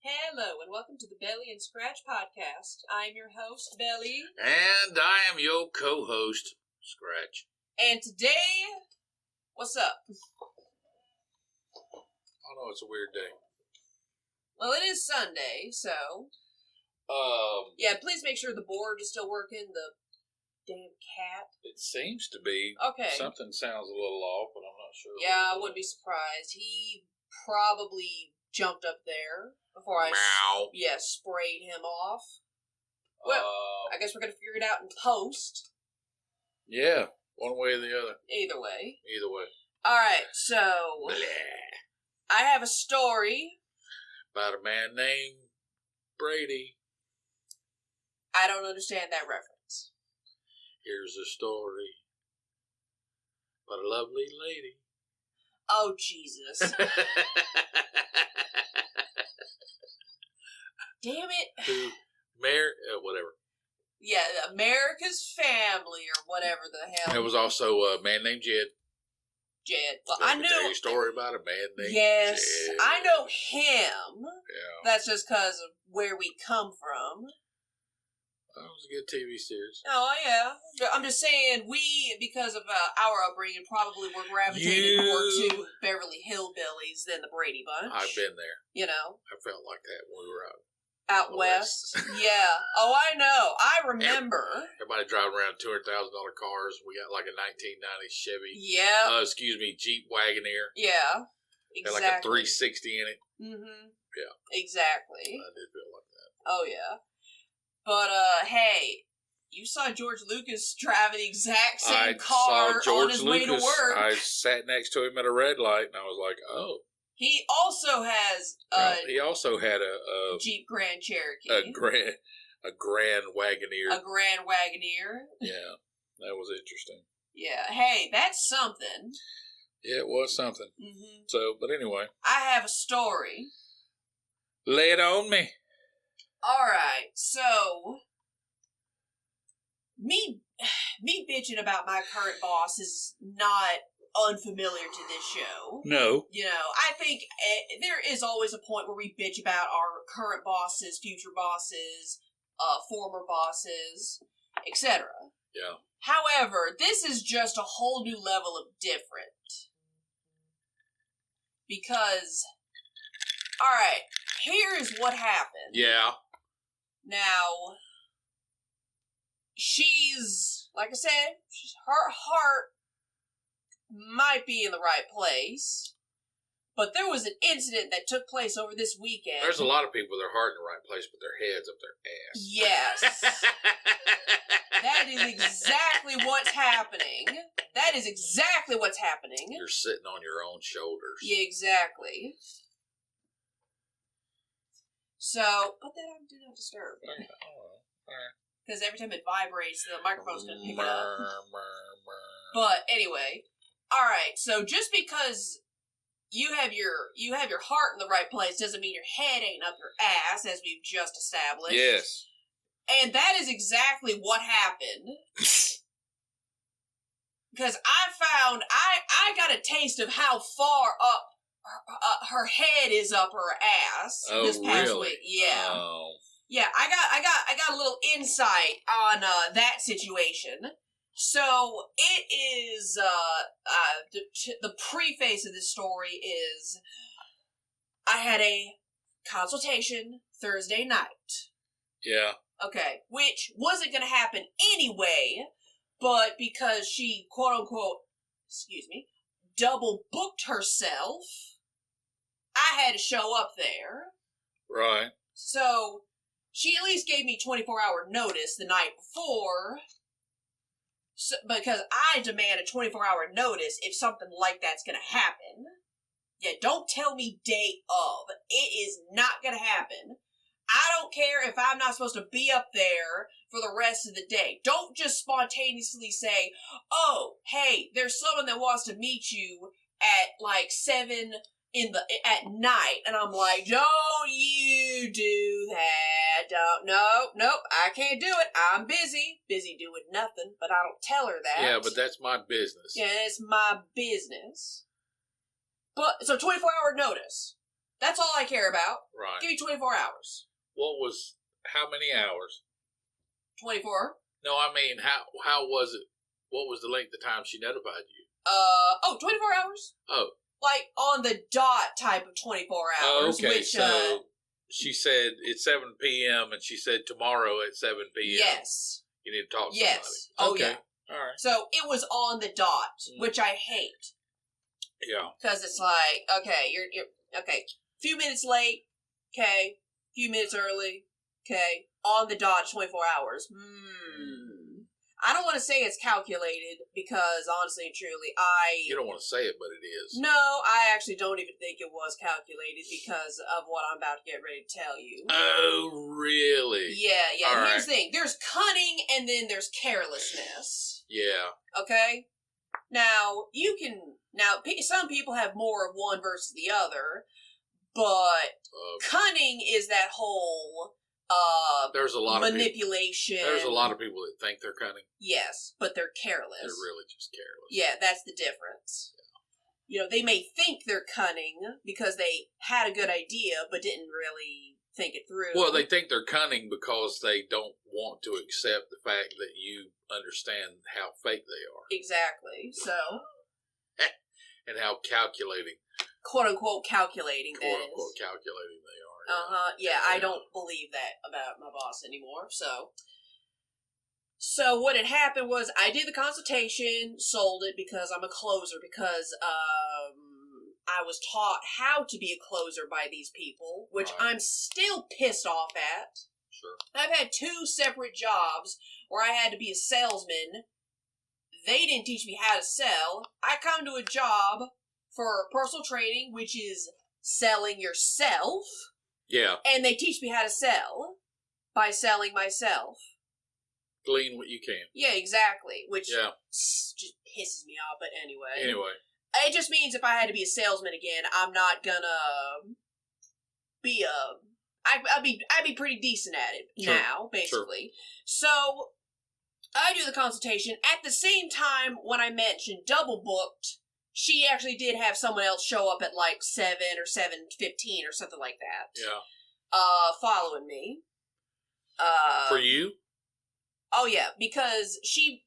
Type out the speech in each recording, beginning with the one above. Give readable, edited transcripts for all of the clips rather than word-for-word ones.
Hello and welcome to the Bel-E Scratch podcast. I'm your host, Bel-E. And I am your co-host, Scratch. And today, what's up? I know it's a weird day. Well, it is Sunday, so... Yeah, please make sure the board is still working, the damn cat. It seems to be. Okay. Something sounds a little off, but I'm not sure. Yeah, I wouldn't be surprised. He probably jumped up there before I sprayed him off. Well, I guess we're going to figure it out in post. Yeah, one way or the other. Either way. Alright, so... Blah. I have a story. About a man named Brady. I don't understand that reference. Here's a story about a lovely lady. Oh, Jesus. Damn it. Who, whatever. Yeah, America's Family or whatever the hell. There was also a man named Jed. Well, I knew. Tell you a story about a man named Yes, Jed. I know him. Yeah. That's just because of where we come from. That was a good TV series. Oh, yeah. I'm just saying, because of our upbringing, probably were gravitated more to Beverly Hillbillies than the Brady Bunch. I've been there. You know? I felt like that when we were out west. Yeah. Oh, I know. I remember. Everybody driving around $200,000 cars. We got like a 1990 Chevy. Yeah. Jeep Wagoneer. Yeah. Exactly. Had like a 360 in it. Mm-hmm. Yeah. Exactly. I did feel like that. Oh, yeah. But, hey, you saw George Lucas driving the exact same car on his way to work. I sat next to him at a red light, and I was like, oh. He also has he also had a Jeep Grand Cherokee. A Grand Wagoneer. A Grand Wagoneer. Yeah, that was interesting. Yeah, hey, that's something. Yeah, it was something. Mm-hmm. So, but anyway. I have a story. Lay it on me. Alright, so... Me bitching about my current boss is not unfamiliar to this show. No. You know, I think there is always a point where we bitch about our current bosses, future bosses, former bosses, etc. Yeah. However, this is just a whole new level of different. Because, alright, here is what happened. Yeah. Now, she's, like I said, her heart might be in the right place, but there was an incident that took place over this weekend. There's a lot of people with their heart in the right place, but their head's up their ass. Yes. That is exactly what's happening. That is exactly what's happening. You're sitting on your own shoulders. Yeah, exactly. So, put that on Do Not Disturb. Because every time it vibrates, the microphone's going to pick it up. But anyway, alright, so just because you have your heart in the right place doesn't mean your head ain't up your ass, as we've just established. Yes. And that is exactly what happened. Because I got a taste of how far up her head is up her ass this past week. Yeah. Oh. Yeah, I got a little insight on that situation. So it is the preface of this story is I had a consultation Thursday night. Yeah. Okay, which wasn't going to happen anyway, but because she quote unquote, double booked herself, I had to show up there. Right. So she at least gave me 24-hour notice the night before, because I demand a 24-hour notice if something like that's going to happen. Yeah, don't tell me day of. It is not going to happen. I don't care if I'm not supposed to be up there for the rest of the day. Don't just spontaneously say, oh, hey, there's someone that wants to meet you at like 7 at night, and I'm like, don't you do that. Nope, I can't do it. I'm busy doing nothing, but I don't tell her that. Yeah, but that's my business. Yeah, it's my business. But, so 24-hour notice. That's all I care about. Right. Give me 24 hours. How many hours? 24. No, I mean, how was it? What was the length of time she notified you? 24 hours. Oh. Like, on the dot type of 24 hours. Oh, okay, which, so she said it's 7 p.m. and she said tomorrow at 7 p.m. Yes. You need to talk to yes. somebody. Oh, okay. yeah. All right. So, it was on the dot, which I hate. Yeah. Because it's like, okay, you're okay, few minutes late, okay, few minutes early, okay, on the dot 24 hours. I don't want to say it's calculated because honestly and truly, You don't want to say it, but it is. No, I actually don't even think it was calculated because of what I'm about to get ready to tell you. Oh, really? Yeah. All Here's right. the thing. There's cunning and then there's carelessness. Yeah. Okay? Now, some people have more of one versus the other, but cunning is that whole there's a lot manipulation. There's a lot of people that think they're cunning. Yes, but they're careless. They're really just careless. Yeah, that's the difference. Yeah. They may think they're cunning because they had a good idea but didn't really think it through. Well, they think they're cunning because they don't want to accept the fact that you understand how fake they are. Exactly. So. And how calculating. Quote unquote calculating that is. Quote unquote calculating they are. Yeah, I don't believe that about my boss anymore. So what had happened was I did the consultation, sold it because I'm a closer, because I was taught how to be a closer by these people, which I'm still pissed off at. Sure. I've had 2 separate jobs where I had to be a salesman. They didn't teach me how to sell. I come to a job for personal training, which is selling yourself. Yeah. And they teach me how to sell by selling myself. Glean what you can. Yeah, exactly. Which just pisses me off, but anyway. Anyway. It just means if I had to be a salesman again, I'm not gonna be I'd be pretty decent at it now, basically. Sure. So I do the consultation. At the same time, when I mentioned double booked, she actually did have someone else show up at like 7 or 7:15 or something like that. Yeah. Following me. For you? Oh yeah, because she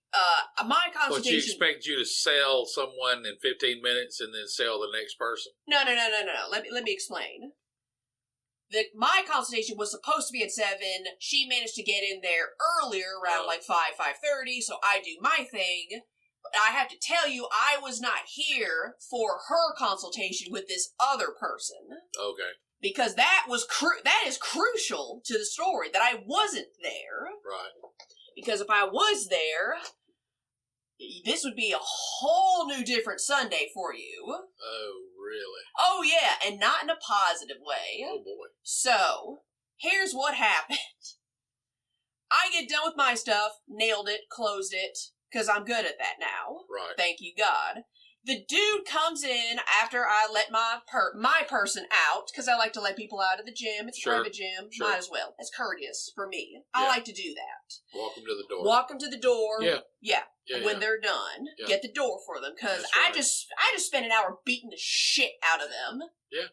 my consultation. But she expected you to sell someone in 15 minutes and then sell the next person. No. Let me explain. My consultation was supposed to be at 7. She managed to get in there earlier, around like 5:30. So I do my thing. But I have to tell you, I was not here for her consultation with this other person. Okay. Because that is crucial to the story, that I wasn't there. Right. Because if I was there, this would be a whole new different Sunday for you. Oh, really? Oh, yeah, and not in a positive way. Oh, boy. So, here's what happened. I get done with my stuff, nailed it, closed it, because I'm good at that now. Right. Thank you, God. The dude comes in after I let my person out, because I like to let people out of the gym. It's a private gym. Sure. Might as well. It's courteous for me. I like to do that. Walk them to the door. Walk them to the door. Yeah. When they're done, get the door for them, because I just spent an hour beating the shit out of them. Yeah.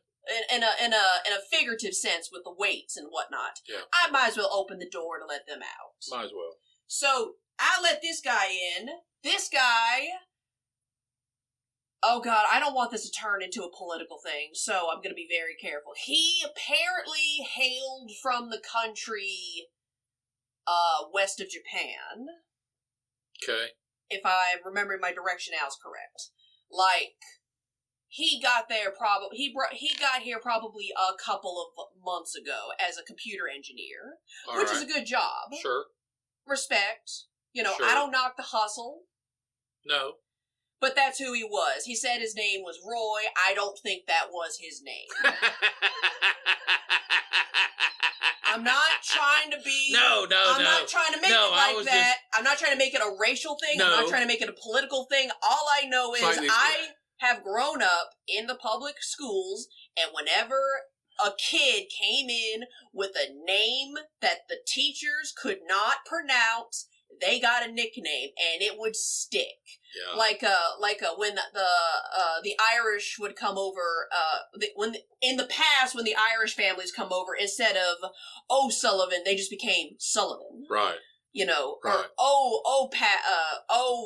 In a figurative sense with the weights and whatnot. Yeah. I might as well open the door to let them out. Might as well. So I let this guy in. This guy. Oh God, I don't want this to turn into a political thing, so I'm going to be very careful. He apparently hailed from the country west of Japan. Okay. If I'm remembering my directionals correct. Like, he got there he got here probably a couple of months ago as a computer engineer, which is a good job. Sure. Respect. Sure. I don't knock the hustle. No. But that's who he was. He said his name was Roy. I don't think that was his name. I'm not trying to be... No. I'm not trying to make it like that. I'm not trying to make it a racial thing. No. I'm not trying to make it a political thing. All I know is I have grown up in the public schools, and whenever a kid came in with a name that the teachers could not pronounce, they got a nickname, and it would stick. Yeah. Like when the Irish would come over, in the past when the Irish families come over, instead of O'Sullivan, they just became Sullivan. Right. You know, right. Or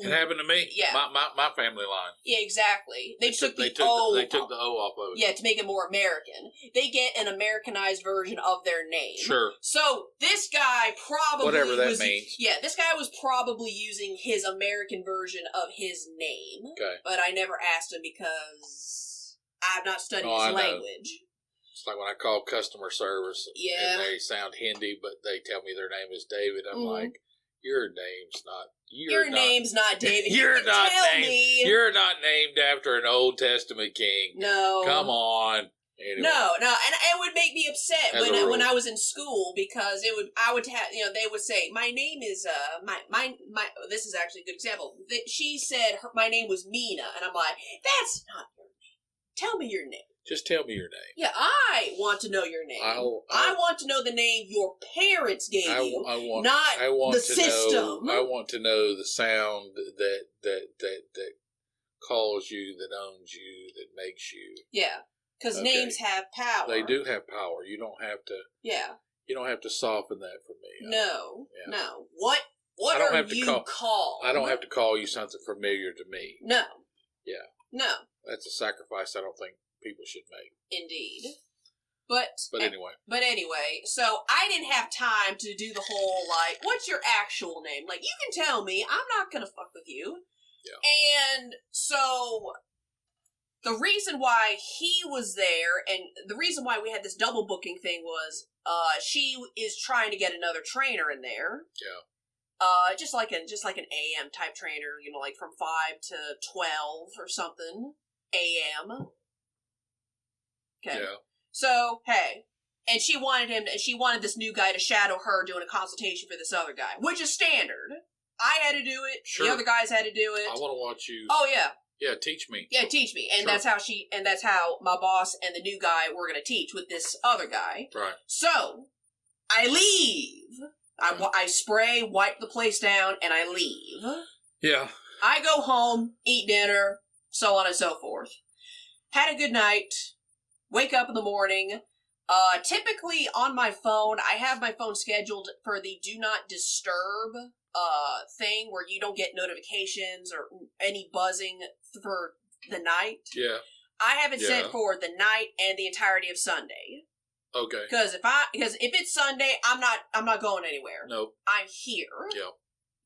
It happened to me. Yeah. My family line. Yeah, exactly. They took the the O off of it. Yeah, to make it more American. They get an Americanized version of their name. Sure. So this guy probably whatever that means. Yeah, this guy was probably using his American version of his name. Okay. But I never asked him because I've not studied his language. It's like when I call customer service and they sound Hindi, but they tell me their name is David. I'm like, your name's not. Your name's not David. You're not named. You're not named after an Old Testament king. No. Come on. Anyway. No, and it would make me upset when I was in school because I would have they would say my name is my this is actually a good example. She said my name was Mina, and I'm like, that's not your name. Tell me your name. Just tell me your name. Yeah, I want to know your name. I want to know the name your parents gave you, not the system. I want to know the sound that calls you, that owns you, that makes you. Yeah, because names have power. They do have power. You don't have to. Yeah. You don't have to soften that for me. No. What are you called? I don't have to call you something familiar to me. No. Yeah. No. That's a sacrifice I don't think people should make. Indeed. But anyway, so I didn't have time to do the whole, like, what's your actual name? Like, you can tell me, I'm not gonna fuck with you. Yeah. And so, the reason why he was there, and the reason why we had this double booking thing was, she is trying to get another trainer in there. Yeah. Just like an AM type trainer, like from 5 to 12 or something. AM. Okay. Yeah. So, hey. And she wanted this new guy to shadow her doing a consultation for this other guy, which is standard. I had to do it. Sure. The other guys had to do it. I want to watch you. Oh, yeah. Yeah, teach me. Yeah, teach me. And that's how my boss and the new guy were going to teach with this other guy. Right. So, I leave. I spray, wipe the place down, and I leave. Yeah. I go home, eat dinner, so on and so forth. Had a good night. Wake up in the morning. Typically on my phone, I have my phone scheduled for the do not disturb thing where you don't get notifications or any buzzing for the night. Yeah. I have it set for the night and the entirety of Sunday. Okay. Because if it's Sunday, I'm not going anywhere. Nope. I'm here. Yep.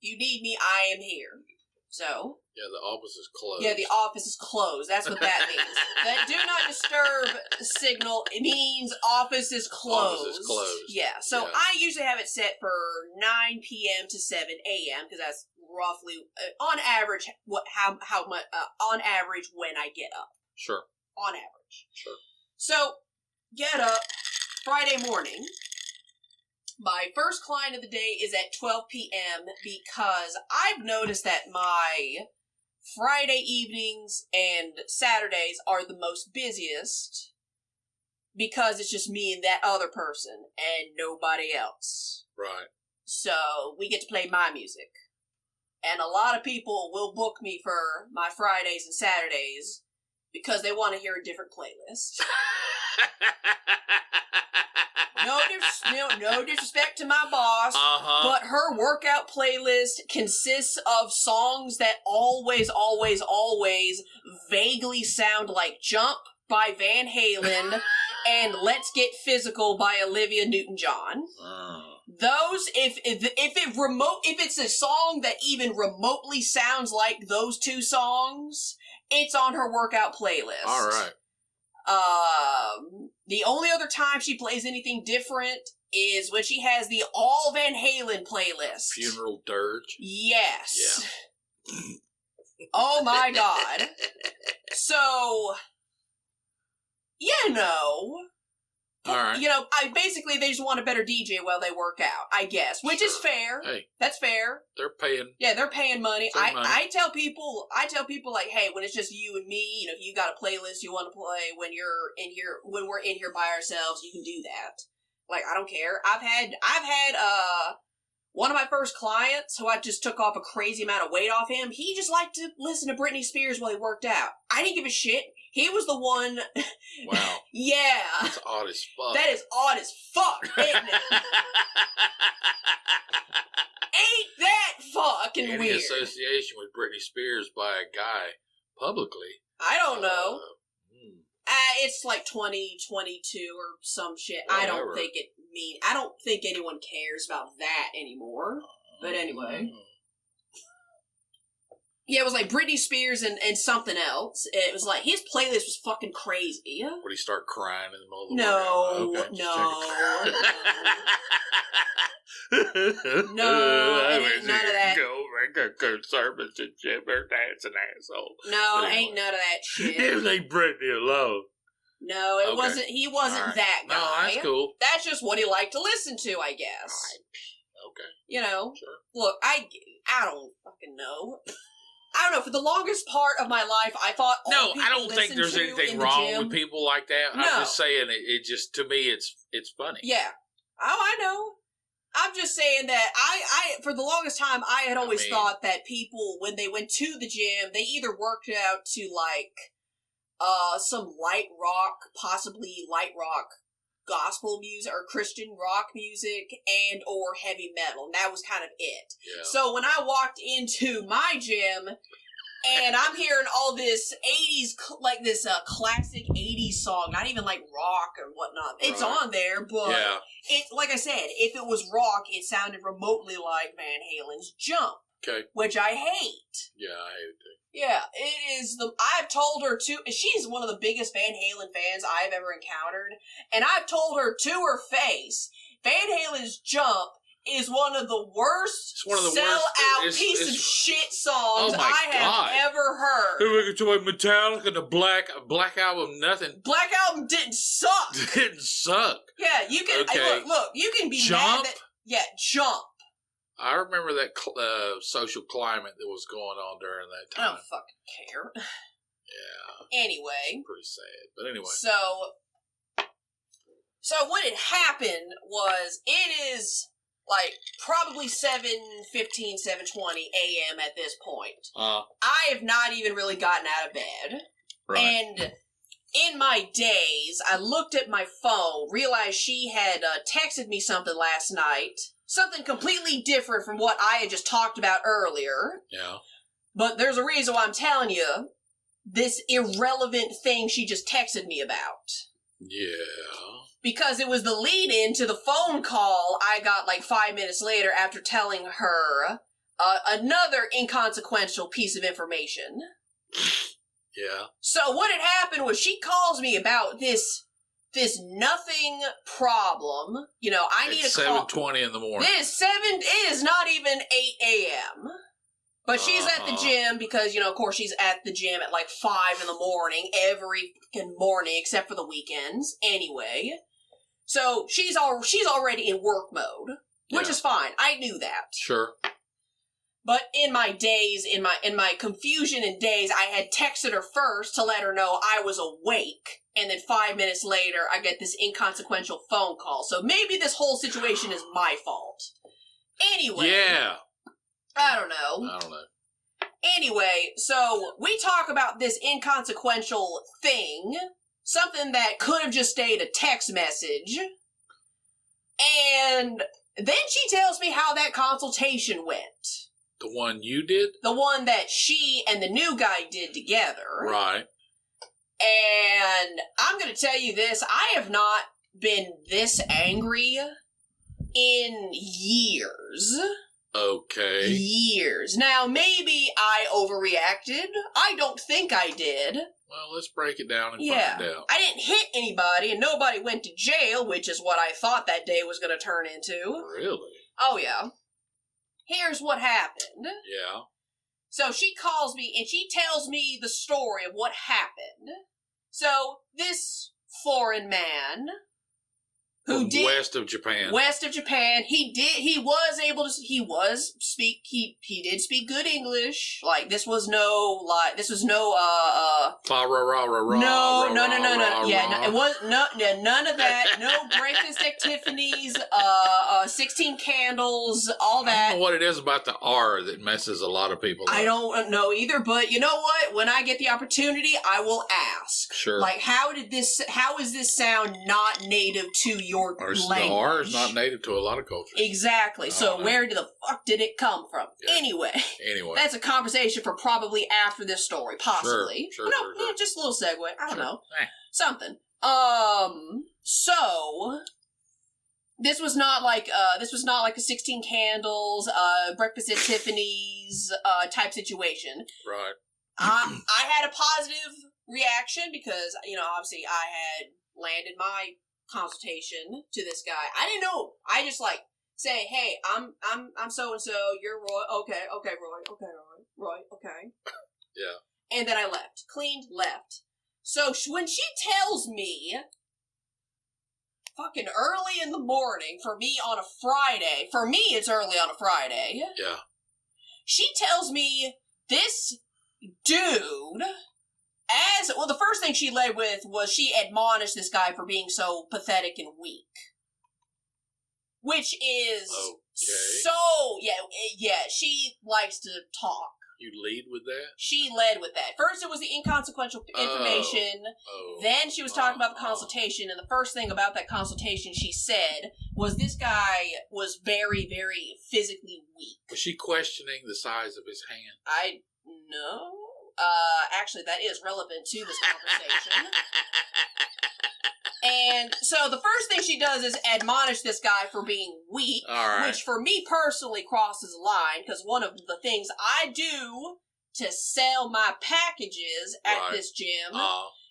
If you need me, I am here. So. Yeah, the office is closed. Yeah, the office is closed. That's what that means. That do not disturb signal, it means office is closed. Office is closed. Yeah. So I usually have it set for 9 p.m. to 7 a.m. because that's roughly on average how much on average when I get up. Sure. On average. Sure. So get up Friday morning. My first client of the day is at 12 p.m. because I've noticed that my Friday evenings and Saturdays are the most busiest because it's just me and that other person and nobody else. Right. So we get to play my music. And a lot of people will book me for my Fridays and Saturdays because they want to hear a different playlist. No disrespect to my boss, but her workout playlist consists of songs that always vaguely sound like Jump by Van Halen and Let's Get Physical by Olivia Newton-John. Those, if it's a song that even remotely sounds like those two songs, it's on her workout playlist. All right. The only other time she plays anything different is when she has the All Van Halen playlist. Funeral Dirge? Yes. Yeah. Oh my god. So, all right. They just want a better DJ while they work out, I guess, which is fair. Hey, that's fair. They're paying. Yeah, they're paying money. I tell people like, hey, when it's just you and me, if you got a playlist you want to play when we're in here by ourselves, you can do that. Like, I don't care. I've had one of my first clients, who I just took off a crazy amount of weight off him, he just liked to listen to Britney Spears while he worked out. I didn't give a shit. He was the one... Wow. Yeah. That's odd as fuck. That is odd as fuck, isn't it? Ain't that fucking Any weird? association with Britney Spears by a guy publicly? I don't know. It's like 2022 or some shit. Whatever. I don't think anyone cares about that anymore. But anyway. Yeah, it was like Britney Spears and something else. It was like, his playlist was fucking crazy. Would he start crying in the middle of the workout? No, ain't none of that. Go service and shit, that's an asshole. No, ain't none of that shit. Leave Britney alone. No, it wasn't. He wasn't that guy. No, that's cool. That's just what he liked to listen to, I guess. Okay. You know, sure. Look, I don't fucking know. I don't know. For the longest part of my life, I thought all people I don't think there's anything wrong with people like that. No. I'm just saying it just, to me, it's funny. Yeah. Oh, I know. I'm just saying that I for the longest time, I had always thought that people, when they went to the gym, they either worked out to like some light rock, possibly light rock gospel music or Christian rock music and or heavy metal. And that was kind of it. Yeah. So when I walked into my gym and I'm hearing all this 80s, like this classic 80s song, not even like rock or whatnot. It's on there, but it, like I said, if it was rock, it sounded remotely like Van Halen's Jump. Okay. Which I hate. Yeah, I hate it too. Yeah, it is I've told her too, she's one of the biggest Van Halen fans I've ever encountered, and I've told her to her face, Van Halen's Jump is one of the worst sell-out piece of shit songs I have ever heard. We're going to Metallica, the Black Album, nothing. Black Album didn't suck. Didn't suck. Yeah, you can, look, you can be mad that, Jump. I remember that social climate that was going on during that time. I don't fucking care. Yeah. Anyway. It's pretty sad. But anyway. So what had happened was, it is like probably 7:15, 7:20 a.m. at this point. I have not even really gotten out of bed. Right. And in my daze, I looked at my phone, realized she had texted me something last night. Something completely different from what I had just talked about earlier. Yeah. But there's a reason why I'm telling you this irrelevant thing she just texted me about. Yeah. Because it was the lead-in to the phone call I got like 5 minutes later after telling her another inconsequential piece of information. Yeah. So what had happened was she calls me about this nothing problem. You know, I need a call. 7:20 in the morning. It is not even 8 a.m. But she's at the gym because, you know, of course she's at the gym at like 5 in the morning every fucking morning except for the weekends. Anyway. So she's already in work mode, which is fine. I knew that. Sure. But in my daze, in my confusion and daze, I had texted her first to let her know I was awake. And then 5 minutes later, I get this inconsequential phone call. So maybe this whole situation is my fault. Anyway. Yeah. I don't know. Anyway, so we talk about this inconsequential thing. Something that could have just stayed a text message. And then she tells me how that consultation went. The one you did? The one that she and the new guy did together. Right. And I'm going to tell you this, I have not been this angry in years. Okay. Years. Now, maybe I overreacted. I don't think I did. Well, let's break it down and find out. I didn't hit anybody, and nobody went to jail, which is what I thought that day was going to turn into. Really? Oh, yeah. Here's what happened. Yeah. So she calls me, and she tells me the story of what happened. So, this foreign man, who did west of Japan. West of Japan. He did speak good English. Like this was no it was none of that. No Breakfast at Tiffany's, 16 Candles, all that. I don't know what it is about the R that messes a lot of people up. I don't know either, but you know what? When I get the opportunity, I will ask. Sure. Like, how is this sound not native to your language? The R is not native to a lot of cultures. Exactly. So where the fuck did it come from? Yeah. Anyway. That's a conversation for probably after this story, possibly. Sure. Just a little segue. I don't know. Something. So this was not like a 16 Candles, Breakfast at Tiffany's type situation. Right. I had a positive reaction because, obviously I had landed my consultation to this guy. I didn't know. I just say, hey, I'm so and so. You're Roy. Okay, Roy. Okay. Yeah. And then I left. So when she tells me, fucking early in the morning for me on a Friday. For me, it's early on a Friday. Yeah. She tells me this dude. The first thing she led with was she admonished this guy for being so pathetic and weak. Which is she likes to talk. You lead with that? She led with that. First it was the inconsequential information. Then she was talking about the consultation, and the first thing about that consultation she said was this guy was very, very physically weak. Was she questioning the size of his hand? No. Actually, that is relevant to this conversation. And so the first thing she does is admonish this guy for being weak, which for me personally crosses a line, because one of the things I do to sell my packages at this gym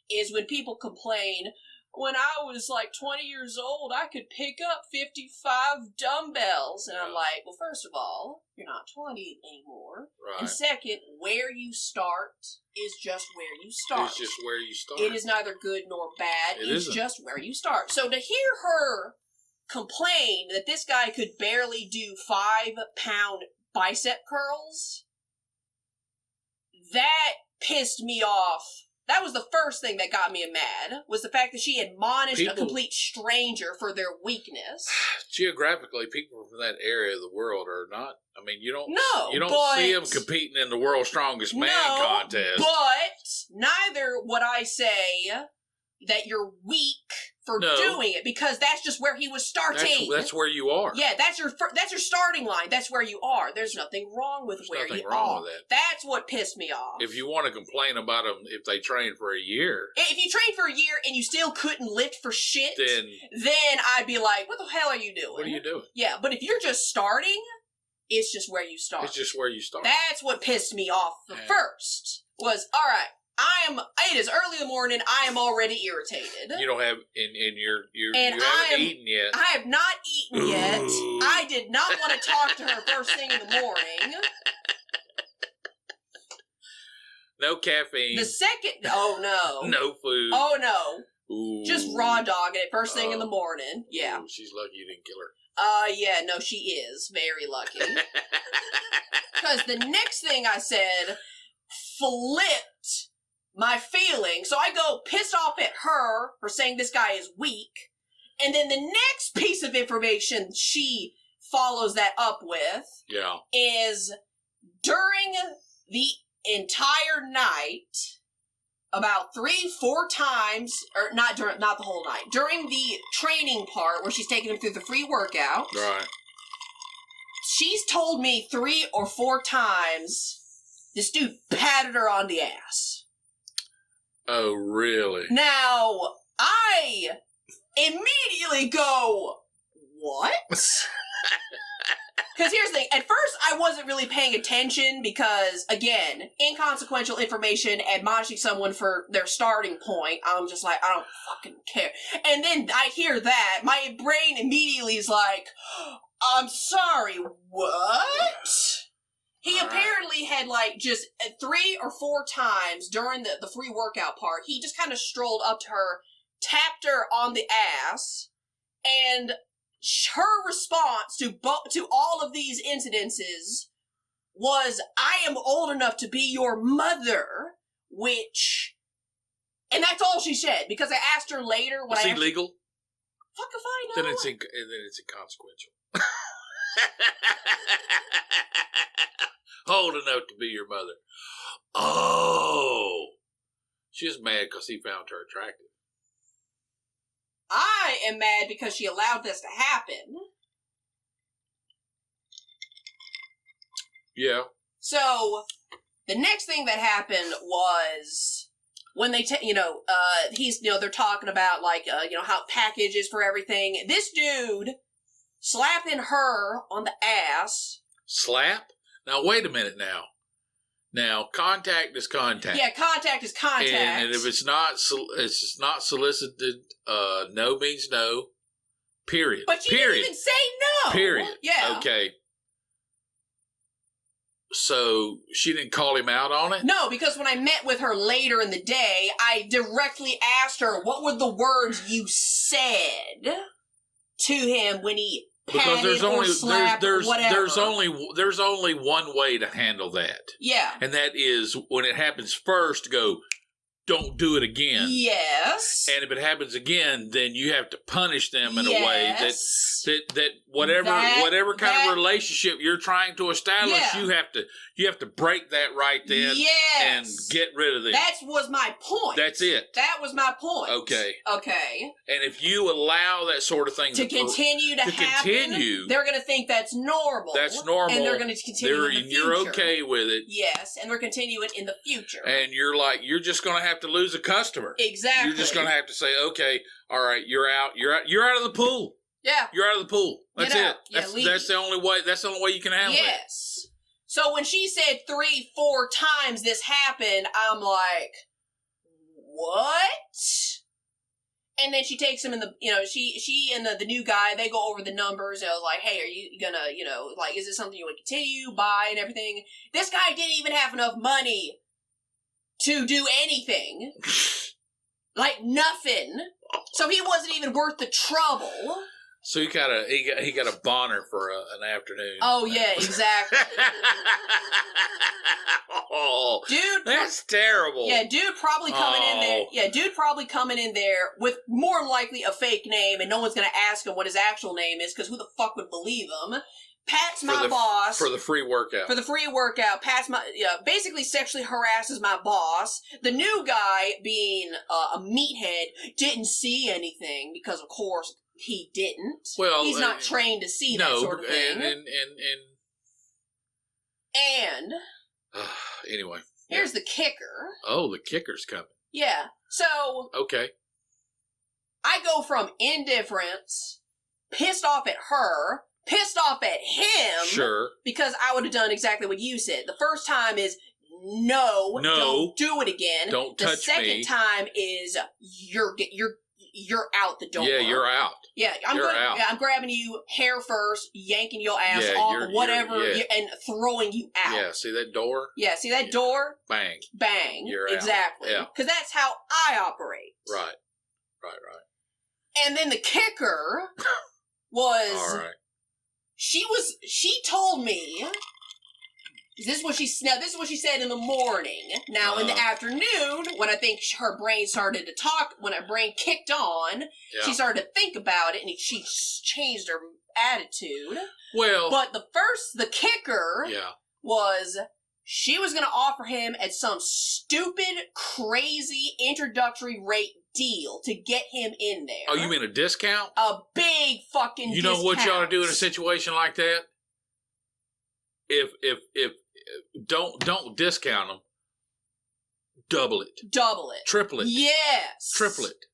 is when people complain, when I was 20 years old, I could pick up 55 dumbbells. And I'm like, well, first of all, you're not 20 anymore. Right. And second, where you start is just where you start. It's just where you start. It is neither good nor bad. It's just where you start. So to hear her complain that this guy could barely do 5-pound bicep curls, that pissed me off. That was the first thing that got me mad, was the fact that she admonished a complete stranger for their weakness. Geographically, people from that area of the world are not, you don't see them competing in the world's strongest man contest. But neither would I say that you're weak for doing it, because that's just where he was starting. That's where you are. Yeah, that's your starting line. That's where you are. There's nothing wrong with where you are. With that. That's what pissed me off. If you want to complain about them if they train for a year. If you train for a year and you still couldn't lift for shit, then I'd be like, what the hell are you doing? What are you doing? Yeah, but if you're just starting, it's just where you start. It's just where you start. That's what pissed me off first. Was, all right, it is early in the morning, I am already irritated. You don't have, you haven't eaten yet. I have not eaten yet. I did not want to talk to her first thing in the morning. No caffeine. The second, no food. Oh no. Ooh. Just raw dogging it first thing in the morning. Yeah. Ooh, she's lucky you didn't kill her. Yeah, no, she is very lucky. Because the next thing I said flipped my feelings. So I go pissed off at her for saying this guy is weak. And then the next piece of information she follows that up with is during the entire night, about 3-4 times, or not the whole night, during the training part where she's taking him through the free workout. Right. She's told me 3 or 4 times this dude patted her on the ass. Oh, really? Now, I immediately go, what? Because here's the thing. At first, I wasn't really paying attention because, again, inconsequential information, admonishing someone for their starting point, I'm just like, I don't fucking care. And then I hear that, my brain immediately is like, I'm sorry, what? He apparently had, just 3 or 4 times during the free workout part, he just kind of strolled up to her, tapped her on the ass, And her response to all of these incidences was, I am old enough to be your mother, which... And that's all she said, because I asked her later when Is he legal? Fuck if I know. Then it's inconsequential. Old enough to be your mother. Oh. She's mad because he found her attractive. I am mad because she allowed this to happen. Yeah. So, the next thing that happened was when they, they're talking about, how packages for everything. This dude slapping her on the ass. Slap? Now, wait a minute now. Now, contact is contact. Yeah, contact is contact. And if it's not solicited, no means no. Period. But you didn't even say no. Period. Yeah. Okay. So she didn't call him out on it? No, because when I met with her later in the day, I directly asked her, what were the words you said to him when he because there's only there's only one way to handle that. Yeah. And that is when it happens first, go, don't do it again. Yes. And if it happens again, then you have to punish them in a way that whatever kind of relationship you're trying to establish, you have to break that right then and get rid of them. That was my point. That's it. That was my point. Okay. Okay. And if you allow that sort of thing to continue to happen, they're going to think that's normal. That's normal. And they're going to continue in the future. You're okay with it. Yes, and they're continuing in the future. And you're just going to have to lose a customer. Exactly. You're just going to have to say, okay, all right, you're out of the pool. Yeah. You're out of the pool. That's it. Yeah, that's the only way. That's the only way you can handle it. Yes. So when she said 3-4 times this happened, I'm like, what? And then she takes him in the, she and the new guy, they go over the numbers. And I was like, hey, are you gonna, is this something you want to continue, buy, and everything? This guy didn't even have enough money to do anything. Like nothing. So he wasn't even worth the trouble. So he got a boner for an afternoon. Oh yeah, exactly. Oh, dude, that's terrible. Yeah, dude probably coming in there. Yeah, dude probably coming in there with more than likely a fake name, and no one's gonna ask him what his actual name is because who the fuck would believe him? Pat's my boss for the free workout. For the free workout, Pat's basically sexually harasses my boss. The new guy, being a meathead, didn't see anything because, of course, he didn't. Well, he's not trained to see that sort of thing. And anyway, here's the kicker. Oh, the kicker's coming. Yeah. So okay, I go from indifference, pissed off at her, pissed off at him. Sure. Because I would have done exactly what you said. The first time is no, don't do it again. Don't touch me. The second time is you're out the door. Yeah, you're out. Yeah, I'm grabbing you hair first, yanking your ass off, whatever, and throwing you out. Yeah, see that door? Yeah, see that door? Bang. Bang. You're out. Exactly. Yeah. Because that's how I operate. Right. And then the kicker was... All right. She told me... This is what she said in the morning. Now, in the afternoon, when I think her brain started to talk, when her brain kicked on, she started to think about it, and she changed her attitude. Well... But the kicker was she was going to offer him at some stupid, crazy introductory rate deal to get him in there. Oh, you mean a discount? A big fucking discount. You know what you ought to do in a situation like that? If don't discount them, double it, triple it, yes, triple it.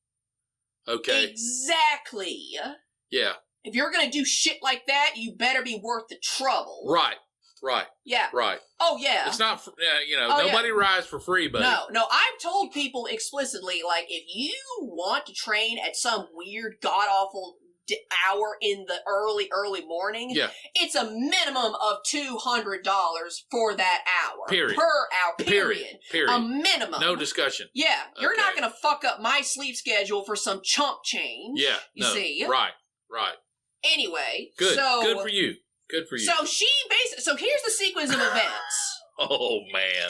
Okay, exactly. Yeah. If you're gonna do shit like that, you better be worth the trouble. Right. Yeah. Right. Oh yeah. It's not. Nobody rides for free, buddy. No. I've told people explicitly, like, if you want to train at some weird, god awful hour in the early morning, it's a minimum of $200 for that hour. Period. Per hour. Period. A minimum. No discussion. Yeah. You're not going to fuck up my sleep schedule for some chump change. Yeah. You see? Right. Right. Anyway. Good. So, good for you. Good for you. So so here's the sequence of events. Oh, man.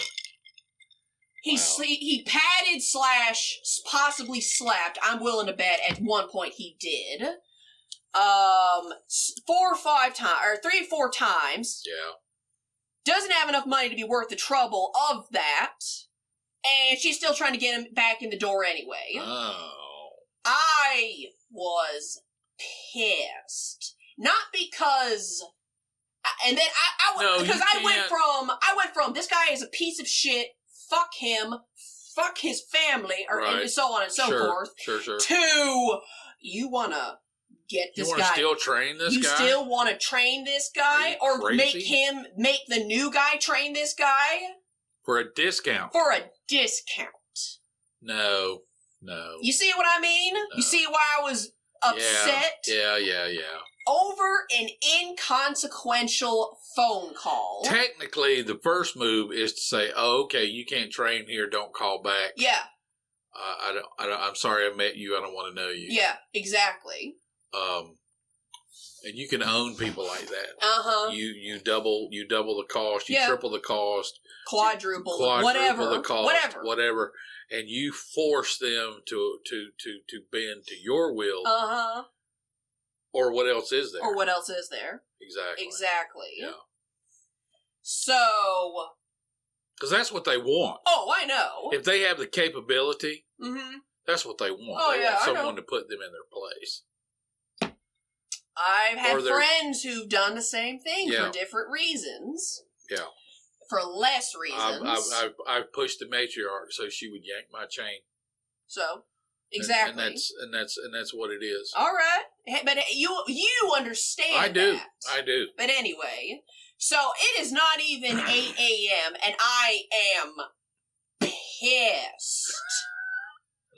He patted / possibly slapped. I'm willing to bet at one point he did. 4 or 5 times, or 3 or 4 times. Yeah. Doesn't have enough money to be worth the trouble of that. And she's still trying to get him back in the door anyway. Oh. I was pissed. Not because... And then I went from this guy is a piece of shit, fuck him, fuck his family, and so on and so forth. Sure. To you want to get this guy. You want to still train this guy? You still want to train this guy, or crazy? make the new guy train this guy for a discount? For a discount. No. You see what I mean? No. You see why I was upset? Yeah. Over an inconsequential phone call. Technically, the first move is to say, "Oh, okay, you can't train here. Don't call back." Yeah. I'm sorry I met you. I don't want to know you. Yeah, exactly. And you can own people like that. You double the cost. You triple the cost. Quadruple whatever the cost. Whatever. And you force them to bend to your will. Or what else is there? Exactly. Yeah. So. Because that's what they want. Oh, I know. If they have the capability, that's what they want. Oh, they want someone to put them in their place. I've had friends who've done the same thing for different reasons. Yeah. For less reasons. I've pushed the matriarch so she would yank my chain. So. Exactly. And that's what it is. All right. But you understand I do. That. I do. But anyway, so it is not even 8 a.m. and I am pissed.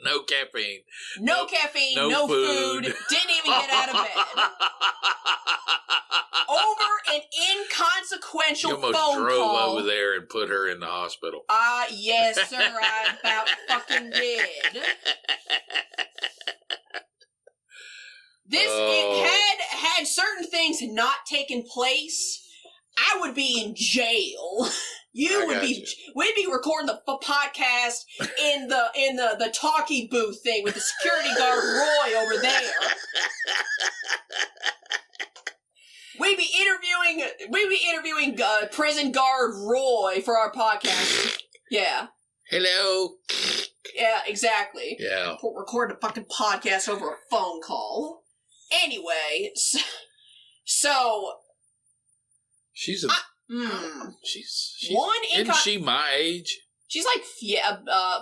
No caffeine. No caffeine, no food. Didn't even get out of bed. Over an inconsequential phone call. You almost drove over there and put her in the hospital. Yes, sir. I about fucking did. It had certain things not taken place, I would be in jail. We'd be recording the podcast in the talkie booth thing with the security guard Roy over there. We'd be interviewing prison guard Roy for our podcast. Yeah. Hello. Yeah, exactly. Yeah. Record a fucking podcast over a phone call. Anyway, so she's one. Isn't she my age? She's like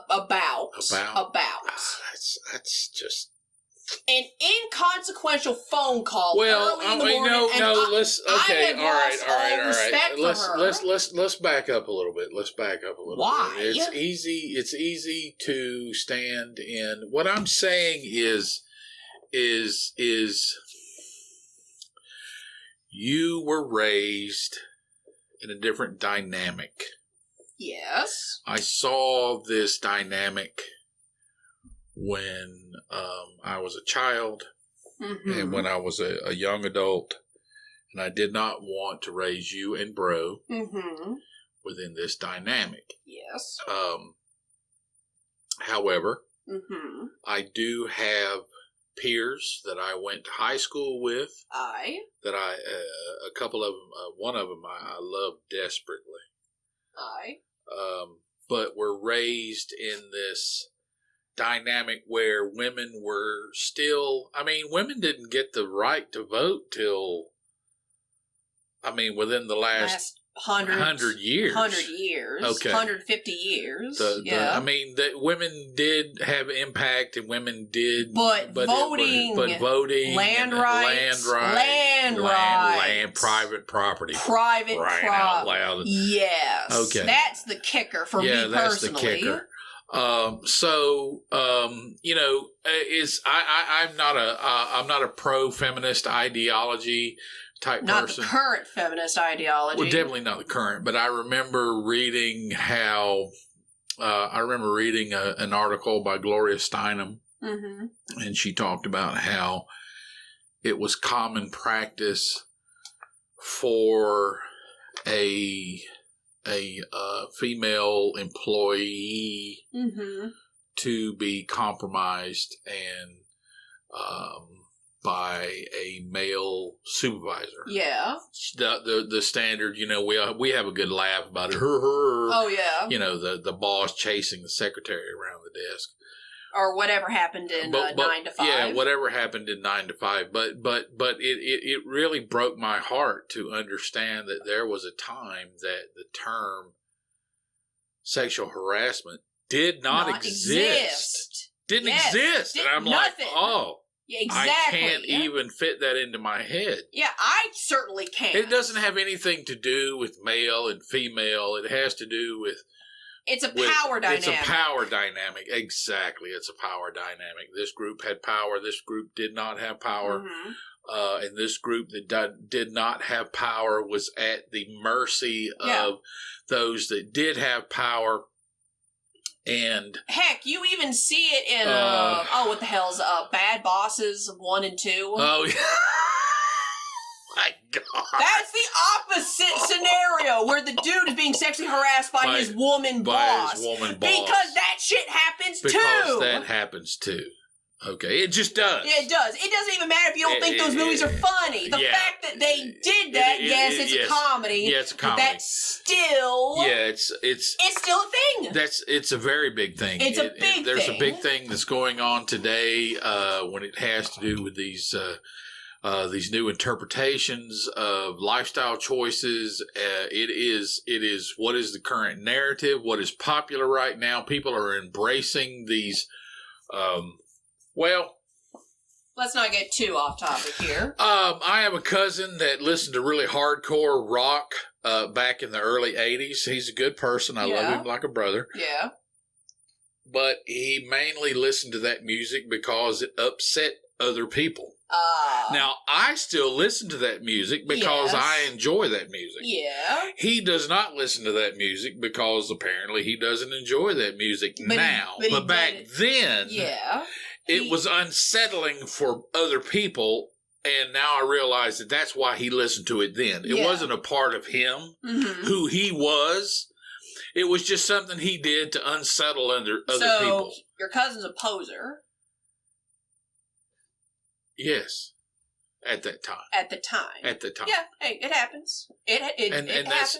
about. That's just an inconsequential phone call. Well, early in the morning, let's okay, all right. Let's back up a little bit. Why? It's easy to stand in. What I'm saying is you were raised in a different dynamic. Yes. I saw this dynamic when I was a child and when I was a young adult, and I did not want to raise you and Bro within this dynamic. Yes. However, I do have peers that I went to high school with. That a couple of them, one of them I love desperately. But were raised in this dynamic where women were still, women didn't get the right to vote till, within the last 100 years. 100 years. Okay. 150 years. That women did have impact and women did. But voting. Land rights. Private property. Private property. Out loud. Yes. Okay. That's the kicker for me personally. Yeah, that's the kicker. I'm not a pro-feminist ideology type not person. Not the current feminist ideology. Well, definitely not the current, but I remember reading an article by Gloria Steinem, and she talked about how it was common practice for a female employee to be compromised and by a male supervisor. Yeah. The standard, we have a good laugh about it. Oh yeah. The boss chasing the secretary around the desk. Or whatever happened in 9 to 5. Yeah, whatever happened in 9 to 5. But it really broke my heart to understand that there was a time that the term sexual harassment did not exist. Didn't exist. And I'm nothing. like, oh. Yeah, exactly. I can't even fit that into my head. Yeah, I certainly can't. It doesn't have anything to do with male and female. It has to do with... It's a power dynamic. It's a power dynamic. Exactly. It's a power dynamic. This group had power. This group did not have power. And this group that did not have power was at the mercy of those that did have power. And heck, you even see it in what the hell's Bad Bosses 1 and 2. Oh yeah. My God. That's the opposite scenario where the dude is being sexually harassed by his woman boss. Because that shit happens too. Because that happens too. Okay, it just does. Yeah, it does. It doesn't even matter if you don't think those movies are funny. The fact that they did that, it's a comedy. Yeah, it's a comedy. But that's still... Yeah, it's still a thing. It's a very big thing. It's a big thing. There's a big thing that's going on today when it has to do with these new interpretations of lifestyle choices. It is what is the current narrative, what is popular right now. People are embracing these... let's not get too off topic here. I have a cousin that listened to really hardcore rock back in the early 80s. He's a good person. I love him like a brother. Yeah. But he mainly listened to that music because it upset other people. Now, I still listen to that music because I enjoy that music. Yeah. He does not listen to that music because apparently he doesn't enjoy that music now. But back then, it was unsettling for other people, and now I realize that that's why he listened to it then. It wasn't a part of him, who he was. It was just something he did to unsettle other people. So, your cousin's a poser. Yes, at that time. At the time. Yeah, hey, it happens. It happens.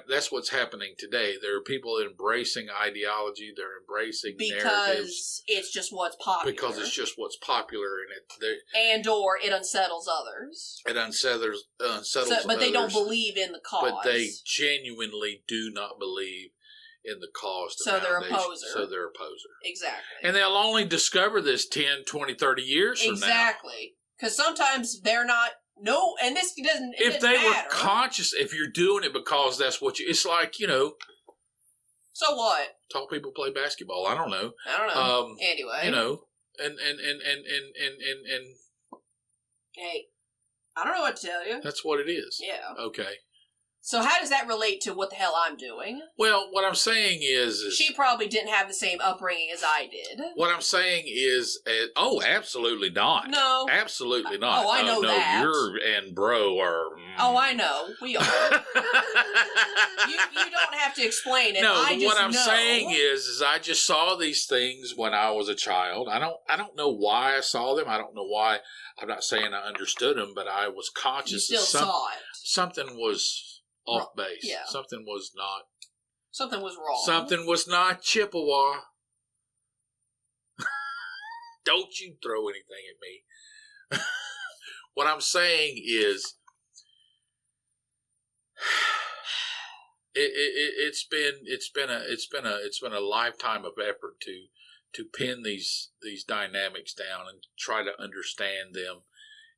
That's what's happening today. There are people embracing ideology. They're embracing narratives it's just what's popular. Because it's just what's popular, or it unsettles others. It unsettles but they don't believe in the cause. But they genuinely do not believe in the cause. So they're a poser. Exactly. And they'll only discover this 10, 20, 30 years from now. Exactly. Because sometimes they're not... No, and this doesn't... If they were conscious, if you're doing it because that's what you... It's like, So what? Tall people play basketball. I don't know. Anyway. And hey, I don't know what to tell you. That's what it is. Yeah. Okay. So how does that relate to what the hell I'm doing? Well, what I'm saying is she probably didn't have the same upbringing as I did. What I'm saying is, absolutely not. No. Absolutely not. Oh, I know that. You and bro are... Oh, I know. We are. you don't have to explain it. No, I just what I'm know. saying is I just saw these things when I was a child. I don't know why I saw them. I don't know why. I'm not saying I understood them, but I was conscious. You still saw it. Something was... off base. Yeah. Something was wrong. Something was not Chippewa. Don't you throw anything at me. What I'm saying is, it's been a lifetime of effort to pin these dynamics down and try to understand them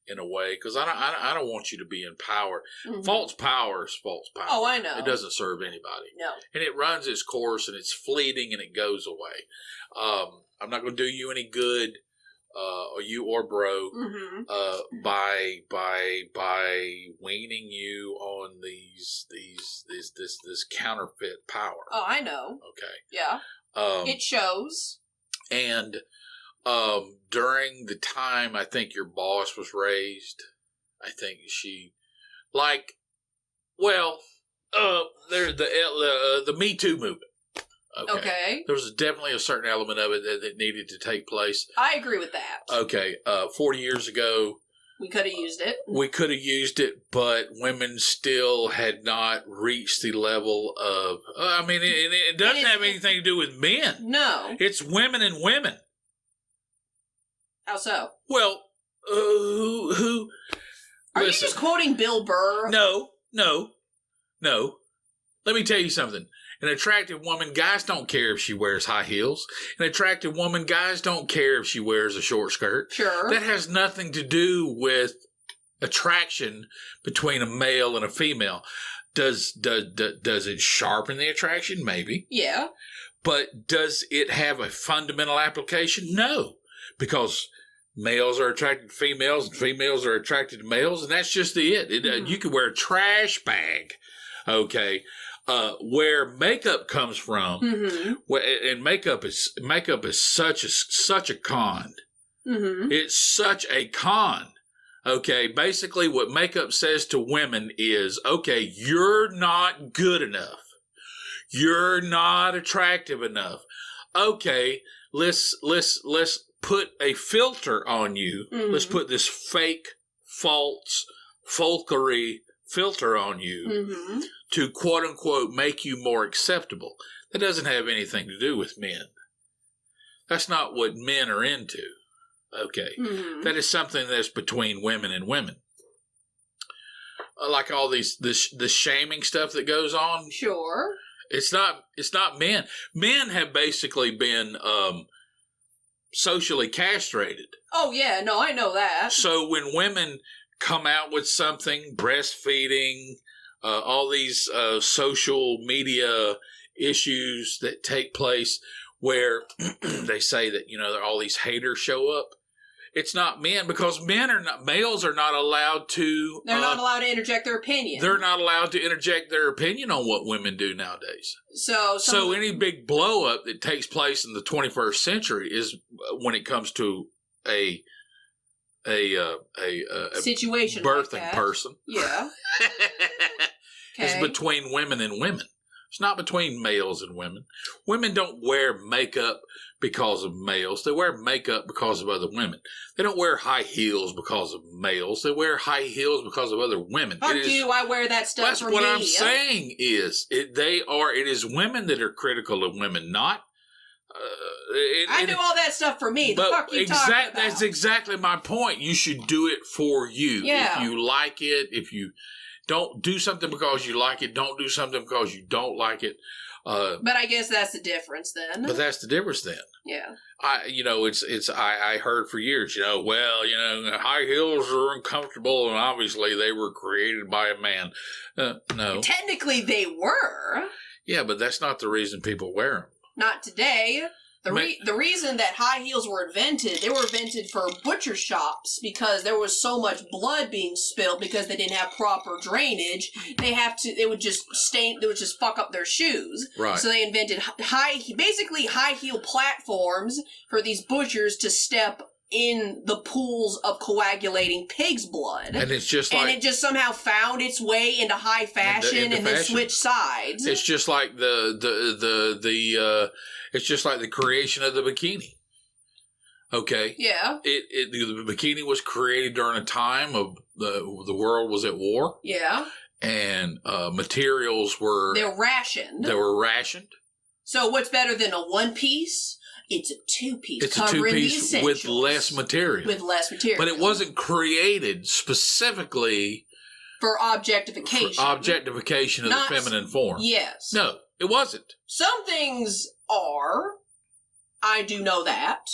in a way, because I don't want you to be in power. Mm-hmm. False power is false power. Oh, I know. It doesn't serve anybody. No. And it runs its course, and it's fleeting, and it goes away. I'm not going to do you any good, or you or bro, by weaning you on this counterfeit power. Oh, I know. Okay. Yeah. It shows. And during the time I think your boss was raised, I think she, like, well, there's the Me Too movement. Okay. There was definitely a certain element of it that needed to take place. I agree with that. Okay. 40 years ago, we could have used it. We could have used it, but women still had not reached the level of. I mean, it doesn't have anything to do with men. No. It's women and women. How so? Well, who? Are you just quoting Bill Burr? No. Let me tell you something. An attractive woman, guys don't care if she wears high heels. An attractive woman, guys don't care if she wears a short skirt. Sure. That has nothing to do with attraction between a male and a female. Does it sharpen the attraction? Maybe. Yeah. But does it have a fundamental application? No. Because males are attracted to females and females are attracted to males, and that's just it. You can wear a trash bag, okay? Where makeup comes from, and makeup is such a con. Mm-hmm. It's such a con. Okay, basically, what makeup says to women is, okay, you're not good enough. You're not attractive enough. Okay, let's put a filter on you. Mm-hmm. Let's put this fake, false, folklore filter on you. Mm-hmm. To quote unquote make you more acceptable. That doesn't have anything to do with men. That's not what men are into. Okay. Mm-hmm. That is something that's between women and women. Like all this shaming stuff that goes on. Sure. It's not men. Men have basically been socially castrated. Oh yeah, no, I know that. So when women come out with something, breastfeeding, all these social media issues that take place where they say that, all these haters show up. It's not men, because males are not allowed to. They're not allowed to interject their opinion. They're not allowed to interject their opinion on what women do nowadays. So any big blow up that takes place in the 21st century is when it comes to a situation birthing like person. Yeah. It's between women and women. It's not between males and women. Women don't wear makeup because of males. They wear makeup because of other women. They don't wear high heels because of males. They wear high heels because of other women. Fuck you, I wear that stuff that's for what me. I'm saying is, it is women that are critical of women, not... I do all that stuff for me. The fuck you talking about? That's exactly my point. You should do it for you. Yeah. If you like it, if you don't do something because you like it, don't do something because you don't like it. But I guess that's the difference then. But that's the difference then. Yeah. I heard for years, high heels are uncomfortable, and obviously they were created by a man. No. Technically they were. Yeah, but that's not the reason people wear them. Not today. The reason that high heels were invented, they were invented for butcher shops because there was so much blood being spilled because they didn't have proper drainage. They would just fuck up their shoes. Right. So they invented high heel platforms for these butchers to step in the pools of coagulating pig's blood. And it just somehow found its way into high fashion and then switched sides. It's just like it's just like the creation of the bikini. Okay. Yeah. The bikini was created during a time of the world was at war. Yeah. And materials were rationed. They were rationed. So what's better than a one piece? It's a two-piece. It's a two-piece with less material. But it wasn't created specifically for objectification. For objectification of the feminine form. Yes. No, it wasn't. Some things are. I do know that.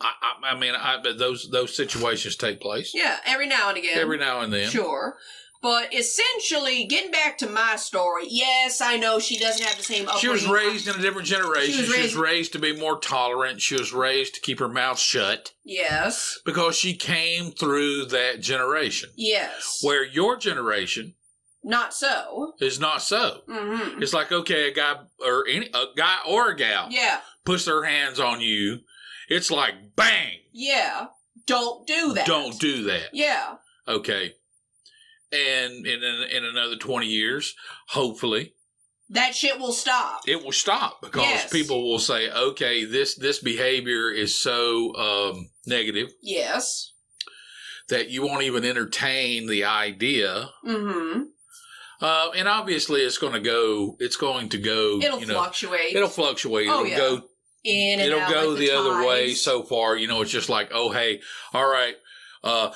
But those situations take place. Yeah, every now and again. Every now and then. Sure. But essentially, getting back to my story, yes, I know she doesn't have the same upbringing. She was raised in a different generation. She was raised to be more tolerant. She was raised to keep her mouth shut. Yes. Because she came through that generation. Yes. Where your generation... Not so. Is not so. Mm-hmm. It's like, okay, a guy or a gal puts their hands on you It's like bang. Yeah. Don't do that. Don't do that. Yeah. Okay. And in another 20 years, hopefully, that shit will stop. It will stop because people will say, okay, this behavior is so negative. Yes. That you won't even entertain the idea. Mm-hmm. And obviously it's going to go. It'll fluctuate. It'll fluctuate. Oh, it'll go in and it'll out go like the other tides. way so far. It's just like, oh, hey, all right. All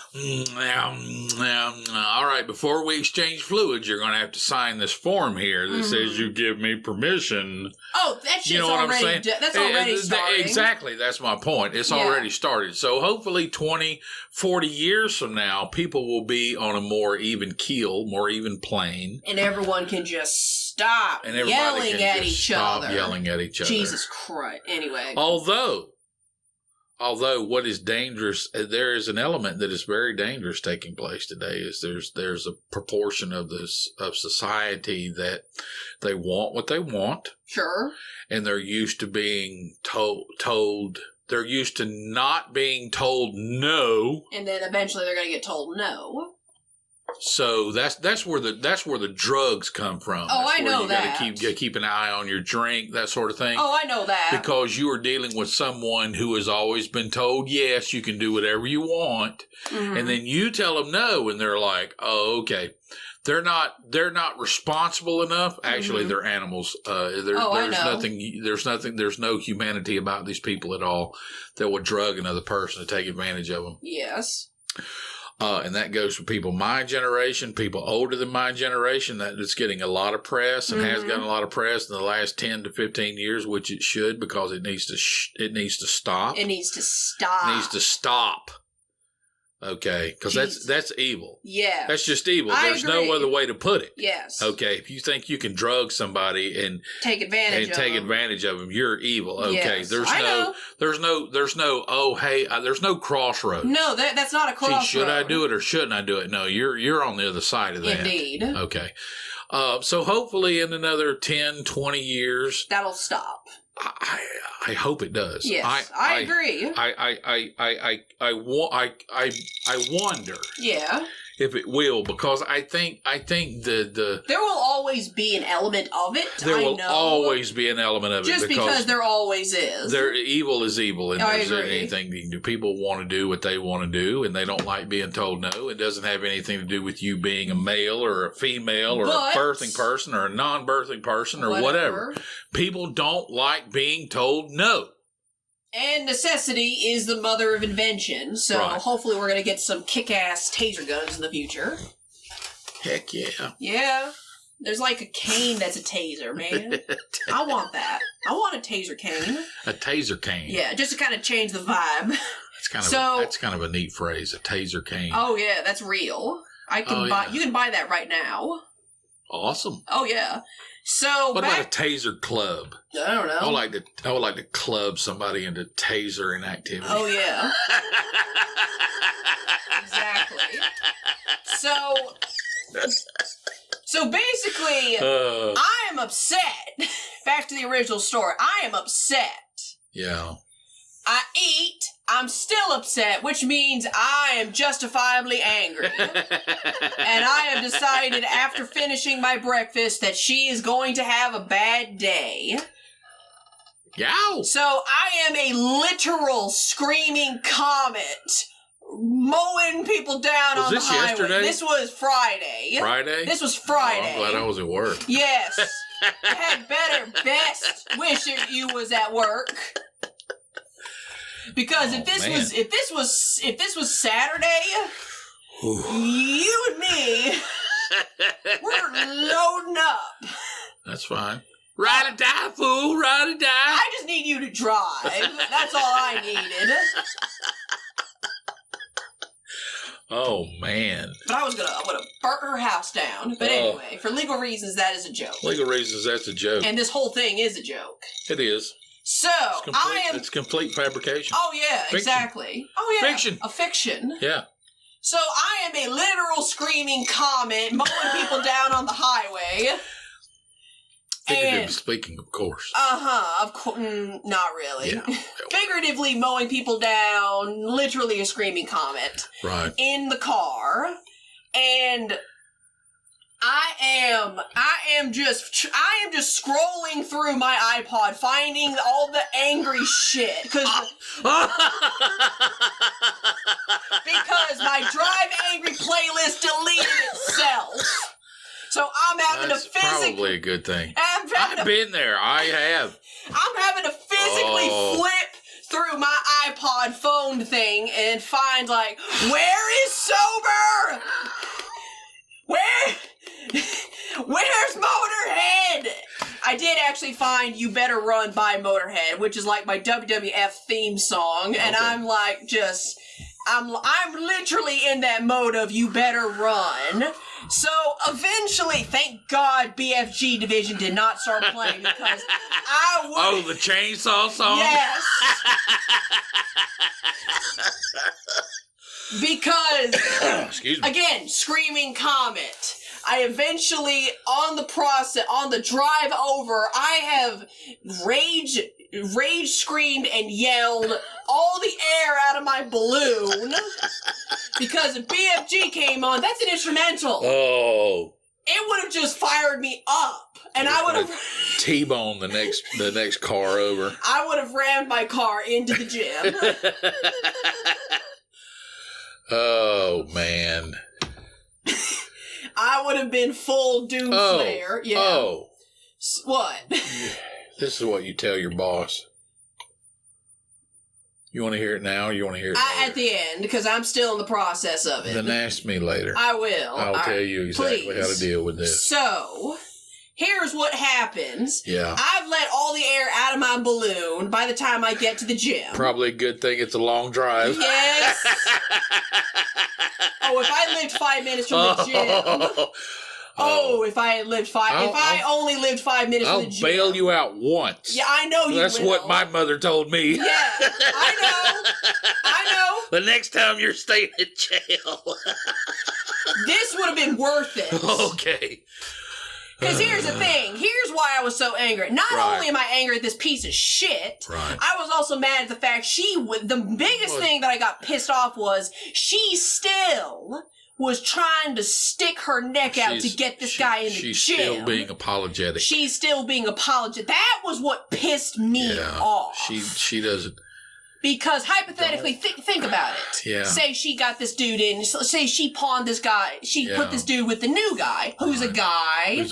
right, before we exchange fluids, you're going to have to sign this form here that says you give me permission. Oh, that shit's that's already starting. Exactly, that's my point. It's already started. So hopefully 20, 40 years from now, people will be on a more even keel, more even plane. And everyone can just stop yelling at each other. Jesus Christ. Anyway. Although what is dangerous, there is an element that is very dangerous taking place today. Is there's a proportion of society that they want what they want. Sure. And they're used to being told. They're used to not being told no. And then eventually they're going to get told no. So that's where the drugs come from. Oh, I know that. You got to keep an eye on your drink, that sort of thing. Oh, I know that. Because you are dealing with someone who has always been told, yes, you can do whatever you want. Mm-hmm. And then you tell them no, and they're like, oh, okay. They're not responsible enough. Actually, they're animals. There's no humanity about these people at all that would drug another person to take advantage of them. Yes. And that goes for people my generation, people older than my generation. That it's getting a lot of press and has gotten a lot of press in the last 10 to 15 years, which it should, because it needs to stop. It needs to stop. It needs to stop. Okay, because that's evil. Yeah, that's just evil. There's no other way to put it. Yes. Okay, if you think you can drug somebody and take advantage of them, you're evil. Okay, yes. there's no. Oh, hey, there's no crossroads. No, that's not a crossroad. Gee, should I do it or shouldn't I do it? No, you're on the other side of that. Indeed. Okay, so hopefully in another 10, 20 years, that'll stop. I hope it does. Yes, I agree. I wonder. Yeah. If it will, because I think the there will always be an element of it. There will always be an element of it because there always is. Evil is evil, and there's anything you can do. People want to do what they want to do, and they don't like being told no. It doesn't have anything to do with you being a male or a female or a birthing person or a non-birthing person or whatever. People don't like being told no. And necessity is the mother of invention, so hopefully we're going to get some kick-ass taser guns in the future. Heck yeah. Yeah. There's like a cane that's a taser, man. I want that. I want a taser cane. A taser cane? Yeah, just to kind of change the vibe. That's kind of a neat phrase, a taser cane. Oh, yeah, that's real. You can buy that right now. Awesome. Oh, yeah. So what about a taser club? I don't know. I would like to club somebody into tasering activity. Oh yeah. Exactly. So basically, I am upset. Back to the original story. I am upset. Yeah. I eat. I'm still upset, which means I am justifiably angry. And I have decided after finishing my breakfast that she is going to have a bad day. Yow! So I am a literal screaming comet mowing people down on the highway. Was this yesterday? This was Friday. Friday? This was Friday. Oh, I'm glad I was at work. Yes. I had best wish you was at work. Because if this was Saturday, you and me, we're loading up. That's fine. Ride or die, fool. Ride or die. I just need you to drive. That's all I needed. Oh man! But I would have burnt her house down. But anyway, for legal reasons, that is a joke. Legal reasons, that's a joke. And this whole thing is a joke. It is. So it's complete fabrication. Oh yeah, fiction. Exactly. Oh yeah, fiction. A fiction. Yeah. So I am a literal screaming comet mowing people down on the highway. Figuratively. Figuratively speaking, of course. Of course. Not really. Yeah. Figuratively mowing people down, literally a screaming comet. Right. In the car. And I am just scrolling through my iPod, finding all the angry shit. Because my Drive Angry playlist deleted itself. So I'm having to physically... That's probably a good thing. I've been there. I have. I'm having to physically flip through my iPod phone thing and find, like, where is Sober? Where's Motorhead? I did actually find You Better Run by Motorhead, which is like my WWF theme song, and I'm like I'm literally in that mode of You Better Run. So eventually, thank God BFG Division did not start playing because I would... Oh, the chainsaw song? Yes. Because, excuse me. Again, Screaming Comet. I eventually, on the drive over, I have rage screamed and yelled all the air out of my balloon because if BFG came on, that's an instrumental. Oh. It would have just fired me up, and I would have T-boned the next car over. I would have rammed my car into the gym. Oh man. I would have been full doomslayer. Yeah. Oh. What? This is what you tell your boss. You want to hear it now or you want to hear it later? At the end, because I'm still in the process of it. Then ask me later. I will. I'll tell you exactly how to deal with this. So, here's what happens. Yeah. I've let all the air out of my balloon by the time I get to the gym. Probably a good thing it's a long drive. Yes. Oh, if I lived 5 minutes from the gym. If I had lived I only lived 5 minutes from the gym. I'll bail you out once. Yeah, I know you will. That's what my mother told me. Yeah, I know. The next time you're staying in jail. This would have been worth it. Okay. Because here's the thing. Here's why I was so angry. Not only am I angry at this piece of shit, I was also mad at the fact the biggest thing that I got pissed off was she still was trying to stick her neck out to get this guy in the gym. She's still being apologetic. She's still being apologetic. That was what pissed me off. She doesn't. Because hypothetically, think about it. Yeah. Say she got this dude in. Say she pawned this guy. She put this dude with the new guy, who's a guy.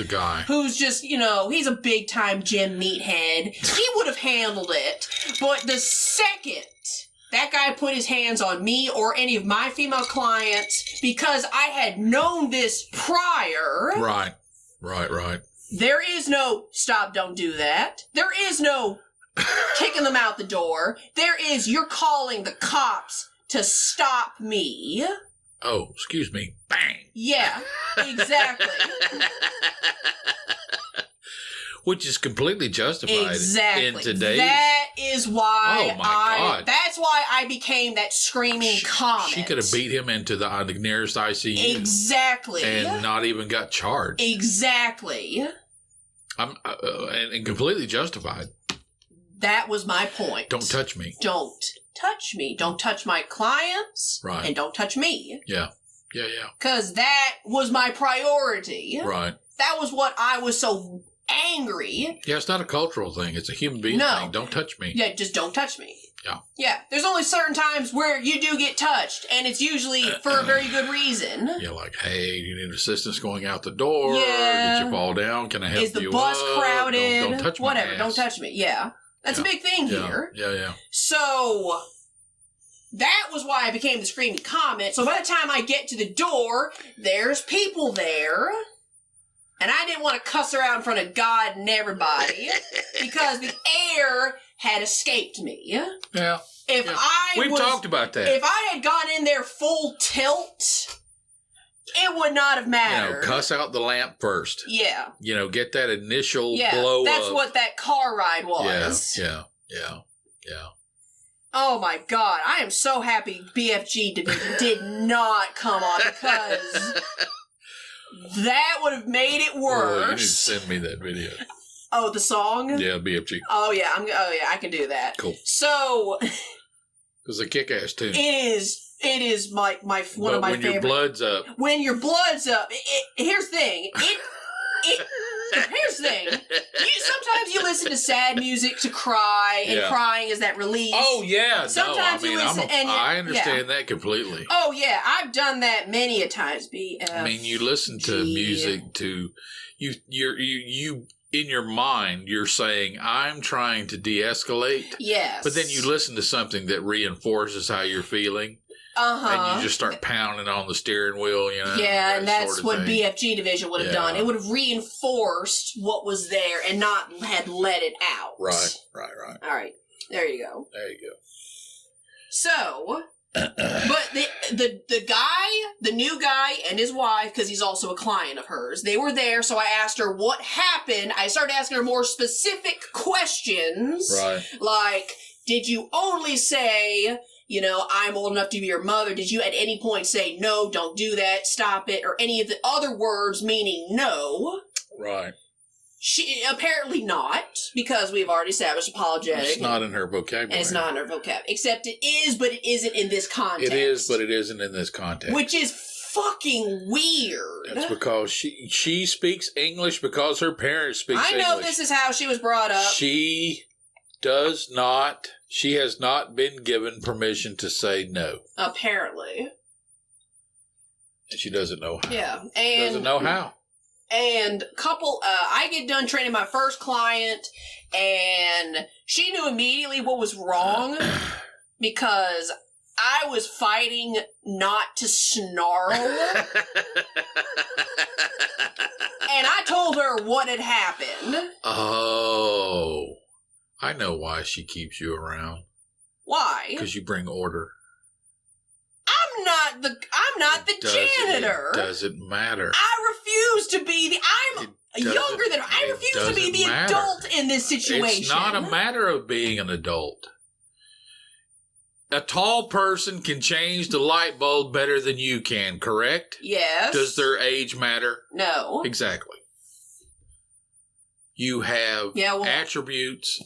Who's just, he's a big time gym meathead. He would have handled it. But the second that guy put his hands on me or any of my female clients, because I had known this prior. Right. There is no stop, don't do that. There is no kicking them out the door. There is, you're calling the cops to stop me. Oh, excuse me. Bang. Yeah, exactly. Which is completely justified in today's... That is why God. That's why I became that screaming comet. She could have beat him into the nearest ICU. Exactly. And not even got charged. Exactly. And completely justified. That was my point. Don't touch me. Don't touch me. Don't touch my clients. Right. And don't touch me. Yeah. Because that was my priority. Right. That was what I was so angry. Yeah, it's not a cultural thing. It's a human being thing. Don't touch me. Yeah, just don't touch me. Yeah. Yeah. There's only certain times where you do get touched, and it's usually for a very good reason. Yeah, like, hey, you need assistance going out the door? Yeah. Did you fall down? Can I help you? Is the bus crowded? Don't touch me. Whatever. Don't touch me. Yeah. That's a big thing here. Yeah. So, that was why I became the screaming comet. So by the time I get to the door, there's people there. And I didn't want to cuss her out in front of God and everybody. Because the air had escaped me. Yeah. We've talked about that. If I had gone in there full tilt, it would not have mattered. Cuss out the lamp first. Yeah. Get that initial blow that's up. what that car ride was. Yeah. Oh my God. I am so happy BFG did not come on because that would have made it worse. Oh, you need to send me that video. Oh, the song? Yeah, BFG. Oh yeah, I can do that. Cool. So it's a kick-ass tune. It is my one of my favorite. When your blood's up. When your blood's up. Here's the thing. Here's the thing. Sometimes you listen to sad music to cry, and crying is that release. Oh yeah. Sometimes you listen, I understand that completely. Oh yeah, I've done that many a times. I mean, you listen to music to you in your mind. You're saying, "I'm trying to de-escalate." Yes. But then you listen to something that reinforces how you're feeling. And you just start pounding on the steering wheel, you know. Yeah, and that's what BFG Division would have done. It would have reinforced what was there and not had let it out. Right. All right, there you go. So, but the guy, the new guy, and his wife, because he's also a client of hers, they were there. So I asked her what happened. I started asking her more specific questions, like, did you only say, you know, I'm old enough to be your mother? Did you at any point say, no, don't do that, stop it, or any of the other words meaning no? Right. She apparently not, because we've already established apologetic. It's not in her vocabulary. And it's not in her vocabulary. Except it is, but it isn't in this context. It is, but it isn't in this context. Which is fucking weird. That's because she speaks English because her parents speak English. I know this is how she was brought up. She has not been given permission to say no. Apparently. And she doesn't know how. Yeah. And doesn't know how. And I get done training my first client, and she knew immediately what was wrong because I was fighting not to snarl. And I told her what had happened. Oh. I know why she keeps you around. Why? Because you bring order. I'm not the janitor. It doesn't matter. I refuse to be I refuse to be the adult in this situation. It's not a matter of being an adult. A tall person can change the light bulb better than you can, correct? Yes. Does their age matter? No. Exactly. You have attributes.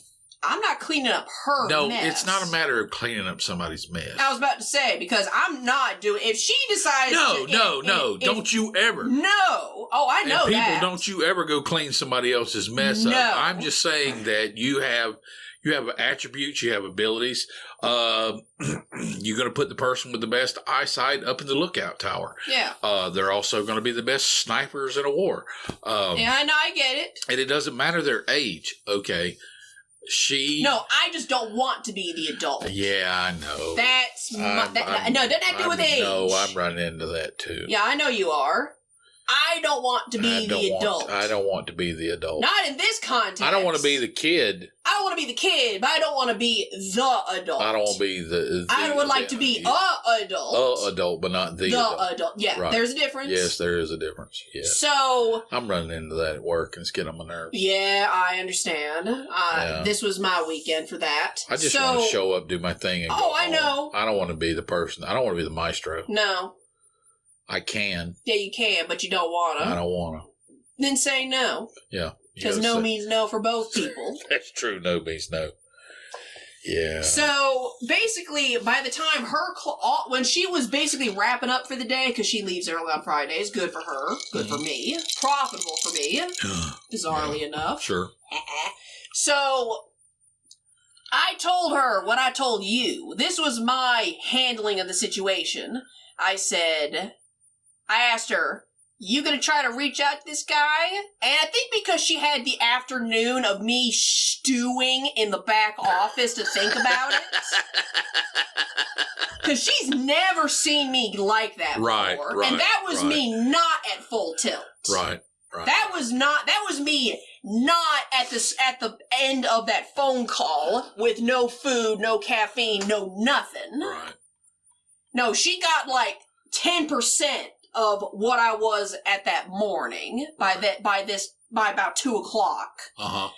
I'm not cleaning up her mess. No, it's not a matter of cleaning up somebody's mess. I was about to say, because I'm not doing... If she decides No, don't you ever. No. Oh, I know that. People, don't you ever go clean somebody else's mess up. I'm just saying that you have attributes, you have abilities. You're going to put the person with the best eyesight up in the lookout tower. Yeah. They're also going to be the best snipers in a war. Yeah, I know, I get it. And it doesn't matter their age, okay? No, I just don't want to be the adult. Yeah, I know. That's no, it doesn't have to do with age. No, I'm running into that too. Yeah, I know you are. I don't want to be the adult. I don't want to be the adult. Not in this context. I don't want to be the kid. I don't want to be the kid, but I don't want to be the adult. I don't want to be the I would like to be a adult. A adult, but not the adult. Yeah, right. There's a difference. Yes, there is a difference. Yeah. So I'm running into that at work and it's getting on my nerves. Yeah, I understand. This was my weekend for that. I just want to show up, do my thing, and go home. I know. I don't want to be the person. I don't want to be the maestro. No. I can. Yeah, you can, but you don't want to. I don't want to. Then say no. Yeah. Because no means no for both people. That's true. No means no. Yeah. So, basically, by the time when she was basically wrapping up for the day, because she leaves early on Fridays, good for her, good for me, profitable for me, bizarrely enough. Sure. So, I told her what I told you. This was my handling of the situation. I asked her, you gonna try to reach out to this guy? And I think because she had the afternoon of me stewing in the back office to think about it. Because she's never seen me like that before. And that was me not at full tilt. Right. That was me not at the end of that phone call with no food, no caffeine, no nothing. Right. No, she got like 10% of what I was at that morning by about 2 o'clock. Uh-huh.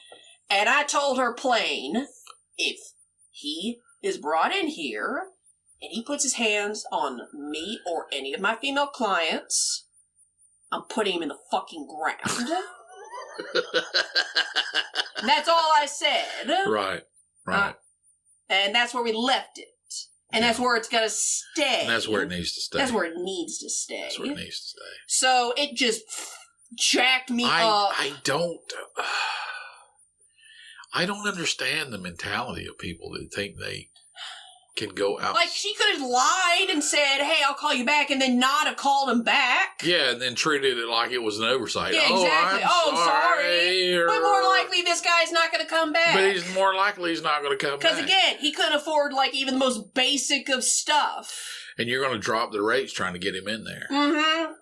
And I told her plain, if he is brought in here and he puts his hands on me or any of my female clients, I'm putting him in the fucking ground. That's all I said. Right. And that's where we left it. And that's where it's going to stay. And that's where it needs to stay. That's where it needs to stay. That's where it needs to stay. So it just jacked me up. I don't understand the mentality of people that think they can go out. Like, she could have lied and said, hey, I'll call you back, and then not have called him back. Yeah, and then treated it like it was an oversight. Yeah, exactly. I'm sorry. But more likely, this guy's not going to come back. But he's more likely he's not going to come back. Because, again, he couldn't afford, like, even the most basic of stuff. And you're going to drop the rates trying to get him in there. Mm-hmm.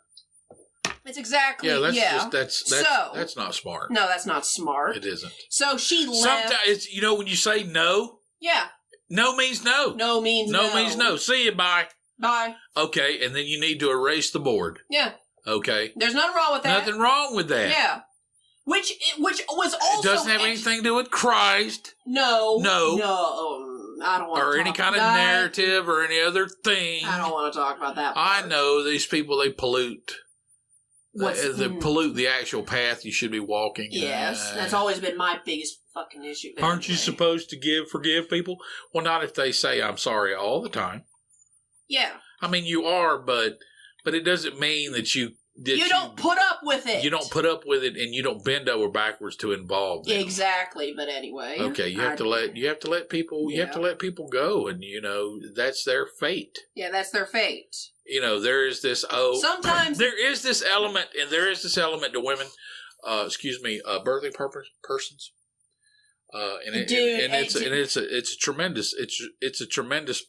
It's exactly, that's not smart. No, that's not smart. It isn't. So she left. Sometimes, when you say no. Yeah. No means no. No means no. No means no. See you, bye. Bye. Okay, and then you need to erase the board. Yeah. Okay. There's nothing wrong with that. Nothing wrong with that. Yeah. Which was also... It doesn't have anything to do with Christ. No. I don't want to or any kind of narrative or any other thing. I don't want to talk about that part. I know these people, they pollute. They pollute the actual path you should be walking. Yes, that's always been my biggest fucking issue. Aren't you supposed to forgive people? Well, not if they say I'm sorry all the time. Yeah. I mean, you are, but it doesn't mean that you don't put up with it. You don't put up with it, and you don't bend over backwards to involve them. Exactly, but anyway. Okay, you have to let people go, and that's their fate. Yeah, that's their fate. There is this sometimes there is this element to women, birthing persons. It's a tremendous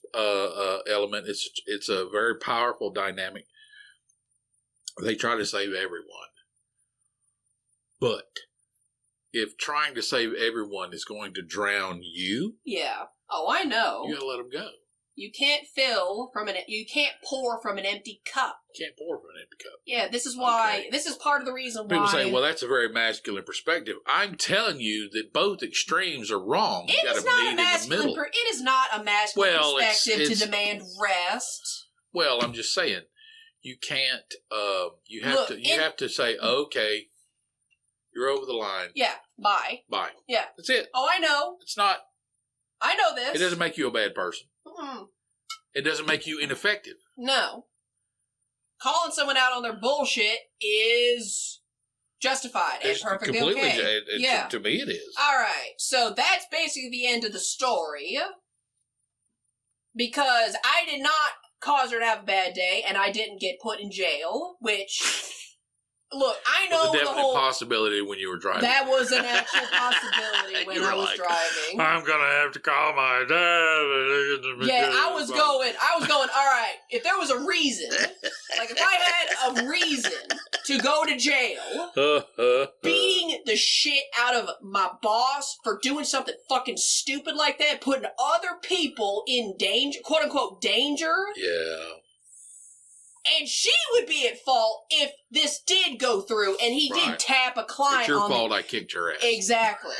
element. It's a very powerful dynamic. They try to save everyone, but if trying to save everyone is going to drown you, I know. You gotta let them go. You can't pour from an empty cup. Can't pour from an empty cup. Yeah, this is why. Okay. This is part of the reason why people say, "Well, that's a very masculine perspective." I'm telling you that both extremes are wrong. It is not a masculine perspective to demand rest. Well, I'm just saying, you can't. You have to say, "Okay, you're over the line." Yeah. Bye. Bye. Yeah. That's it. Oh, I know. It's not. I know this. It doesn't make you a bad person. Mm-hmm. It doesn't make you ineffective. No. Calling someone out on their bullshit is justified and perfectly okay. To me, it is. All right. So that's basically the end of the story. Because I did not cause her to have a bad day, and I didn't get put in jail, which... Look, I know the whole possibility when you were driving. That was an actual possibility when I was driving. I'm gonna have to call my dad. Yeah, I was going. All right, if there was a reason, like if I had a reason to go to jail, beating the shit out of my boss for doing something fucking stupid like that, putting other people in danger, quote unquote danger. Yeah. And she would be at fault if this did go through and he did tap a client. It's your fault I kicked your ass. Exactly.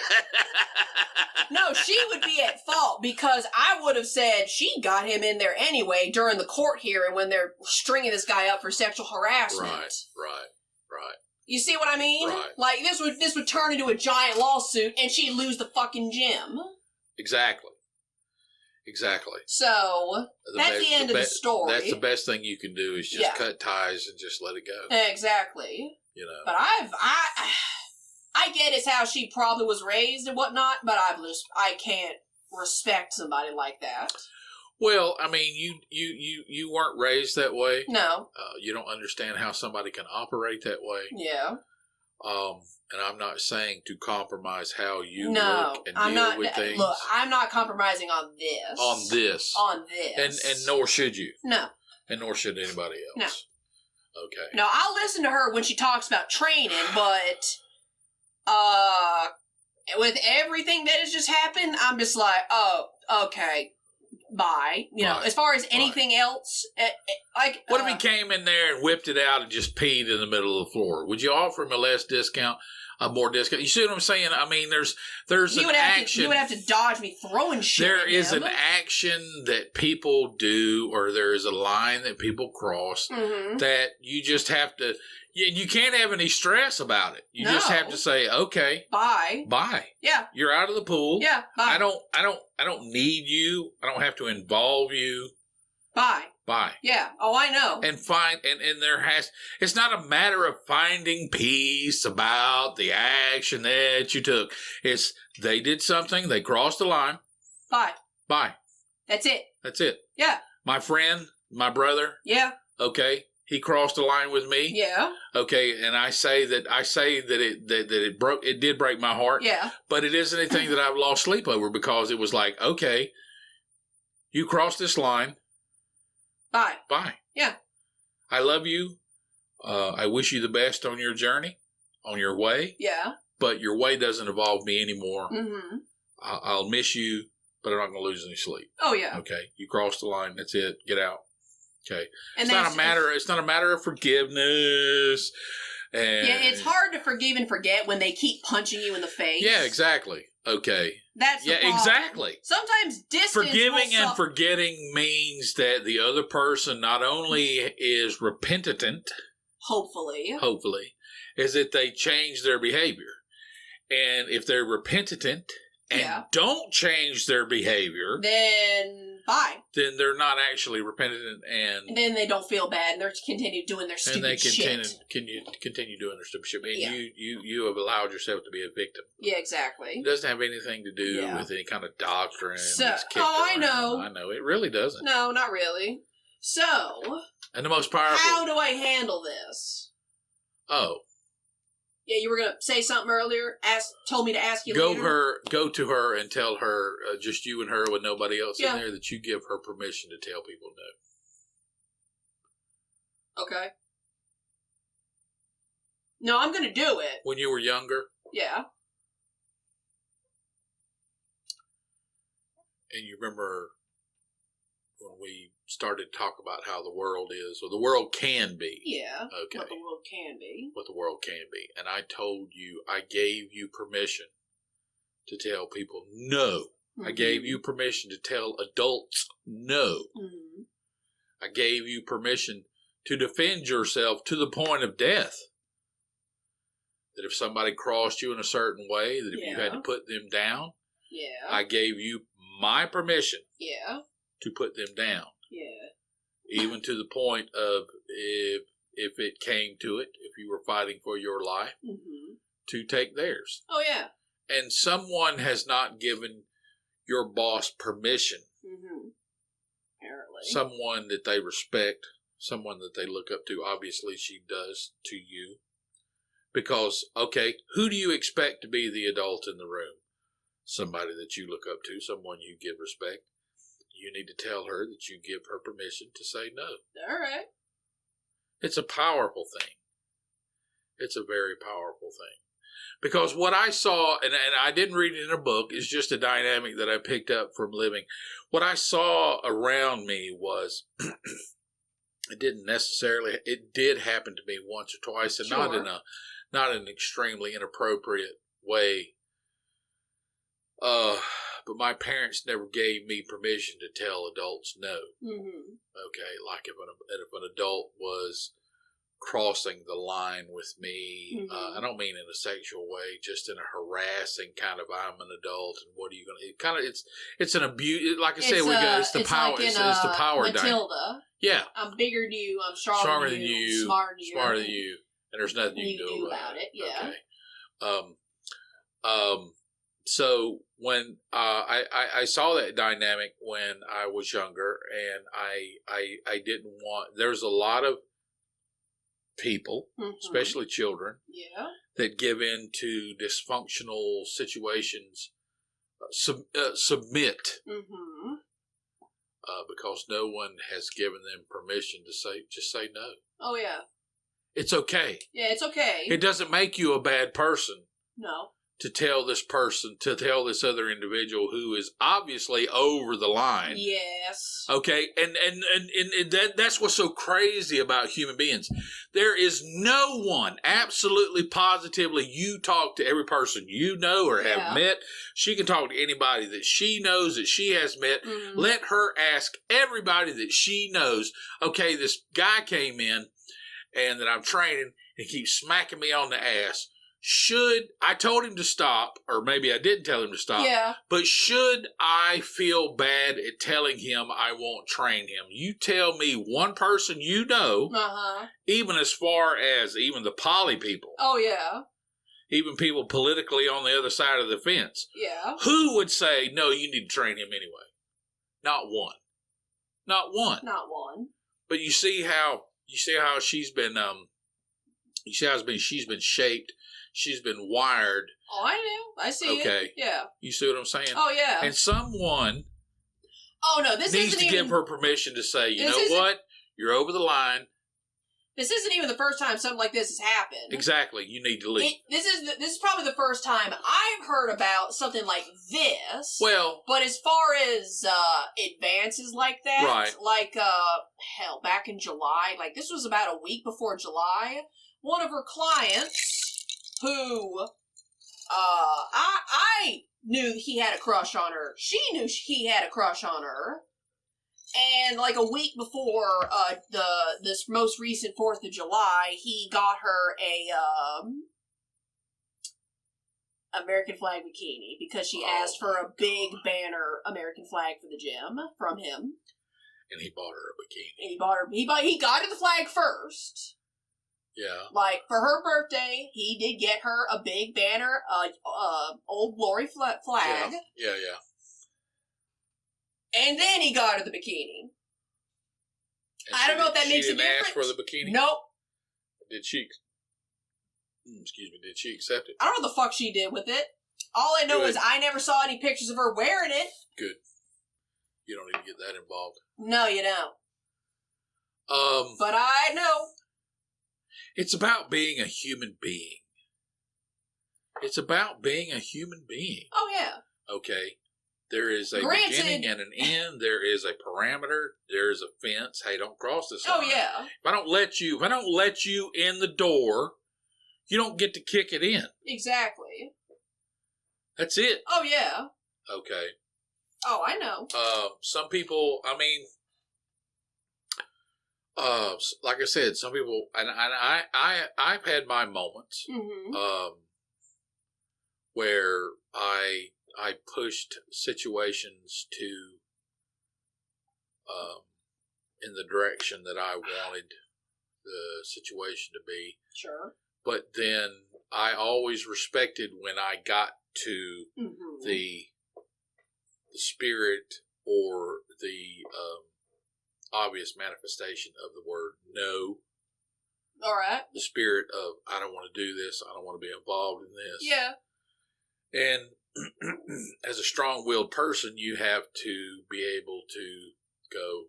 No, she would be at fault because I would have said she got him in there anyway during the court hearing when they're stringing this guy up for sexual harassment. Right. You see what I mean? Right. Like this would turn into a giant lawsuit and she'd lose the fucking gym. Exactly. So, that's the end of the story. That's the best thing you can do is just cut ties and just let it go. Exactly. But I get it's how she probably was raised and whatnot, but I can't respect somebody like that. Well, I mean, you weren't raised that way. No. You don't understand how somebody can operate that way. Yeah. And I'm not saying to compromise how you look and deal with things. Look, I'm not compromising on this. And nor should you. No. And nor should anybody else. No. Okay. No, I'll listen to her when she talks about training, but with everything that has just happened, I'm just like, oh, okay. Bye. As far as anything else, like... What if he came in there and whipped it out and just peed in the middle of the floor? Would you offer him a less discount? more discount. You see what I'm saying? I mean, there's an action. You would have to dodge me throwing shit. There is an action that people do, or there is a line that people cross that you just have to. You can't have any stress about it. You just have to say, okay, bye. Yeah, you're out of the pool. Yeah, bye. I don't need you. I don't have to involve you. Bye. Yeah. Oh, I know. And it's not a matter of finding peace about the action that you took. It's they did something, they crossed the line. Bye. That's it. Yeah. My friend, my brother. Yeah. Okay. He crossed the line with me. Yeah. Okay, and I say that it did break my heart. Yeah. But it isn't anything that I've lost sleep over, because it was like, okay, you crossed this line. Bye. Yeah. I love you. I wish you the best on your journey, on your way. Yeah. But your way doesn't involve me anymore. Mm-hmm. I'll miss you, but I'm not going to lose any sleep. Oh yeah. Okay. You crossed the line. That's it. Get out. Okay. And it's not a matter of forgiveness. And it's hard to forgive and forget when they keep punching you in the face. Yeah, exactly. Okay. That's the problem. Exactly. Sometimes distance. Forgiving and forgetting means that the other person not only is repentant, hopefully, is that they change their behavior. And if they're repentant and don't change their behavior, then bye. Then they're not actually repentant, and then they don't feel bad, and they continue doing their stupid shit. And they continue doing their stupid shit. And you have allowed yourself to be a victim. Yeah, exactly. It doesn't have anything to do with any kind of doctrine. I know. I know. It really doesn't. No, not really. So. And the most powerful. How do I handle this? Oh. Yeah, you were going to say something earlier? Told me to ask you later? Go to her and tell her, just you and her with nobody else in there, that you give her permission to tell people no. Okay. No, I'm going to do it. When you were younger? Yeah. And you remember when we started to talk about how the world is, or the world can be. Yeah. Okay. What the world can be. What the world can be. And I told you, I gave you permission to tell people no. I gave you permission to tell adults no. I gave you permission to defend yourself to the point of death. That if somebody crossed you in a certain way, that if you had to put them down, I gave you my permission to put them down. Yeah. Even to the point of if it came to it, if you were fighting for your life, to take theirs. Oh, yeah. And someone has not given your boss permission. Apparently. Someone that they respect, someone that they look up to. Obviously, she does to you. Because, okay, who do you expect to be the adult in the room? Somebody that you look up to, someone you give respect. You need to tell her that you give her permission to say no. All right. It's a powerful thing. It's a very powerful thing. Because what I saw, and I didn't read it in a book, it's just a dynamic that I picked up from living. What I saw around me was, it did happen to me once or twice, and not in an extremely inappropriate way. But my parents never gave me permission to tell adults no. Okay, like if an adult was crossing the line with me, I don't mean in a sexual way, just in a harassing kind of, I'm an adult and what are you going to, it's an abuse, like I said, it's the power, like it's the power Matilda. dynamic. Yeah. I'm bigger than you, I'm stronger than you, smarter than you. And there's nothing you can do about it. Yeah. Okay. So when I saw that dynamic when I was younger, and I didn't want, there's a lot of people, especially children, that give in to dysfunctional situations, submit, because no one has given them permission to just say no. Oh yeah. It's okay. Yeah, it's okay. It doesn't make you a bad person. No. to tell this other individual who is obviously over the line. Yes. Okay, and that's what's so crazy about human beings. There is no one, absolutely positively, you talk to every person you know or have met. She can talk to anybody that she knows that she has met. Mm-hmm. Let her ask everybody that she knows, okay, this guy came in and that I'm training and keeps smacking me on the ass. I told him to stop, or maybe I didn't tell him to stop, but should I feel bad at telling him I won't train him? You tell me one person you know, even as far as even the poly people. Oh, yeah. Even people politically on the other side of the fence. Yeah. Who would say, no, you need to train him anyway? Not one. Not one. Not one. But you see how she's been, she's been shaped. She's been wired. Oh, I do. I see it. Okay. Yeah. You see what I'm saying? Oh, yeah. And someone this needs to give her permission to say, you know what? You're over the line. This isn't even the first time something like this has happened. Exactly. You need to leave. This is probably the first time I've heard about something like this. Well. But as far as advances like that, right. Like, back in July, like this was about a week before July, one of her clients who, I knew he had a crush on her. She knew he had a crush on her. And like a week before this most recent 4th of July, he got her a American flag bikini because she asked for a big banner American flag for the gym from him. And he bought her a bikini. And he got her the flag first. Yeah. Like, for her birthday, he did get her a big banner, Old Glory flag. Yeah. And then he got her the bikini. I don't know if that makes a difference. She didn't ask for the bikini? Nope. Did she accept it? I don't know what the fuck she did with it. All I know is I never saw any pictures of her wearing it. Good. You don't need to get that involved. No, you don't. But I know. It's about being a human being. It's about being a human being. Oh, yeah. Okay. There is a beginning and an end. There is a parameter. There is a fence. Hey, don't cross this line. Oh, yeah. If I don't let you in the door, you don't get to kick it in. Exactly. That's it. Oh, yeah. Okay. Oh, I know. Some people, like I said, some people, and I've had my moments, where I pushed situations to, in the direction that I wanted the situation to be. Sure. But then I always respected when I got to the spirit or the obvious manifestation of the word no. All right. The spirit of, I don't want to do this. I don't want to be involved in this. Yeah. And as a strong-willed person, you have to be able to go,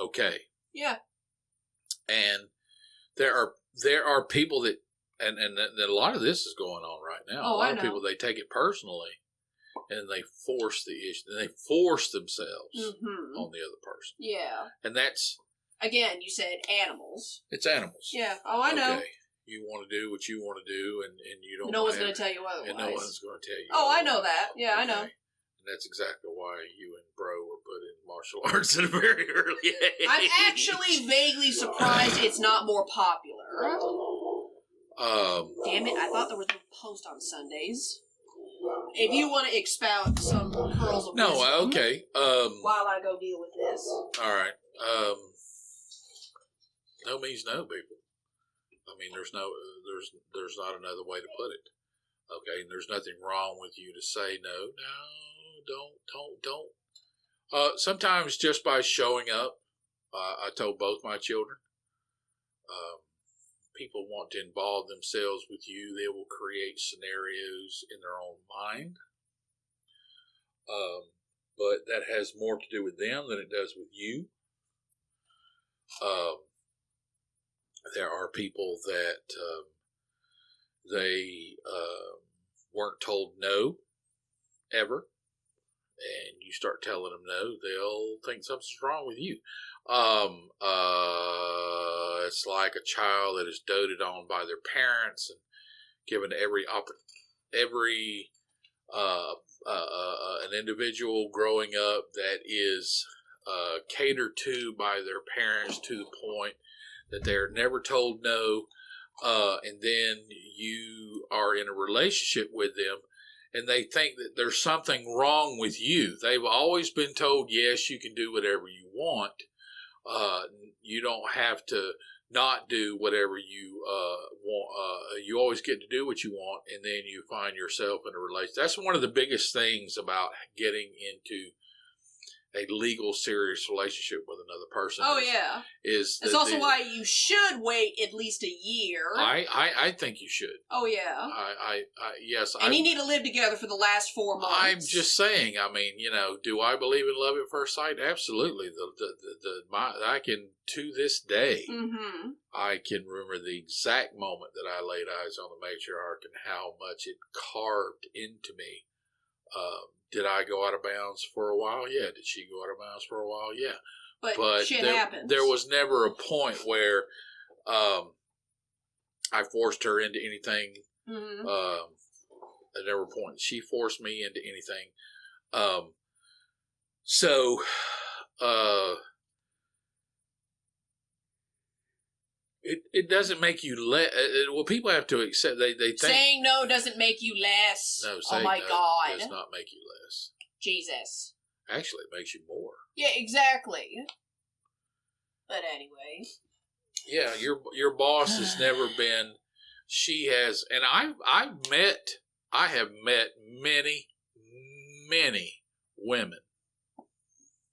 okay. Yeah. And there are people that, and a lot of this is going on right now. Oh, a lot of people, they take it personally, and they force the issue, and they force themselves on the other person. Yeah. And that's, again, you said animals. It's animals. Yeah. Oh, I know. Okay. You want to do what you want to do, and you don't. No one's going to tell you otherwise. And no one's going to tell you. Oh, I know that. Yeah, okay. I know. And that's exactly why you and Bro were put in martial arts at a very early age. I'm actually vaguely surprised it's not more popular. Damn it! I thought there was a post on Sundays. If you want to expound some pearls of wisdom, okay. While I go deal with this. All right. No means no, people. I mean, there's not another way to put it. Okay, and there's nothing wrong with you to say no, don't. Sometimes just by showing up, I told both my children, people want to involve themselves with you. They will create scenarios in their own mind. But that has more to do with them than it does with you. There are people that they weren't told no ever, and you start telling them no, they'll think something's wrong with you. It's like a child that is doted on by their parents and given every an individual growing up that is catered to by their parents to the point that they're never told no, and then you are in a relationship with them and they think that there's something wrong with you. They've always been told, yes, you can do whatever you want. You don't have to not do whatever you want. You always get to do what you want, and then you find yourself in a relationship. That's one of the biggest things about getting into a legal, serious relationship with another person. Oh, yeah. It's also why you should wait at least a year. I think you should. Oh, yeah. Yes. And you need to live together for the last 4 months. I'm just saying, I mean, do I believe in love at first sight? Absolutely. I can, to this day, I can remember the exact moment that I laid eyes on the matriarch and how much it carved into me. Did I go out of bounds for a while? Yeah. Did she go out of bounds for a while? Yeah. But shit happens. There was never a point where I forced her into anything. At never a point she forced me into anything. It doesn't make you less. Well, people have to accept. They think saying no doesn't make you less. No, saying no God does not make you less. Jesus. Actually, it makes you more. Yeah, exactly. But anyway. Yeah, your boss has never been. She has, and I have met many women.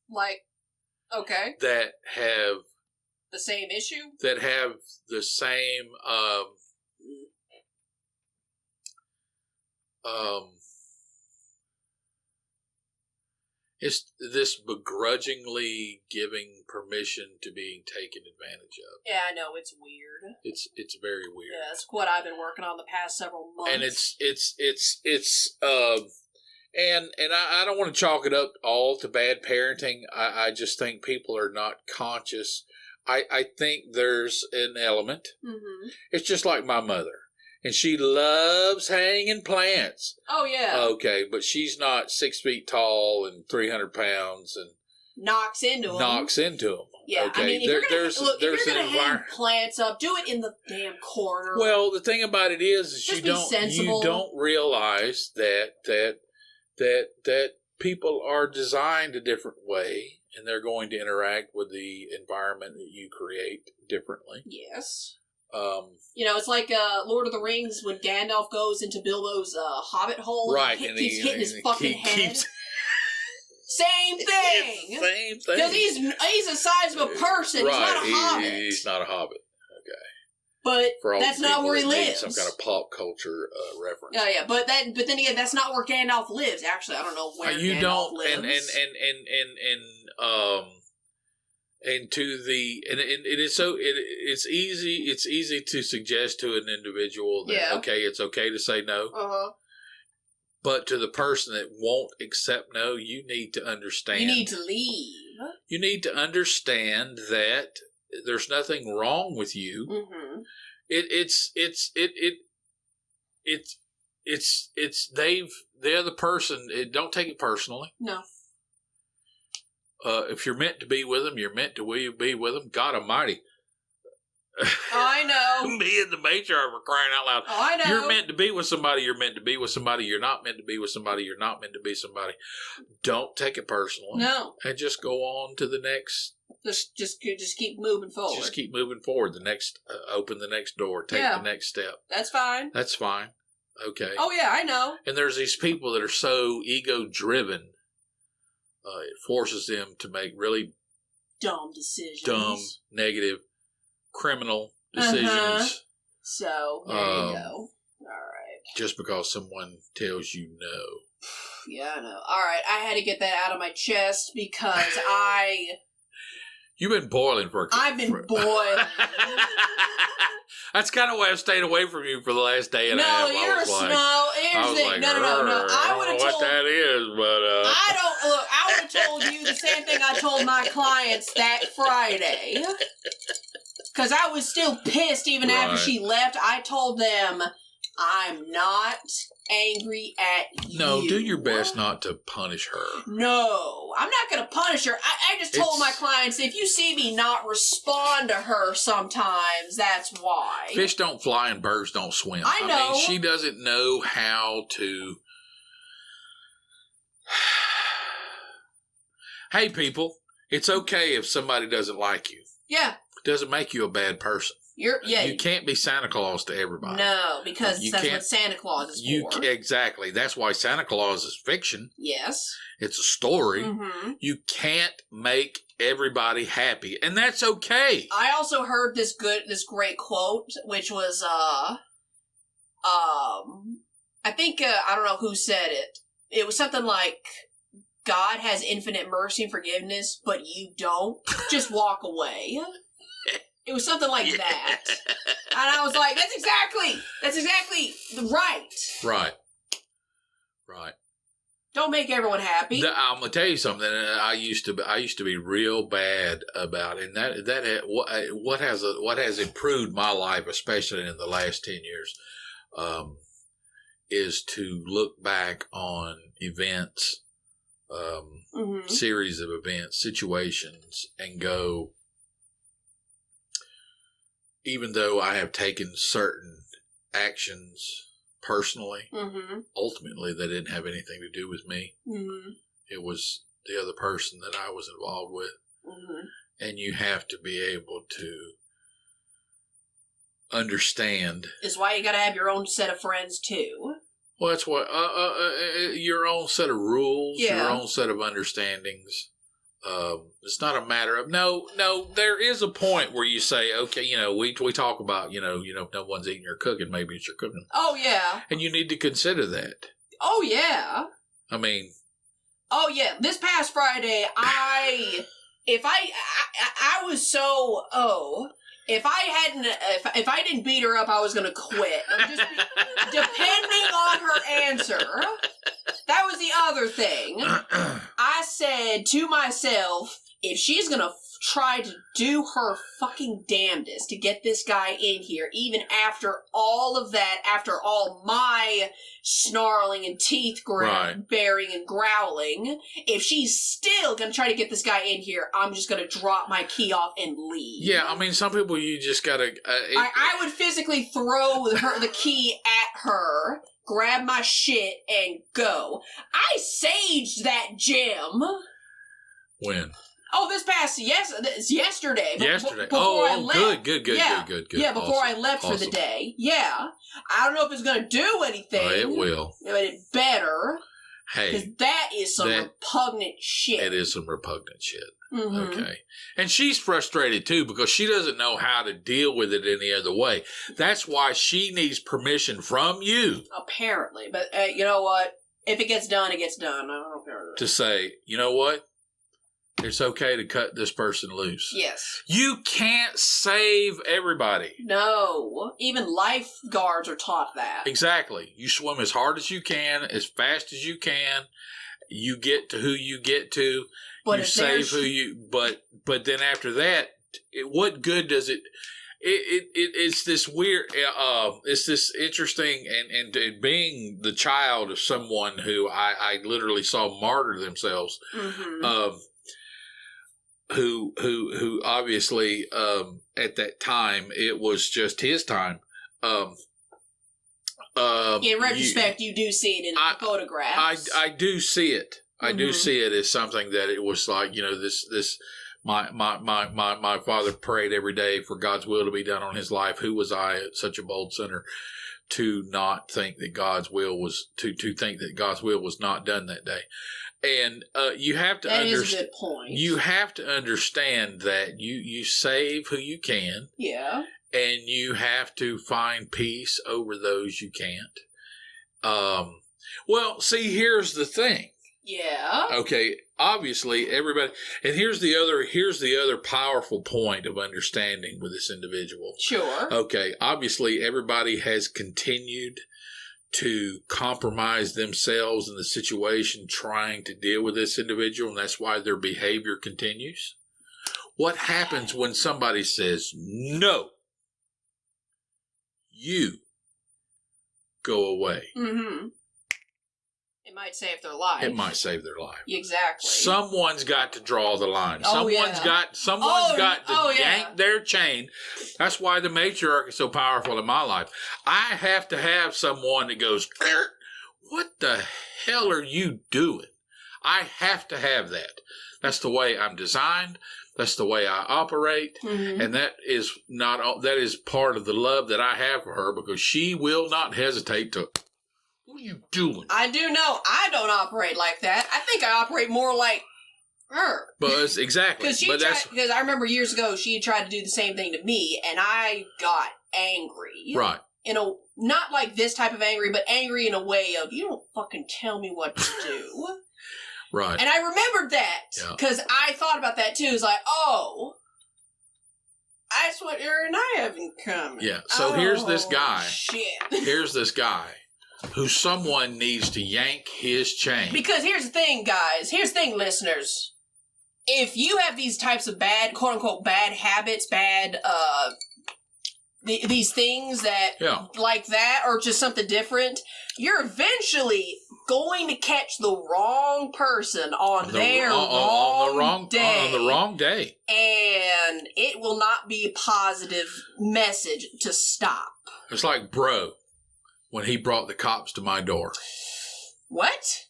Like, okay. That have the same issue? That have the same it's this begrudgingly giving permission to being taken advantage of. Yeah, I know, it's weird. It's very weird. Yeah, it's what I've been working on the past several months. And and I don't want to chalk it up all to bad parenting. I just think people are not conscious. I think there's an element. It's just like my mother. And she loves hanging plants. Oh, yeah. Okay, but she's not 6 feet tall and 300 pounds and knocks into them. Yeah, okay. I mean, if you're going to hang plants up, do it in the damn corner. Well, the thing about it is you don't realize that people are designed a different way, and they're going to interact with the environment that you create differently. Yes. It's like Lord of the Rings when Gandalf goes into Bilbo's hobbit hole. Right. And keeps hitting his fucking head. Same thing. Same thing. Because he's the size of a person. Right. He's not a hobbit. He's not a hobbit. Okay. But that's not where he lives. Some kind of pop culture reference. Oh, yeah. But then again, that's not where Gandalf lives. Actually, I don't know where Gandalf lives. It's easy to suggest to an individual that okay, it's okay to say no. But to the person that won't accept no, you need to understand. You need to leave. You need to understand that there's nothing wrong with you. They're the person. Don't take it personally. No. If you're meant to be with them, you're meant to be with them. God Almighty. I know. Me and the matriarch were crying out loud. Oh, I know. You're meant to be with somebody. You're meant to be with somebody. You're not meant to be with somebody. You're not meant to be somebody. Don't take it personally. No. And just go on to the next. Just keep moving forward. Just keep moving forward. The next, open the next door. Take the next step. That's fine. That's fine. Okay. Oh yeah, I know. And there's these people that are so ego-driven. It forces them to make really dumb decisions. Dumb, negative, criminal decisions. So, there you go. All right. Just because someone tells you no. Yeah, I know. All right, I had to get that out of my chest because You've been boiling for. I've been boiling. That's kind of why I've stayed away from you for the last day and a half. No, here's the thing. No. I would have told what that is, but I would have told you the same thing I told my clients that Friday. Because I was still pissed even after she left. I told them, I'm not angry at you. No, do your best not to punish her. No, I'm not going to punish her. I just told my clients, if you see me not respond to her sometimes, that's why. Fish don't fly and birds don't swim. I know. Mean, she doesn't know how to... Hey, people, it's okay if somebody doesn't like you. Yeah. It doesn't make you a bad person. You can't be Santa Claus to everybody. No, because that's what Santa Claus is for. Exactly. That's why Santa Claus is fiction. Yes. It's a story. Mm-hmm. You can't make everybody happy, and that's okay. I also heard this great quote, which was, I think, I don't know who said it. It was something like, God has infinite mercy and forgiveness, but you don't. Just walk away. It was something like that. And I was like, that's exactly right. Right. Don't make everyone happy. I'm gonna tell you something. I used to be real bad about it. And what has improved my life, especially in the last 10 years, is to look back on events, series of events, situations, and go, even though I have taken certain actions personally, ultimately they didn't have anything to do with me. It was the other person that I was involved with. And you have to be able to understand. It's why you got to have your own set of friends too. Well, that's what your own set of rules, your own set of understandings. It's not a matter of no. There is a point where you say, okay, we talk about, if no one's eating or cooking, maybe it's your cooking. Oh yeah, and you need to consider that. Oh yeah. I mean. Oh yeah. This past Friday, I was so If I didn't beat her up, I was gonna quit. Depending on her answer. That was the other thing. I said to myself, if she's gonna try to do her fucking damnedest to get this guy in here, even after all of that, after all my snarling and teeth baring and growling, if she's still gonna try to get this guy in here, I'm just gonna drop my key off and leave. Yeah, I mean, some people you just gotta... I would physically throw the key at her, grab my shit, and go. I saged that gym. When? Oh, this past yesterday. Yesterday. Before I left. Good. Yeah, before I left for the day. Yeah. I don't know if it's going to do anything. It will. But it better. Hey. Because that is some repugnant shit. It is some repugnant shit. Okay. And she's frustrated too because she doesn't know how to deal with it any other way. That's why she needs permission from you. Apparently. But you know what? If it gets done, it gets done. I don't care. To say, you know what? It's okay to cut this person loose. Yes. You can't save everybody. No. Even lifeguards are taught that. Exactly. You swim as hard as you can, as fast as you can. You get to who you get to. But you save who you... But then after that, what good does it... It's this weird... it's this interesting... And being the child of someone who I literally saw martyr themselves... Who obviously at that time it was just his time. In retrospect, you do see it in the photographs. I do see it. I do see it as something that it was like, this my father prayed every day for God's will to be done on his life. Who was I, such a bold sinner, to not think that God's will was to think that God's will was not done that day. And you have to understand. That is a good point. You have to understand that you save who you can. Yeah. And you have to find peace over those you can't. Well, see, here's the thing. Yeah. Okay, obviously everybody, and here's the other powerful point of understanding with this individual. Sure. Okay, obviously everybody has continued to compromise themselves in the situation trying to deal with this individual, and that's why their behavior continues. What happens when somebody says, no, you go away? Mm-hmm. It might save their life. It might save their life. Exactly. Someone's got to draw the line. Someone's got to yank their chain. That's why the matriarch is so powerful in my life. I have to have someone that goes, what the hell are you doing? I have to have that. That's the way I'm designed. That's the way I operate. Mm-hmm. And that is part of the love that I have for her, because she will not hesitate to, what are you doing? I do know I don't operate like that. I think I operate more like her. But exactly. Because I remember years ago she tried to do the same thing to me, and I got angry. Right. Not like this type of angry, but angry in a way of, you don't fucking tell me what to do. Right. And I remembered that, because I thought about that too. It's like, oh, that's what her and I have in common. Yeah. So here's this guy. Shit. Here's this guy who someone needs to yank his chain. Because here's the thing, guys. Here's the thing, listeners. If you have these types of bad, quote unquote, bad habits, these things that, like that, or just something different, you're eventually going to catch the wrong person on the wrong day. And it will not be a positive message to stop. It's like Bro, when he brought the cops to my door. What?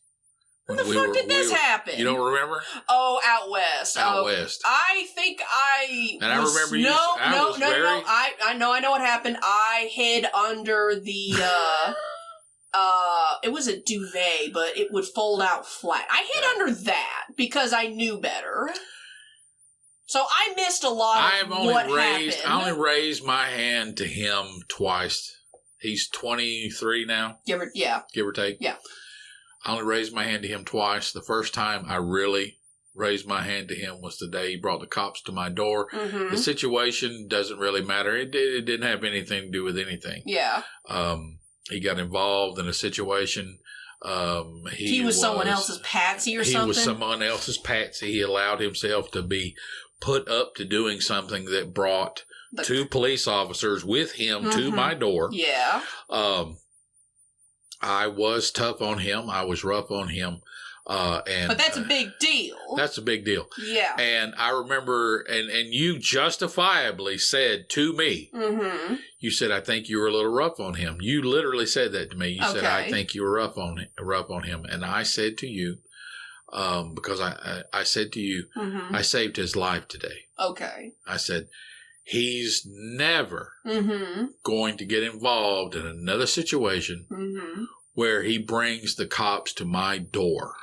When the fuck did this happen? You don't remember? Oh, out west. Out west. I think I. And was, I remember you. No. I know what happened. I hid under the. It was a duvet, but it would fold out flat. I hid under that because I knew better. So I missed a lot of what happened. I only raised my hand to him twice. He's 23 now. Give or take. Yeah. I only raised my hand to him twice. The first time I really raised my hand to him was the day he brought the cops to my door. Mm-hmm. The situation doesn't really matter. It didn't have anything to do with anything. Yeah. He got involved in a situation. He was someone else's patsy or something? He was someone else's patsy. He allowed himself to be put up to doing something that brought two police officers with him to my door. Yeah. I was tough on him. I was rough on him. But that's a big deal. That's a big deal. Yeah. And I remember, and you justifiably said to me, you said, I think you were a little rough on him. You literally said that to me. You said, I think you were rough on him. And I said to you, because I said to you, I saved his life today. Okay. I said, he's never going to get involved in another situation where he brings the cops to my door.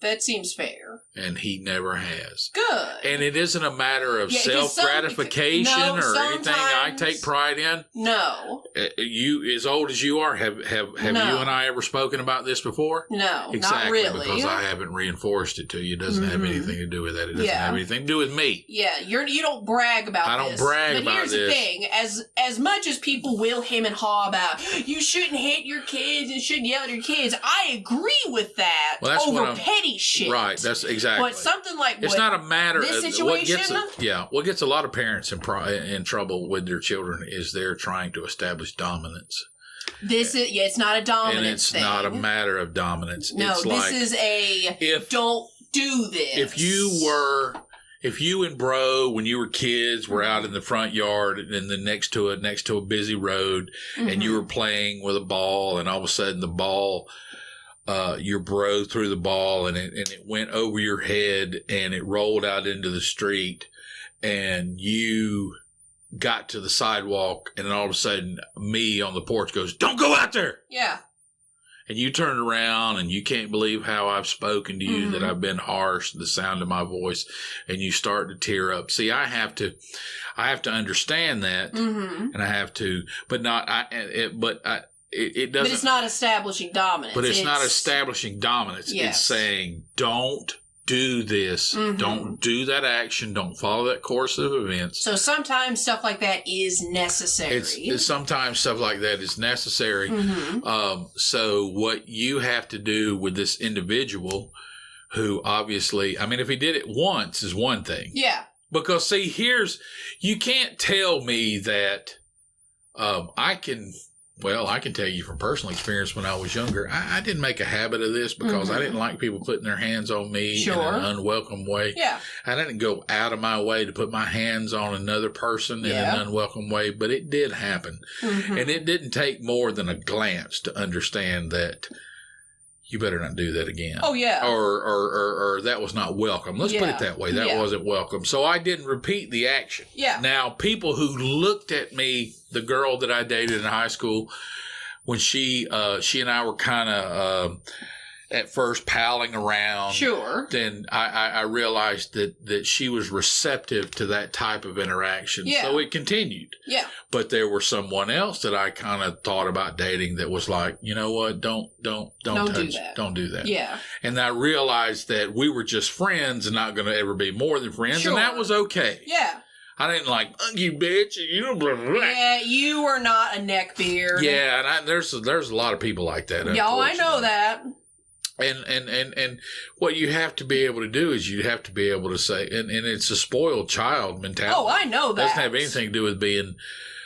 That seems fair. And he never has. Good. And it isn't a matter of self-gratification or anything I take pride in. No. You, as old as you are, have you and I ever spoken about this before? No, exactly, not really. Because I haven't reinforced it to you. It doesn't have anything to do with that. It doesn't have anything to do with me. Yeah, you don't brag about this. I don't brag about this. But here's the thing. As much as people will hem and haw about, you shouldn't hit your kids and shouldn't yell at your kids, I agree with that over petty shit. Right, that's exactly. But something like it's not a matter this of situation. What gets a lot of parents in trouble with their children is they're trying to establish dominance. It's not a dominance and it's thing. Not a matter of dominance. No, it's this is don't do this. If you and Bro, when you were kids, were out in the front yard and then next to a busy road, and you were playing with a ball, and all of a sudden the ball. Your Bro threw the ball and it went over your head and it rolled out into the street, and you got to the sidewalk, and then all of a sudden me on the porch goes, "Don't go out there." Yeah. And you turn around and you can't believe how I've spoken to you, that I've been harsh, the sound of my voice, and you start to tear up. See, I have to understand that, and I have to, it doesn't. But it's not establishing dominance. But it's not establishing dominance. Yes. It's saying, don't do this. Mm-hmm. Don't do that action. Don't follow that course of events. So sometimes stuff like that is necessary. Sometimes stuff like that is necessary. Mm-hmm. So what you have to do with this individual who obviously, I mean, if he did it once is one thing. Yeah. Because see, you can't tell me that I can tell you from personal experience when I was younger, I didn't make a habit of this because I didn't like people putting their hands on me in an unwelcome way. Yeah. I didn't go out of my way to put my hands on another person in an unwelcome way, but it did happen. Mm-hmm. And it didn't take more than a glance to understand that you better not do that again. Oh, yeah. Or that was not welcome. Let's put it that way. That wasn't welcome. So I didn't repeat the action. Yeah. Now, people who looked at me, the girl that I dated in high school, when she and I were kind of at first palling around. Sure. Then I realized that she was receptive to that type of interaction. Yeah. So it continued. Yeah. But there was someone else that I kind of thought about dating that was like, you know what? Don't touch that. Don't do that. Yeah. And I realized that we were just friends and not going to ever be more than friends. Sure. And that was okay. Yeah. I didn't like, you bitch, you blah, blah, blah. Yeah, you were not a neckbeard. Yeah, and there's a lot of people like that. Y'all, I know that. And what you have to be able to do is you have to be able to say, and it's a spoiled child mentality. Oh, I know that. It doesn't have anything to do with being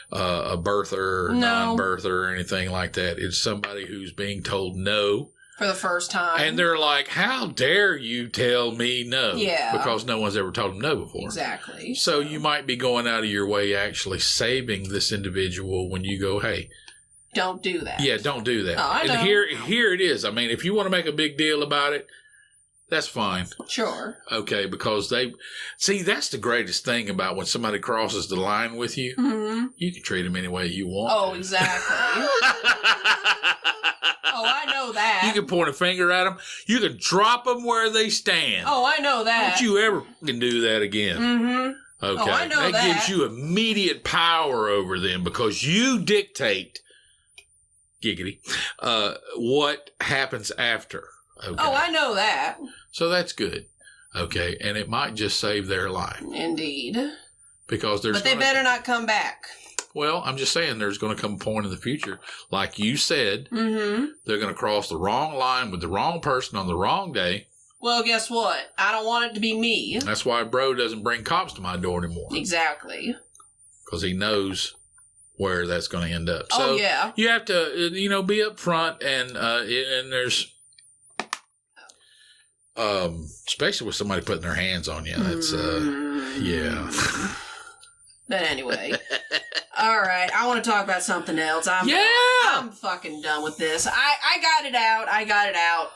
a birther or non-birther or anything like that. It's somebody who's being told no. For the first time. And they're like, how dare you tell me no? Yeah. Because no one's ever told them no before. Exactly. So you might be going out of your way actually saving this individual when you go, hey, don't do that. Yeah, don't do that. Oh, I know. And here it is. I mean, if you want to make a big deal about it, that's fine. Sure. Okay, because that's the greatest thing about when somebody crosses the line with you. Mm-hmm. You can treat them any way you want. Oh, exactly. Oh, I know that. You can point a finger at them. You can drop them where they stand. Oh, I know that. Don't you ever can do that again. Mm-hmm. Okay. Oh, I know that. That gives you immediate power over them because you dictate giggity, what happens after. Okay. Oh, I know that. So that's good. Okay. And it might just save their life. Indeed. Because But they better not come back. Well, I'm just saying there's going to come a point in the future, like you said, they're going to cross the wrong line with the wrong person on the wrong day. Well, guess what? I don't want it to be me. That's why bro doesn't bring cops to my door anymore. Exactly. Because he knows where that's going to end up. So you have to, be upfront and there's, especially with somebody putting their hands on you. That's, yeah. But anyway, all right. I want to talk about something else. I'm fucking done with this. I got it out.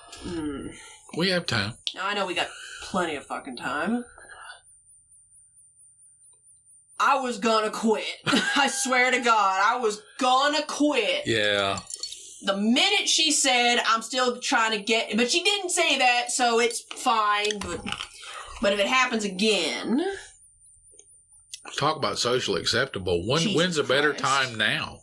We have time. I know we got plenty of fucking time. I was gonna quit. I swear to God, I was gonna quit. Yeah. The minute she said, I'm still trying to get... But she didn't say that, so it's fine. But if it happens again... Talk about socially acceptable. When's a better time now?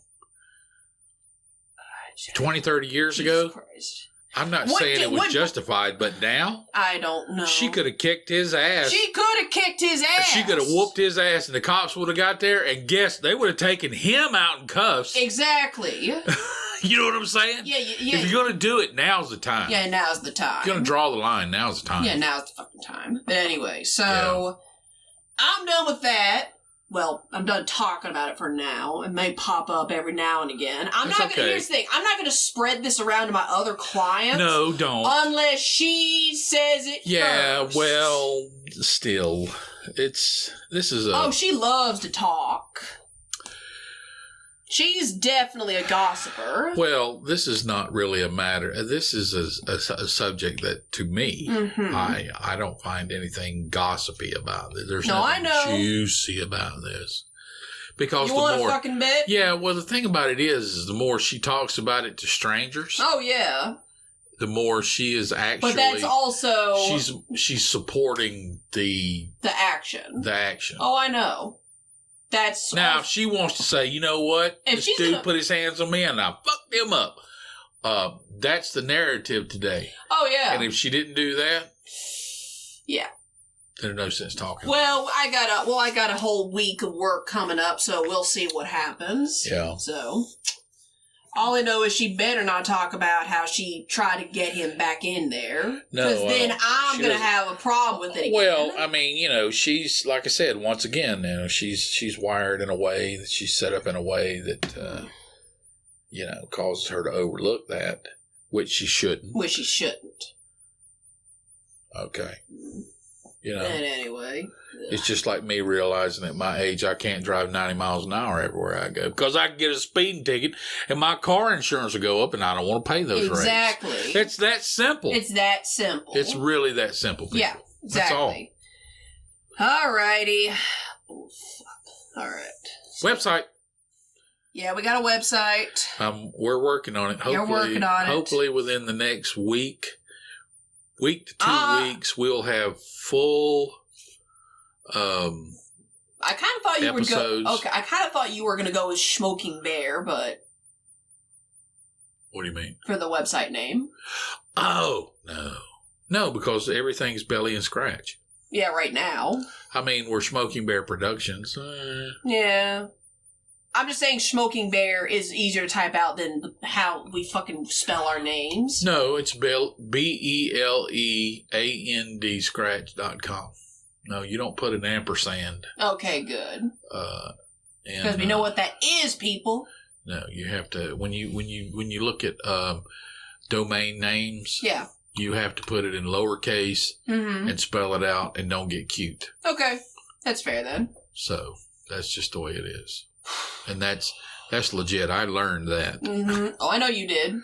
20, 30 years ago? Christ. I'm not saying it was justified, but now? I don't know. She could have kicked his ass. She could have kicked his ass. She could have whooped his ass and the cops would have got there and guess they would have taken him out in cuffs. Exactly. You know what I'm saying? Yeah. If you're going to do it, now's the time. Yeah, now's the time. If you're going to draw the line, now's the time. Yeah, now's the fucking time. But anyway, so I'm done with that. Well, I'm done talking about it for now. It may pop up every now and again. Here's the thing. I'm not going to spread this around to my other clients. No, don't. Unless she says it first. Well, still. Oh, she loves to talk. She's definitely a gossiper. Well, this is not really a matter. This is a subject that, to me, I don't find anything gossipy about it. There's nothing juicy about this. Because you want a fucking bet? Yeah, well, the thing about it is the more she talks about it to strangers. Oh, yeah. The more she is actually... But that's also... She's supporting the action. The action. Oh, I know. That's now if she wants to say, you know what, this dude put his hands on me and I fucked him up. That's the narrative today. Oh yeah. And if she didn't do that, yeah, there's no sense talking. Well, I got a whole week of work coming up, so we'll see what happens. Yeah. So all I know is she better not talk about how she tried to get him back in there. Because then I'm going to have a problem with it again. Well, I mean, you know, she's, like I said, once again, you know, she's wired in a way that she's set up in a way that, you know, causes her to overlook that, which she shouldn't. Which she shouldn't. Okay. You know. And anyway. It's just like me realizing at my age I can't drive 90 miles an hour everywhere I go because I can get a speeding ticket and my car insurance will go up and I don't want to pay those rates. Exactly. It's that simple. It's that simple. It's really that simple. People. Yeah, exactly. That's all. Alrighty. Oh, fuck. All right. Website. Yeah, we got a website. We're working on it. You're working on it. Hopefully within the next week to 2 weeks, we'll have full I kind of thought you episodes. would go. Okay, I kind of thought you were going to go with Smoking Bear, but what do you mean for the website name? Oh no, because everything's Bel-E Scratch. Yeah, right now. I mean, we're Smoking Bear Productions. Yeah, I'm just saying Smoking Bear is easier to type out than how we fucking spell our names. No, it's BELEAND Scratch.com. No, you don't put an ampersand. Okay, good. Because we know what that is, people. No, you have to when you look at domain names. Yeah. You have to put it in lowercase and spell it out and don't get cute. Okay, that's fair then. So that's just the way it is, and that's legit. I learned that. Mm-hmm. Oh, I know you did.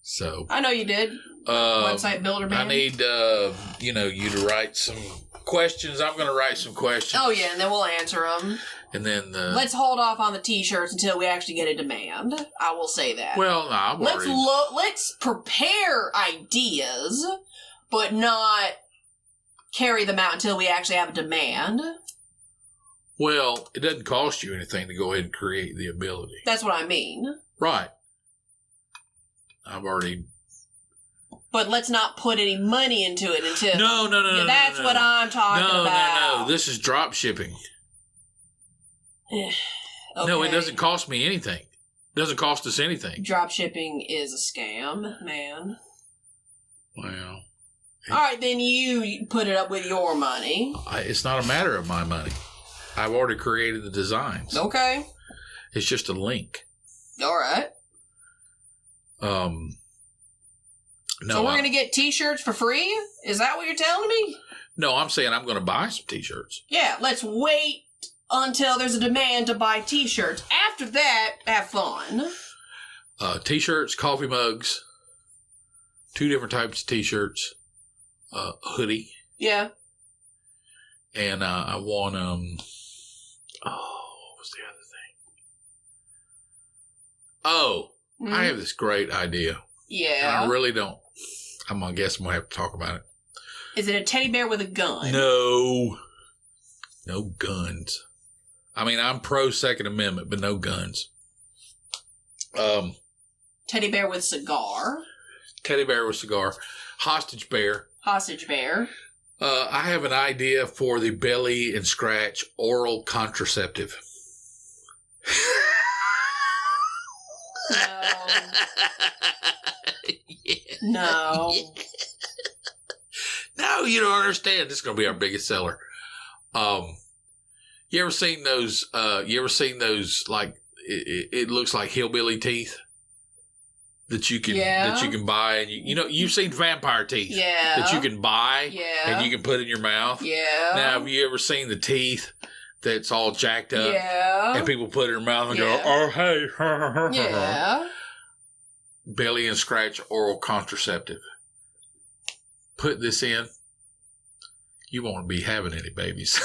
So I know you did. Website builder man. I need you to write some questions. I'm going to write some questions. Oh yeah, and then we'll answer them. And then let's hold off on the t-shirts until we actually get a demand. I will say that. Well, no, let's prepare ideas, but not carry them out until we actually have a demand. Well, it doesn't cost you anything to go ahead and create the ability. That's what I mean. Right. I've already. But let's not put any money into it until. No. That's what I'm talking about. No. This is drop shipping. Okay. No, it doesn't cost me anything. It doesn't cost us anything. Drop shipping is a scam, man. Well. All right, then you put it up with your money. It's not a matter of my money. I've already created the designs. Okay. It's just a link. All right. No, so we're going to get t-shirts for free? Is that what you're telling me? No, I'm saying I'm going to buy some t-shirts. Yeah, let's wait until there's a demand to buy t-shirts. After that, have fun. T-shirts, coffee mugs, 2 different types of t-shirts, a hoodie. Yeah. And I want, what was the other thing? Oh, I have this great idea. Yeah. And I really don't. I'm going to guess I'm going to have to talk about it. Is it a teddy bear with a gun? No. No guns. I mean, I'm pro Second Amendment, but no guns. Teddy bear with cigar. Teddy bear with cigar. Hostage bear. Hostage bear. I have an idea for the Bel-E Scratch oral contraceptive. No. Yeah. No. No, you don't understand. This is going to be our biggest seller. You ever seen those? Like it looks like hillbilly teeth that you can buy, and you've seen vampire teeth that you can buy and you can put in your mouth. Yeah. Now, have you ever seen the teeth that's all jacked up? Yeah. And people put it in their mouth and go, "Oh hey." Yeah. Bel-E Scratch oral contraceptive. Put this in. You won't be having any babies.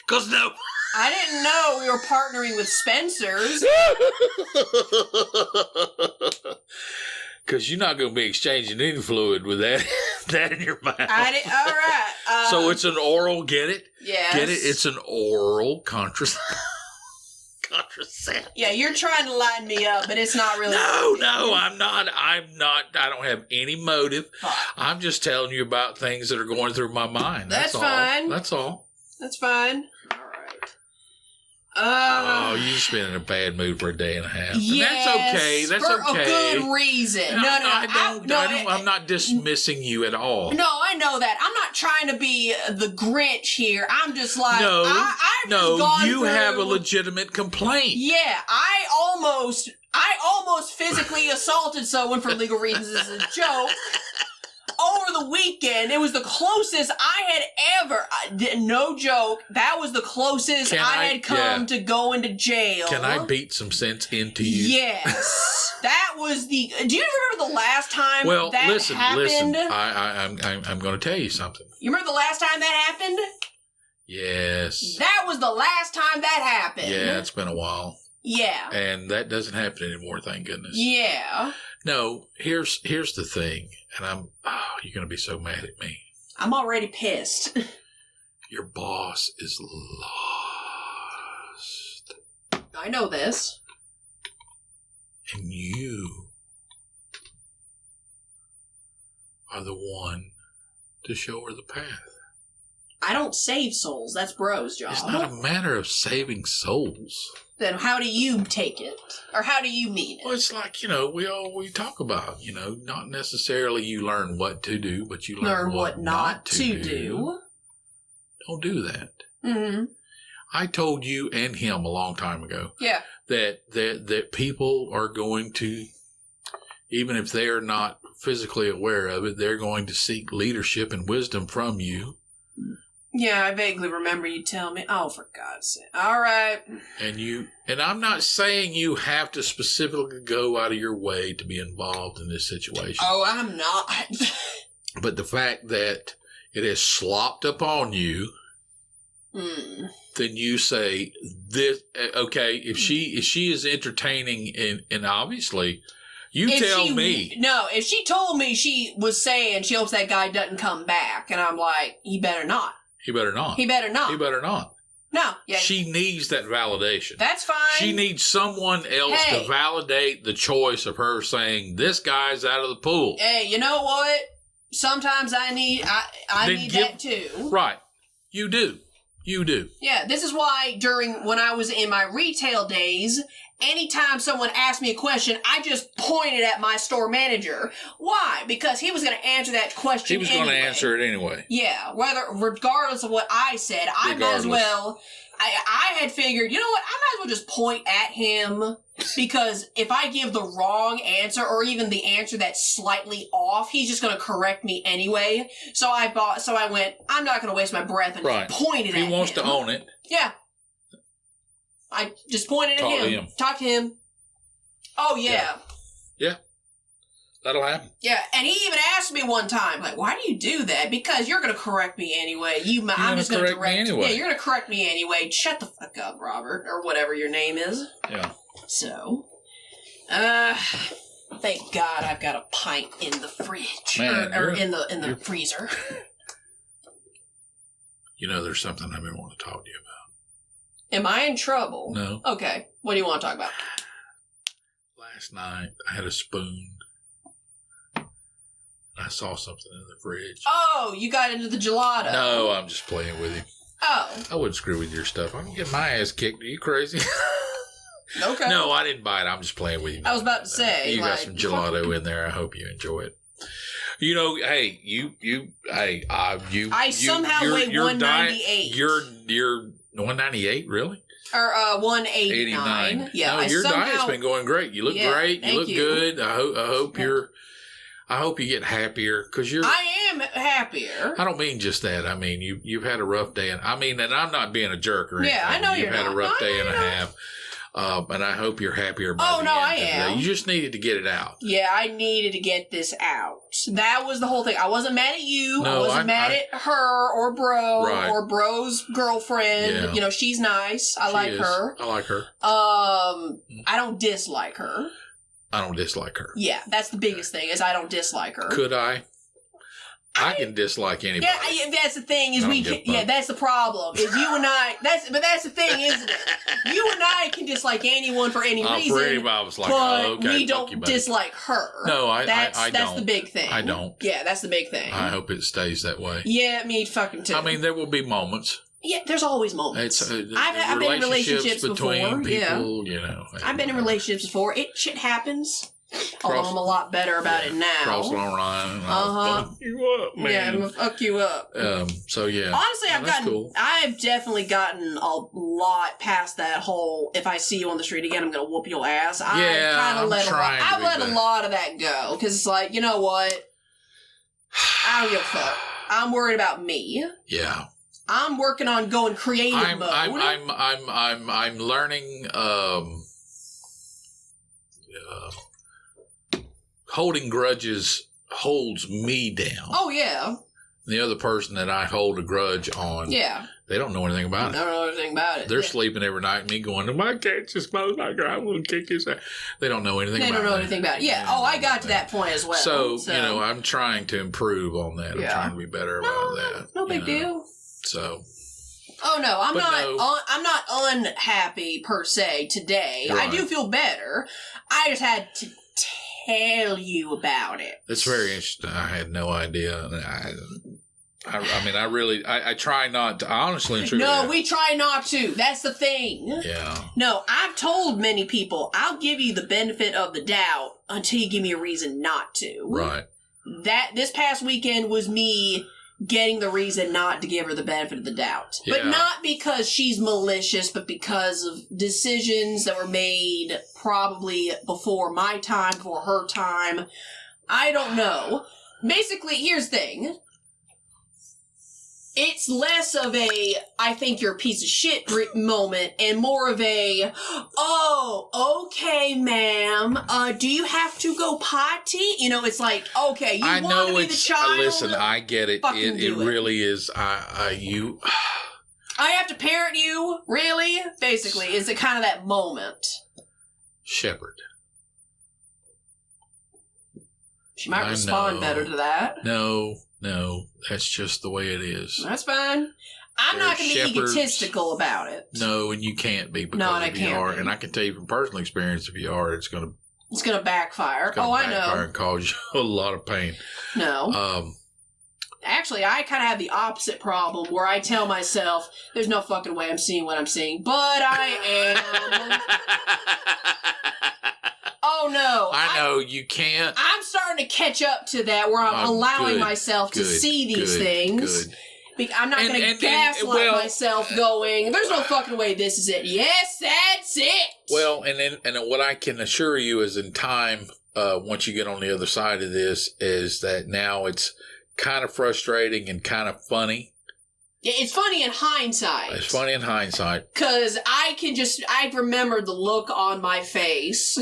Because no. I didn't know we were partnering with Spencer's. Because you're not going to be exchanging any fluid with that. that in your mouth. All right. So it's an oral, get it? Yes. Get it? It's an oral contraceptive. Yeah, you're trying to line me up, but it's not really. No, I'm not. I don't have any motive. I'm just telling you about things that are going through my mind. That's fine. That's all. That's fine. All right. You've just been in a bad mood for a day and a half. Yes, that's okay. That's for okay. a good reason. I'm not dismissing you at all. No, I know that. I'm not trying to be the Grinch here. I'm just like, you have a legitimate complaint. Yeah, I almost physically assaulted someone for legal reasons as a joke. Over the weekend, it was the closest I had ever, no joke, that was the closest I had come to going to jail. Can I beat some sense into you? Yes. That was do you remember the last time listen, happened? I'm going to tell you something. You remember the last time that happened? Yes. That was the last time that happened. Yeah, it's been a while. Yeah. And that doesn't happen anymore, thank goodness. Yeah. No, here's the thing, and you're going to be so mad at me. I'm already pissed. Your boss is lost. I know this. And you are the one to show her the path. I don't save souls. That's bro's job. It's not a matter of saving souls. Then how do you take it? Or how do you mean it? Well, it's like, we talk about, not necessarily you learn what to do, but you learn what not to do. Don't do that. Mm-hmm. I told you and him a long time ago. Yeah. That people are going to, even if they're not physically aware of it, they're going to seek leadership and wisdom from you. Yeah, I vaguely remember you telling me. Oh, for God's sake. All right. And I'm not saying you have to specifically go out of your way to be involved in this situation. Oh, I'm not. But the fact that it has slopped upon you, then you say this. Okay, if she is entertaining and obviously, tell me. No, if she told me she was saying she hopes that guy doesn't come back, and I'm like, he better not. He better not. He better not. He better not. No. Yeah. She needs that validation. That's fine. She needs someone else to validate the choice of her saying, this guy's out of the pool. Hey, you know what? Sometimes I need that too. Right. You do. You do. Yeah, this is why when I was in my retail days, anytime someone asked me a question, I just pointed at my store manager. Why? Because he was going to answer that question anyway. He was going to answer it anyway. Yeah, regardless of what I said, I might as well. I had figured, you know what? I might as well just point at him, because if I give the wrong answer or even the answer that's slightly off, he's just going to correct me anyway. So I went, I'm not going to waste my breath and just pointed at him. He wants to own it. Yeah. I just pointed at him. Talk to him. Oh, yeah. Yeah. That'll happen. Yeah, and he even asked me one time, like, why do you do that? Because you're going to correct me anyway. I'm just going to correct you. Yeah, you're going to correct me anyway. Shut the fuck up, Robert, or whatever your name is. Yeah. So, thank God I've got a pint in the fridge. Man, or in the freezer. There's something I've been wanting to talk to you about. Am I in trouble? No. Okay. What do you want to talk about? Last night, I had a spoon. I saw something in the fridge. Oh, you got into the gelato. No, I'm just playing with you. Oh. I wouldn't screw with your stuff. I can get my ass kicked. Are you crazy? Okay. No, I didn't buy it. I'm just playing with you. I was about to say. You got some gelato in there. I hope you enjoy it. Hey, I somehow weigh 198. You're 198, really? Or 189. Yeah. No, your diet's been going great. You look great. You look good. I hope you get happier, because I am happier. I don't mean just that. I mean you've had a rough day, and I'm not being a jerk or anything. Yeah, I know you've had a rough day and a half. And I hope you're happier by the end. I am. You just needed to get it out. Yeah, I needed to get this out. That was the whole thing. I wasn't mad at you. No, I wasn't mad at her or bro or bro's girlfriend. Yeah. She's nice. I like her. I like her. I don't dislike her. I don't dislike her. Yeah, that's the biggest thing, is I don't dislike her. Could I? I can dislike anybody. Yeah, that's the thing is that's the problem is you and I. That's the thing, isn't it? You and I can dislike anyone for any reason. For anybody, I was like, but we don't dislike her. No, I that's don't. the big thing. I don't. Yeah, that's the big thing. I hope it stays that way. Yeah, me fucking too. I mean, there will be moments. Yeah, there's always moments. I've been in relationships before. People, I've been in relationships before. Shit happens. Although I'm a lot better about it now. Cross the line. Fuck you up, man. Yeah, I'm gonna fuck you up. So yeah. Honestly, I've definitely gotten a lot past that whole. If I see you on the street again, I'm gonna whoop your ass. I let a lot of that go because it's like, you know what? I don't give a fuck. I'm worried about me. Yeah. I'm working on going creative mode. I'm learning. Holding grudges holds me down. Oh, yeah. The other person that I hold a grudge on, they don't know anything about it. They don't know anything about it. They're sleeping every night and me going, my cat just smells like her. I'm going to kick his ass. They don't know anything about it. They don't know anything about it. Yeah. Oh, I got to that point as well. So, I'm trying to improve on that. I'm trying to be better about that. No big deal. So... Oh no, I'm not unhappy per se today. Right. I do feel better. I just had to tell you about it. It's very interesting. I had no idea. I try not to, honestly and truly. No, we try not to. That's the thing. Yeah. No, I've told many people, I'll give you the benefit of the doubt until you give me a reason not to. Right. This past weekend was me getting the reason not to give her the benefit of the doubt. Yeah. But not because she's malicious, but because of decisions that were made probably before my time, before her time. I don't know. Basically, here's the thing. It's less of a, I think you're a piece of shit moment and more of a, oh, okay, ma'am. Do you have to go potty? You know, it's like, okay, you want to be the child. Listen, I get it. It really is. I have to parent you? Really? Basically, is it kind of that moment? Shepherd. She might respond better to that. No, that's just the way it is. That's fine. I'm not going to be egotistical about it. No, and you can't be because if you are. And I can tell you from personal experience, if you are, it's going to backfire. I know. And cause you a lot of pain. No. Actually, I kind of have the opposite problem where I tell myself, there's no fucking way I'm seeing what I'm seeing, but I am. Oh, no. I know, you can't. I'm starting to catch up to that where I'm allowing myself to see these things. I'm not going to gaslight myself going, there's no fucking way this is it. Yes, that's it. Well, and what I can assure you is in time, once you get on the other side of this, is that now it's kind of frustrating and kind of funny. Yeah, it's funny in hindsight. It's funny in hindsight. Because I remembered the look on my face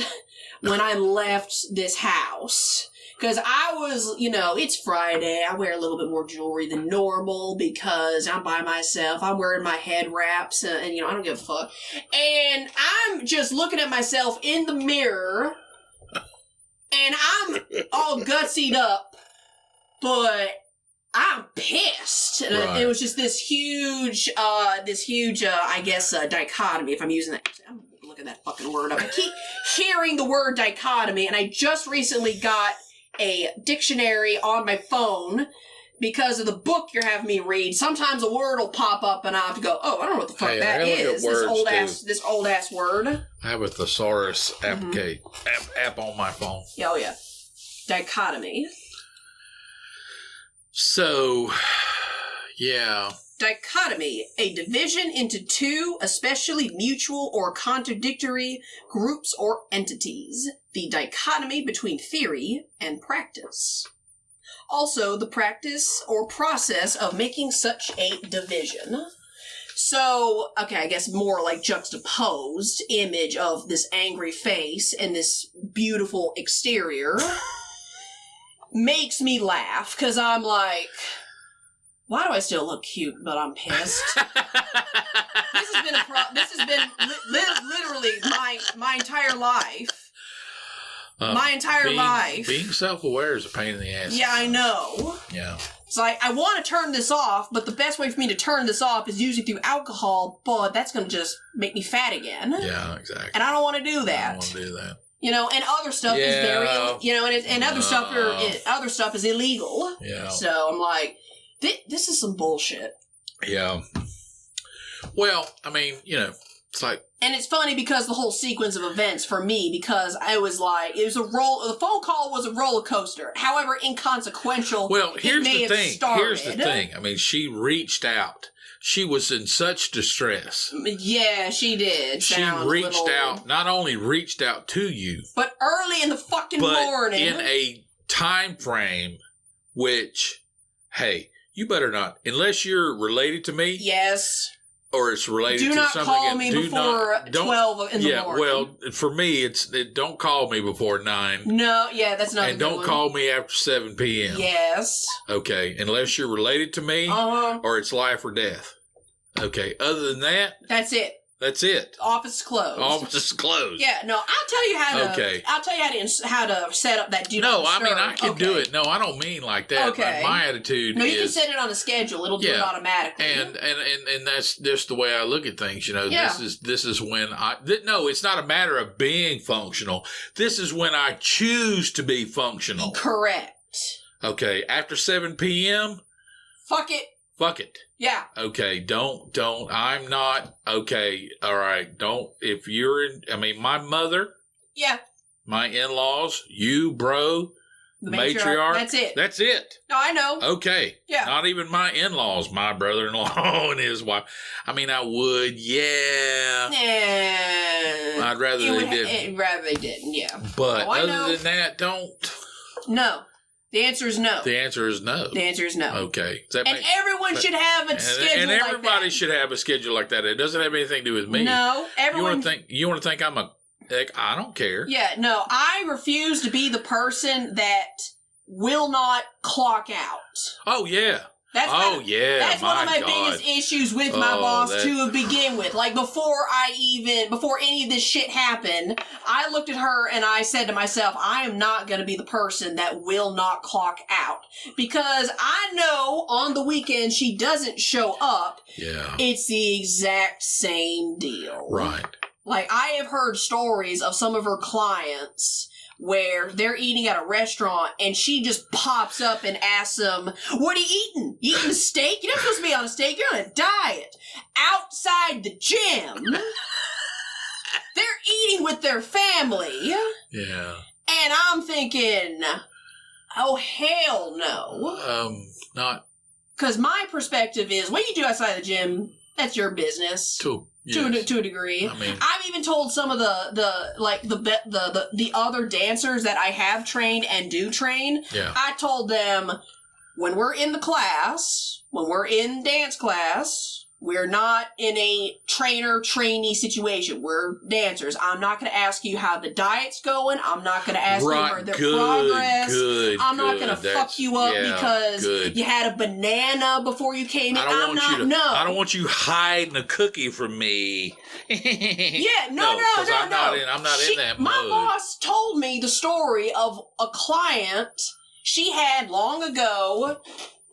when I left this house. Because I was, it's Friday. I wear a little bit more jewelry than normal because I'm by myself. I'm wearing my head wraps and I don't give a fuck. And I'm just looking at myself in the mirror and I'm all gutsied up, but I'm pissed. And right. It was just this huge, I guess, dichotomy, if I'm using that. I'm looking that fucking word up. I keep hearing the word dichotomy, and I just recently got a dictionary on my phone because of the book you're having me read. Sometimes a word will pop up, and I have to go, oh, I don't know what the fuck that is. This old ass word. I have a thesaurus app on my phone. Oh, yeah. Dichotomy. So, yeah. Dichotomy, a division into two, especially mutual or contradictory groups or entities. The dichotomy between theory and practice. Also, the practice or process of making such a division. So, okay, I guess more like juxtaposed image of this angry face and this beautiful exterior makes me laugh, because I'm like, why do I still look cute, but I'm pissed? This has been literally my entire life. My entire life. Being self-aware is a pain in the ass. Yeah, I know. Yeah. It's like, I want to turn this off, but the best way for me to turn this off is usually through alcohol, but that's going to just make me fat again. Yeah, exactly. And I don't want to do that. I don't want to do that. You know, and other stuff is very, you know, and other stuff is illegal. Yeah. So I'm like, this is some bullshit. Yeah. Well, I mean, you know, it's like. And it's funny because the whole sequence of events for me, because I was like, the phone call was a roller coaster. However, inconsequential. Well, here's the thing. Started. Here's the thing. I mean, she reached out. She was in such distress. Yeah, she did. She reached out, not only reached out to you, but early in the fucking morning. In a time frame which, hey, you better not, unless you're related to me. Yes. Or it's related to something. Do not call me before 12 in the morning. Yeah, well, for me, don't call me before 9. No, yeah, that's not. And don't call me after 7 p.m. Yes. Okay, unless you're related to me, or it's life or death. Okay, other than that, that's it. That's it. Office closed. Office closed. Yeah, no, I'll tell you how to. Okay. I'll tell you how to set up that do not disturb. No, I mean I can do it. No, I don't mean like that. Okay. My attitude. No, you can set it on a schedule. It'll do it automatically. And that's just the way I look at things. You know, this is when no, it's not a matter of being functional. This is when I choose to be functional. Correct. Okay, after 7 p.m. Fuck it. Fuck it. Yeah. Okay, don't, I'm not, okay, all right, don't, if you're in, I mean, my mother. Yeah. My in-laws, you, bro, the matriarch. That's it. That's it. No, I know. Okay. Yeah. Not even my in-laws, my brother-in-law and his wife. I mean, I would, yeah. Yeah. I'd rather they didn't. Rather they didn't, yeah. But other than that, don't. No. The answer is no. The answer is no. The answer is no. Okay. Everyone should have a schedule like that. And everybody should have a schedule like that. It doesn't have anything to do with me. No. Everyone. You want to think I'm I don't care. Yeah, no. I refuse to be the person that will not clock out. Oh, yeah. That's one of my biggest issues with my boss to begin with. Like, before any of this shit happened, I looked at her and I said to myself, I am not going to be the person that will not clock out. Because I know on the weekend she doesn't show up. Yeah. It's the exact same deal. Right. Like, I have heard stories of some of her clients where they're eating at a restaurant and she just pops up and asks them, what are you eating? You eating a steak? You're not supposed to be on a steak. You're on a diet. Outside the gym. They're eating with their family. Yeah. And I'm thinking, oh, hell no. Not. Because my perspective is, what you do outside the gym, that's your business. Cool. Yes. To a degree. I mean, I've even told some of the other dancers that I have trained and do train. Yeah. I told them, when we're in the class, when we're in dance class, we're not in a trainer-trainee situation. We're dancers. I'm not going to ask you how the diet's going. I'm not going to ask you for their progress. I'm not going to fuck you up because you had a banana before you came in. I don't want you hiding a cookie from me. Yeah, no. I'm not in that mode. My boss told me the story of a client she had long ago.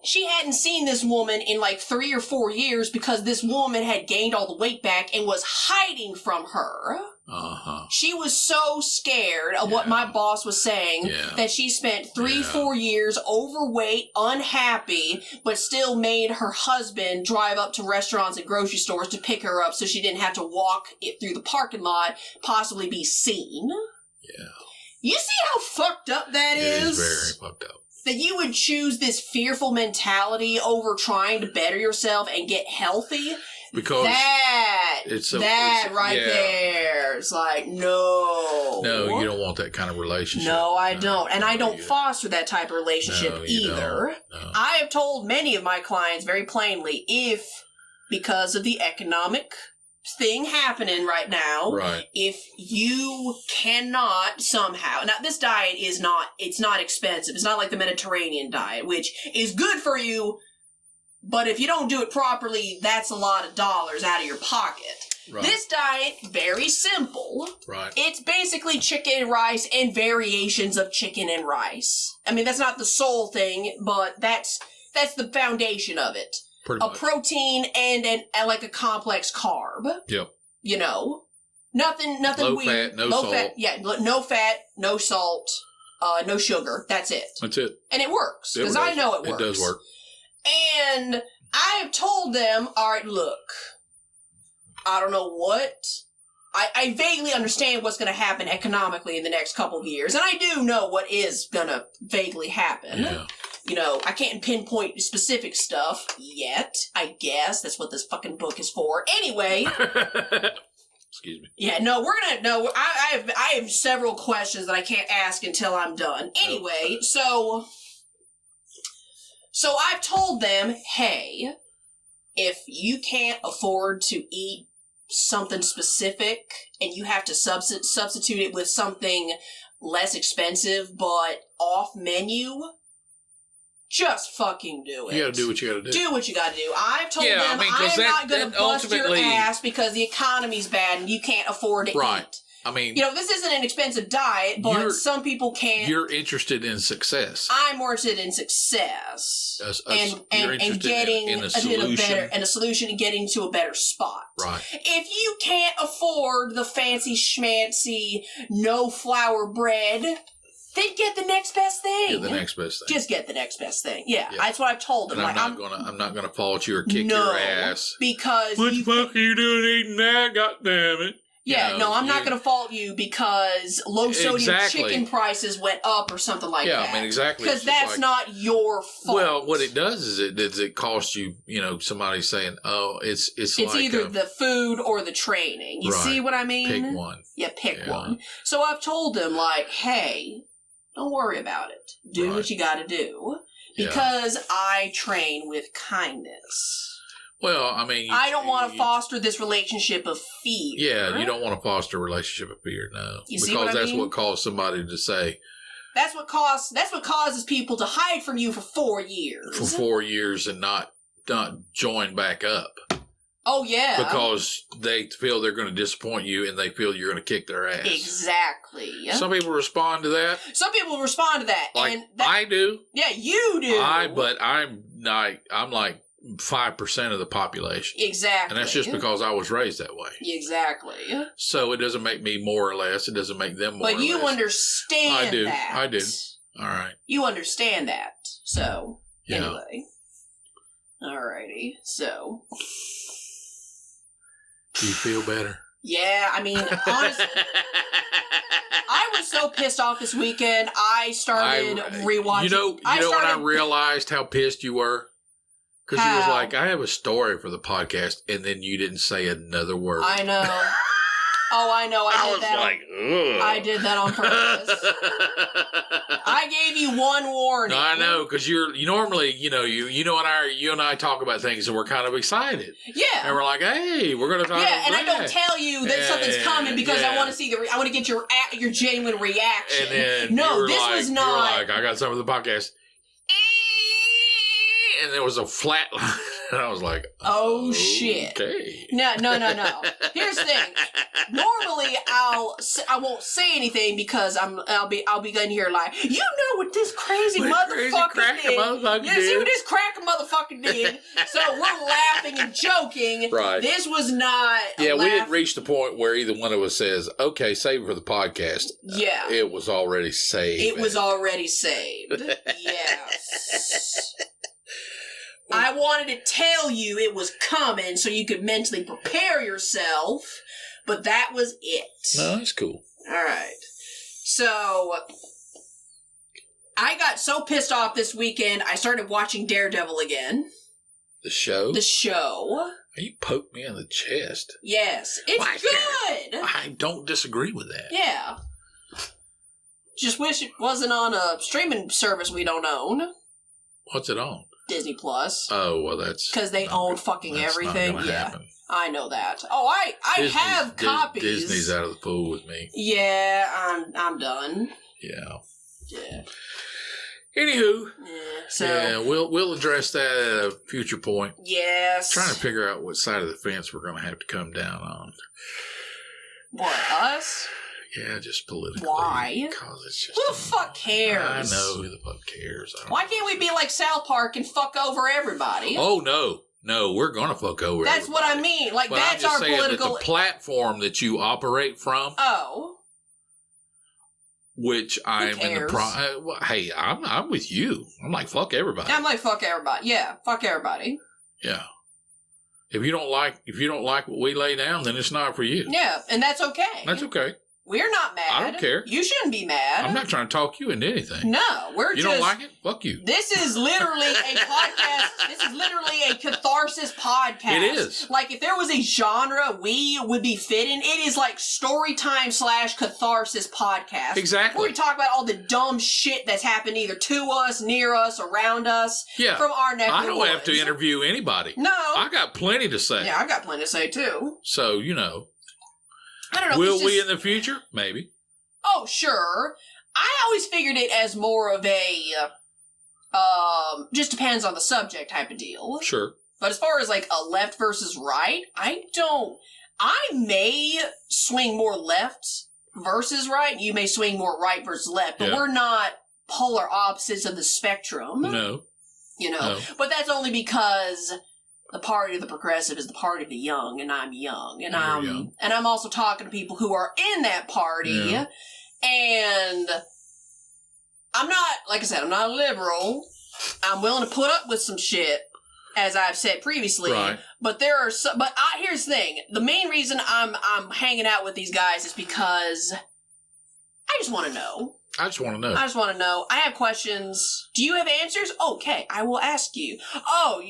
She hadn't seen this woman in like 3 or 4 years because this woman had gained all the weight back and was hiding from her. Uh-huh. She was so scared of what my boss was saying that she spent 3-4 years overweight, unhappy, but still made her husband drive up to restaurants and grocery stores to pick her up so she didn't have to walk it through the parking lot, possibly be seen. Yeah. You see how fucked up that is? It is very fucked up. That you would choose this fearful mentality over trying to better yourself and get healthy. Because there, it's like, no. No, you don't want that kind of relationship. No, I don't. And I don't foster that type of relationship either. No. I have told many of my clients very plainly, because of the economic thing happening right now, if you cannot somehow, now this diet it's not expensive. It's not like the Mediterranean diet, which is good for you, but if you don't do it properly, that's a lot of dollars out of your pocket. Right. This diet, very simple. Right. It's basically chicken and rice and variations of chicken and rice. I mean, that's not the sole thing, but that's That's the foundation of it. Pretty much. A protein and like a complex carb. Yep. You know, nothing low weird. Fat, no salt. Yeah, no fat, no salt, no sugar. That's it. That's it. And it works because I know it works. It does work. And I have told them, all right, look, I don't know what. I vaguely understand what's going to happen economically in the next couple of years, and I do know what is going to vaguely happen. Yeah. You know, I can't pinpoint specific stuff yet, I guess. That's what this fucking book is for. Anyway. Excuse me. Yeah, no, I have several questions that I can't ask until I'm done. Anyway, so I've told them, hey, if you can't afford to eat something specific and you have to substitute it with something less expensive but off menu, just fucking do it. You gotta do what you gotta do. Do what you gotta do. I've told them I'm not gonna bust your ass because the economy's bad and you can't afford to eat. I mean, you know, this isn't an expensive diet, but some people can't. You're interested in success. I'm more interested in success and getting in a solution. a solution and getting to a better spot. Right. If you can't afford the fancy schmancy no flour bread, then get the next best thing. Get the next best thing. Just get the next best thing. Yeah. That's what I've told them. And I'm not gonna fault you or kick your ass. Because what the fuck are you doing eating that? God damn it. Yeah, I'm not going to fault you because low sodium chicken prices went up or something like that. Yeah, I mean, exactly. Because that's not your fault. Well, what it does is it cost you, somebody saying, oh, it's like either the food or the training. You see what I mean? Pick one. Yeah, pick one. So I've told them, like, hey, don't worry about it. Do what you got to do. Because I train with kindness. Well, I mean... I don't want to foster this relationship of fear. Yeah, you don't want to foster a relationship of fear, no. Because that's what caused somebody to say... That's what causes people to hide from you for 4 years. For 4 years and not join back up. Oh, yeah. Because they feel they're going to disappoint you and they feel you're going to kick their ass. Exactly. Some people respond to that. Some people respond to that. Like, I do. Yeah, you do. But I'm like 5% of the population. Exactly. And that's just because I was raised that way. Exactly. So it doesn't make me more or less. It doesn't make them more or less. But you understand that. I do. All right. You understand that. So, anyway. Alrighty. So. Do you feel better? Yeah, I mean, honestly, I was so pissed off this weekend. I started rewatching. You know when I realized how pissed you were? Because you was like, I have a story for the podcast, and then you didn't say another word. I know. Oh, I know. I did that on purpose. I gave you one warning. I know, because you normally, you and I talk about things, and we're kind of excited. Yeah. And we're like, hey, we're going to talk about Yeah, and I don't tell you that something's coming because I want to see I want to get your genuine reaction. And then was not. You're like, I got something for the podcast. And there was a flat line, and I was like, "Oh shit!" Okay. No. Here's the thing. Normally, I won't say anything because I'll be in here like, you know what this crazy motherfucker did? You see what this cracker motherfucker did? So we're laughing and joking. Right. This was not. Yeah, we didn't reach the point where either one of us says, "Okay, save it for the podcast." Yeah. It was already saved. It was already saved. Yes. I wanted to tell you it was coming so you could mentally prepare yourself, but that was it. No, that's cool. All right. So, I got so pissed off this weekend, I started watching Daredevil again. The show? The show. You poked me in the chest. Yes. It's good. I don't disagree with that. Yeah. Just wish it wasn't on a streaming service we don't own. What's it on? Disney Plus. Oh, well, that's... Because they own fucking everything. Not gonna happen. I know that. Oh, I have copies. Disney's out of the pool with me. Yeah, I'm done. Yeah. Yeah. Anywho. Yeah. So. Yeah, we'll address that at a future point. Yes. Trying to figure out what side of the fence we're going to have to come down on. What, us? Yeah, just politically. Why? Because it's just... Who the fuck cares? I know who the fuck cares. Why can't we be like South Park and fuck over everybody? Oh, no. No, we're going to fuck over That's everybody. what I mean. Like, but that's I'm just our saying political... That the platform that you operate from... Oh. Which I'm in the... hey, I'm with you. I'm like, fuck everybody. I'm like, fuck everybody. Yeah, fuck everybody. Yeah. If you don't like what we lay down, then it's not for you. Yeah, and that's okay. That's okay. We're not mad. I don't care. You shouldn't be mad. I'm not trying to talk you into anything. No, You don't like it? Fuck you. This is literally a podcast. This is literally a catharsis podcast. It is. Like, if there was a genre we would be fit in, it is like storytime / catharsis podcast. Exactly. Where we talk about all the dumb shit that's happened either to us, near us, around us. Yeah. From our neck of the I don't woods. have to interview anybody. No. I got plenty to say. Yeah, I got plenty to say too. So, I don't know. Will we in the future? Maybe. Oh, sure. I always figured it as more of a, just depends on the subject type of deal. Sure. But as far as like a left versus right, I may swing more left versus right, and you may swing more right versus left, but we're not polar opposites of the spectrum. No. No. But that's only because the party of the progressive is the party of the young, and I'm young, and I'm also talking to people who are in that party, and I'm not, like I said, I'm not a liberal. I'm willing to put up with some shit, as I've said previously. Right. But there are some. But here's the thing: the main reason I'm hanging out with these guys is because I just want to know. I just want to know. I have questions. Do you have answers? Okay, I will ask you. Oh,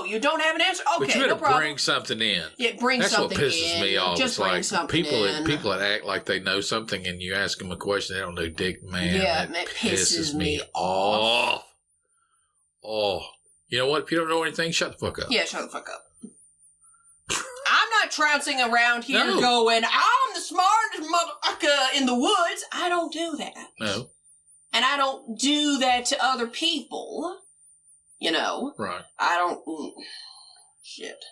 you don't have an answer? Okay, but you no problem. bring something in. Yeah, bring That's something in. That's what pisses me off. Just bring something in. People that act like they know something and you ask them a question they don't know dick, man. Yeah, that pisses me off. Oh. You know what? If you don't know anything, shut the fuck up. Yeah, shut the fuck up. I'm not trouncing around here going, I'm the smartest motherfucker in the woods. I don't do that. No. And I don't do that to other people. Right. I don't... shit.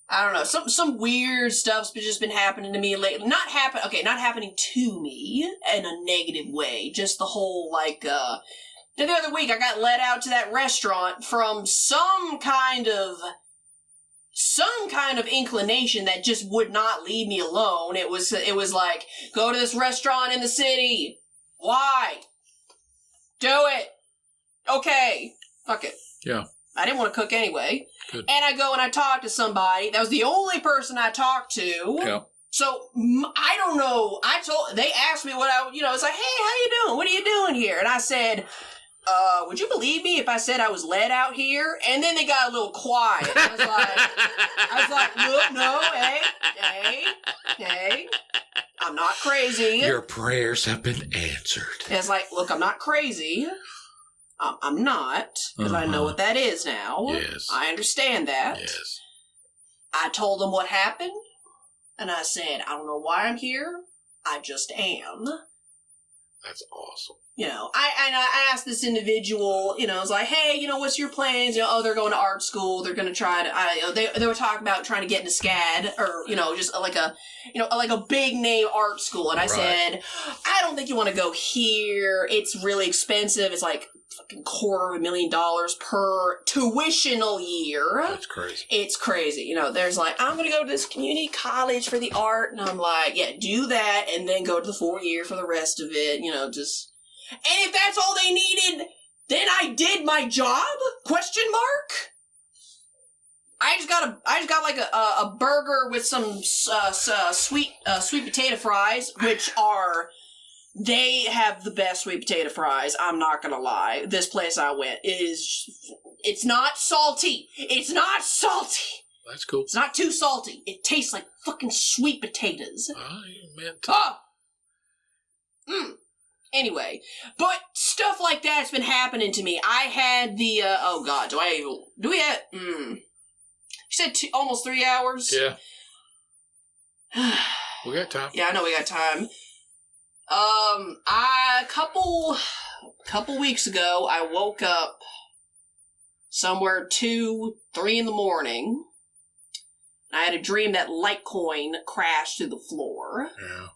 I don't know. Some weird stuff's just been happening to me lately. Not happening to me in a negative way. Just the whole, the other week I got let out to that restaurant from some kind of inclination that just would not leave me alone. It was like, go to this restaurant in the city. Why? Do it. Okay. Fuck it. Yeah. I didn't want to cook anyway. Good. And I go and I talk to somebody. That was the only person I talked to. Yeah. So, I don't know. They asked me what it's like, hey, how you doing? What are you doing here? And I said, would you believe me if I said I was led out here? And then they got a little quiet. I was like, look, no, hey, I'm not crazy. Your prayers have been answered. And it's like, look, I'm not crazy. I'm not, because I know what that is now. Yes. I understand that. Yes. I told them what happened, and I said, I don't know why I'm here. I just am. That's awesome. I asked this individual, I was like, hey, what's your plans? They're going to art school. They're going to try to, they were talking about trying to get into SCAD or, just like a big name art school. And I said, I don't think you want to go here. It's really expensive. It's like fucking $250,000 per tuitional year. That's crazy. It's crazy. There's like, I'm going to go to this community college for the art. And I'm like, yeah, do that. And then go to the 4-year for the rest of it, And if that's all they needed, then I did my job? ? I just got like a burger with some sweet potato fries, which they have the best sweet potato fries. I'm not gonna lie. This place I went it's not salty. It's not salty. That's cool. It's not too salty. It tastes like fucking sweet potatoes. You meant to. Anyway, but stuff like that's been happening to me. I had the, do we have, you said almost 3 hours? Yeah. We got time. Yeah, I know we got time. A couple weeks ago, I woke up somewhere 2, 3 in the morning. I had a dream that Litecoin crashed to the floor. Yeah.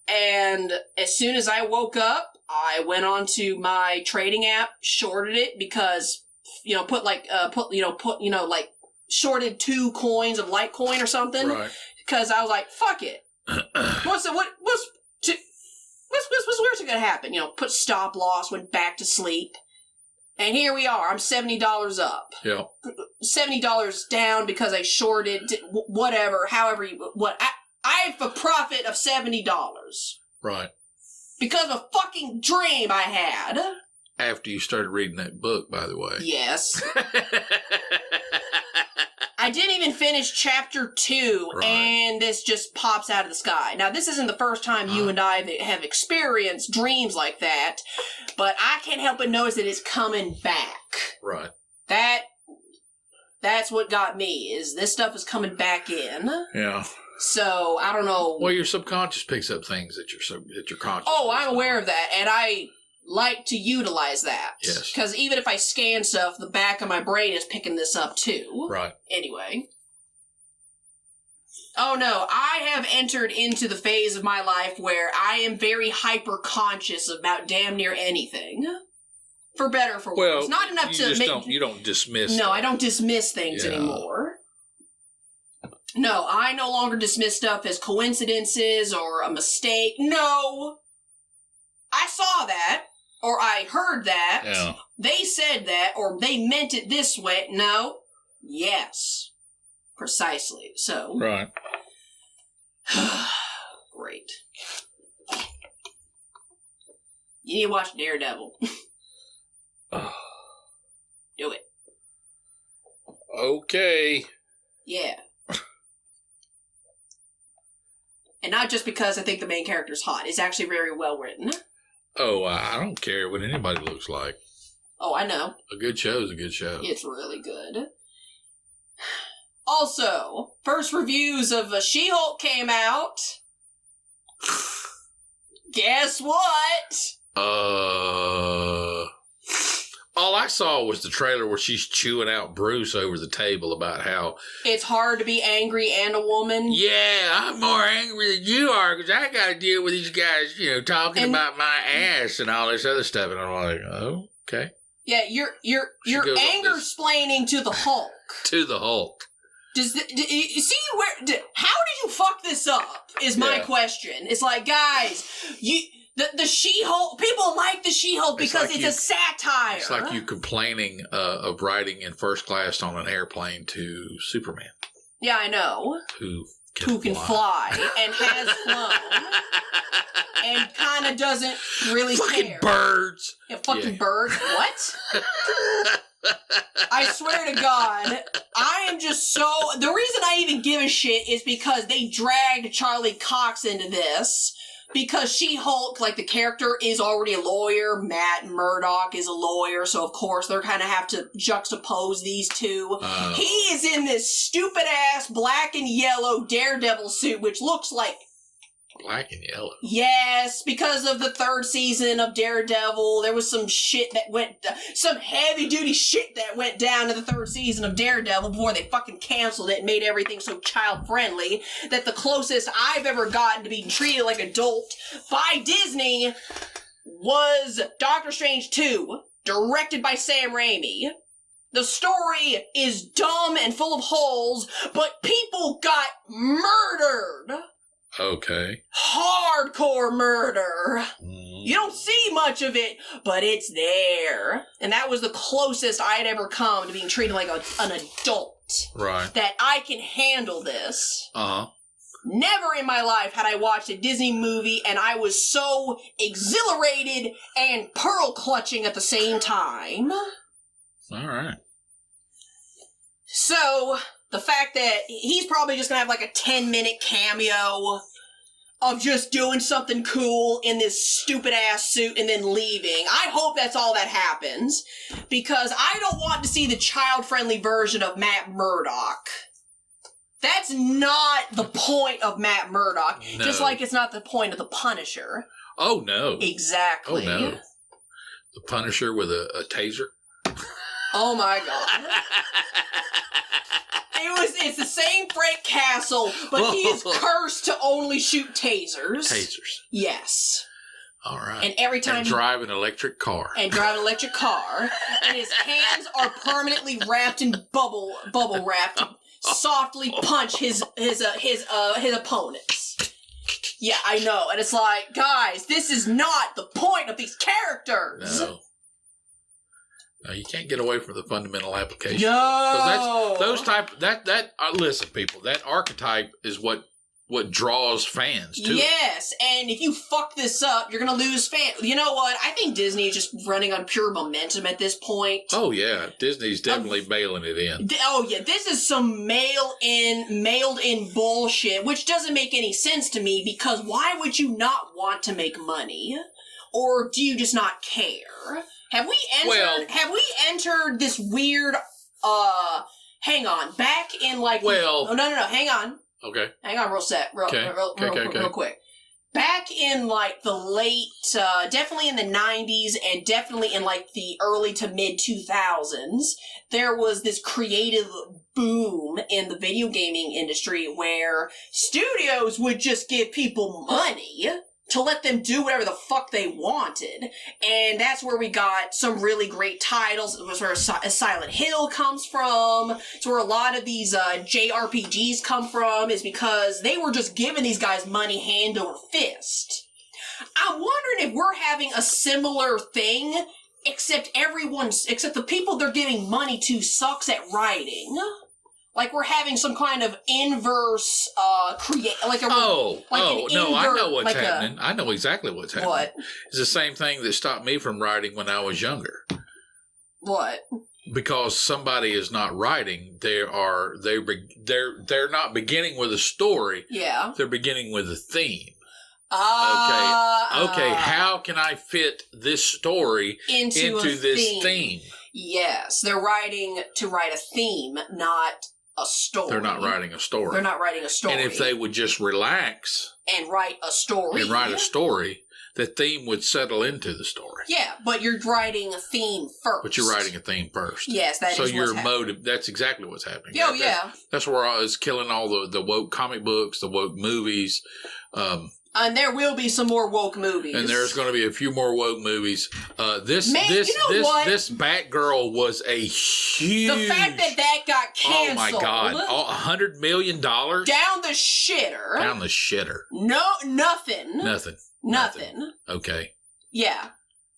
And as soon as I woke up, I went onto my trading app, shorted it because, shorted 2 coins of Litecoin or something. Right. Because I was like, fuck it. What's going to happen? Put stop loss, went back to sleep. And here we are. I'm $70 up. Yeah. $70 down because I shorted whatever, I have a profit of $70. Right. Because of a fucking dream I had. After you started reading that book, by the way. Yes. I didn't even finish chapter 2, right. and this just pops out of the sky. Now, this isn't the first time you and I have experienced dreams like that, but I can't help but notice that it's coming back. Right. That's what got me, is this stuff is coming back in. Yeah. So, I don't know. Well, your subconscious picks up things that your conscious. Oh, I'm aware of that, and I like to utilize that. Yes. Because even if I scan stuff, the back of my brain is picking this up too. Right. Anyway. Oh no, I have entered into the phase of my life where I am very hyper-conscious about damn near anything. For better or for worse. Not enough you don't dismiss. No, stuff. I don't dismiss things anymore. No, I no longer dismiss stuff as coincidences or a mistake. No! I saw that, or I heard that. Yeah. They said that, or they meant it this way. No. Yes. Precisely. So. Right. Great. You need to watch Daredevil. Do it. Okay. Yeah. And not just because I think the main character's hot. It's actually very well written. Oh, I don't care what anybody looks like. Oh, I know. A good show is a good show. It's really good. Also, first reviews of She-Hulk came out. Guess what? All I saw was the trailer where she's chewing out Bruce over the table about how it's hard to be angry and a woman. Yeah, I'm more angry than you are because I got to deal with these guys, talking about my ass and all this other stuff. And I'm like, oh, okay. Yeah, you're anger-splaining to the Hulk. To the Hulk. You see where? How did you fuck this up? Is my question. It's like, guys, the She-Hulk, people like the She-Hulk because it's a satire. It's like you complaining of riding in first class on an airplane to Superman. Yeah, I know. Who can fly and has flown and kind of doesn't really fucking care. Birds. Yeah, fucking birds. What? I swear to God, I am just so... The reason I even give a shit is because they dragged Charlie Cox into this. Because She-Hulk, like the character, is already a lawyer. Matt Murdock is a lawyer, so of course they're kind of have to juxtapose these two. He is in this stupid-ass black and yellow Daredevil suit, which looks like... Black and yellow? Yes, because of the 3rd season of Daredevil, there was some shit that went... some heavy-duty shit that went down in the 3rd season of Daredevil before they fucking canceled it and made everything so child-friendly that the closest I've ever gotten to being treated like an adult by Disney was Doctor Strange 2, directed by Sam Raimi. The story is dumb and full of holes, but people got murdered. Okay. Hardcore murder. You don't see much of it, but it's there. And that was the closest I had ever come to being treated like an adult. Right. That I can handle this. Uh-huh. Never in my life had I watched a Disney movie and I was so exhilarated and pearl clutching at the same time. All right. So... the fact that he's probably just gonna have like a 10-minute cameo of just doing something cool in this stupid-ass suit and then leaving. I hope that's all that happens, because I don't want to see the child-friendly version of Matt Murdock. That's not the point of Matt Murdock, no. Just like it's not the point of the Punisher. Oh, no. Exactly. Oh, no. The Punisher with a taser? Oh, my God. it's the same Frank Castle, but he is cursed to only shoot tasers. Tasers. Yes. All right. And every time and drive an electric car. And his hands are permanently wrapped in bubble wrap to softly punch his opponents. Yeah, I know. And it's like, guys, this is not the point of these characters. No, you can't get away from the fundamental application. No. Listen, people, that archetype is what draws fans to it. Yes, and if you fuck this up, you're gonna lose fans. You know what? I think Disney is just running on pure momentum at this point. Oh yeah, Disney's definitely mailing it in. Oh yeah, this is some mailed in bullshit, which doesn't make any sense to me, because why would you not want to make money? Or do you just not care? Have we entered this weird hang on, back in like no, hang on. Okay. Hang on, real quick. Back in like the late, definitely in the 90s and definitely in like the early to mid 2000s, there was this creative boom in the video gaming industry where studios would just give people money to let them do whatever the fuck they wanted. And that's where we got some really great titles. It was where Silent Hill comes from. It's where a lot of these JRPGs come from, is because they were just giving these guys money hand over fist. I'm wondering if we're having a similar thing, except the people they're giving money to sucks at writing. Like we're having some kind of inverse I know what's happening. I know exactly what's happening. What? It's the same thing that stopped me from writing when I was younger. What? Because somebody is not writing, they're not beginning with a story. Yeah. They're beginning with a theme. Okay, how can I fit this story into this theme? Yes, they're writing to write a theme, not a story. They're not writing a story. And if they would just relax and write a story, the theme would settle into the story. Yeah, but you're writing a theme first. But you're writing a theme first. Yes, that is what's happening. So your motive, that's exactly what's happening. Yeah. That's where I was killing all the woke comic books, the woke movies. And there will be some more woke movies. And there's going to be a few more woke movies. This Batgirl was a huge... The fact that got canceled. Oh my God. $100 million? Down the shitter. No, nothing. Nothing. Okay. Yeah.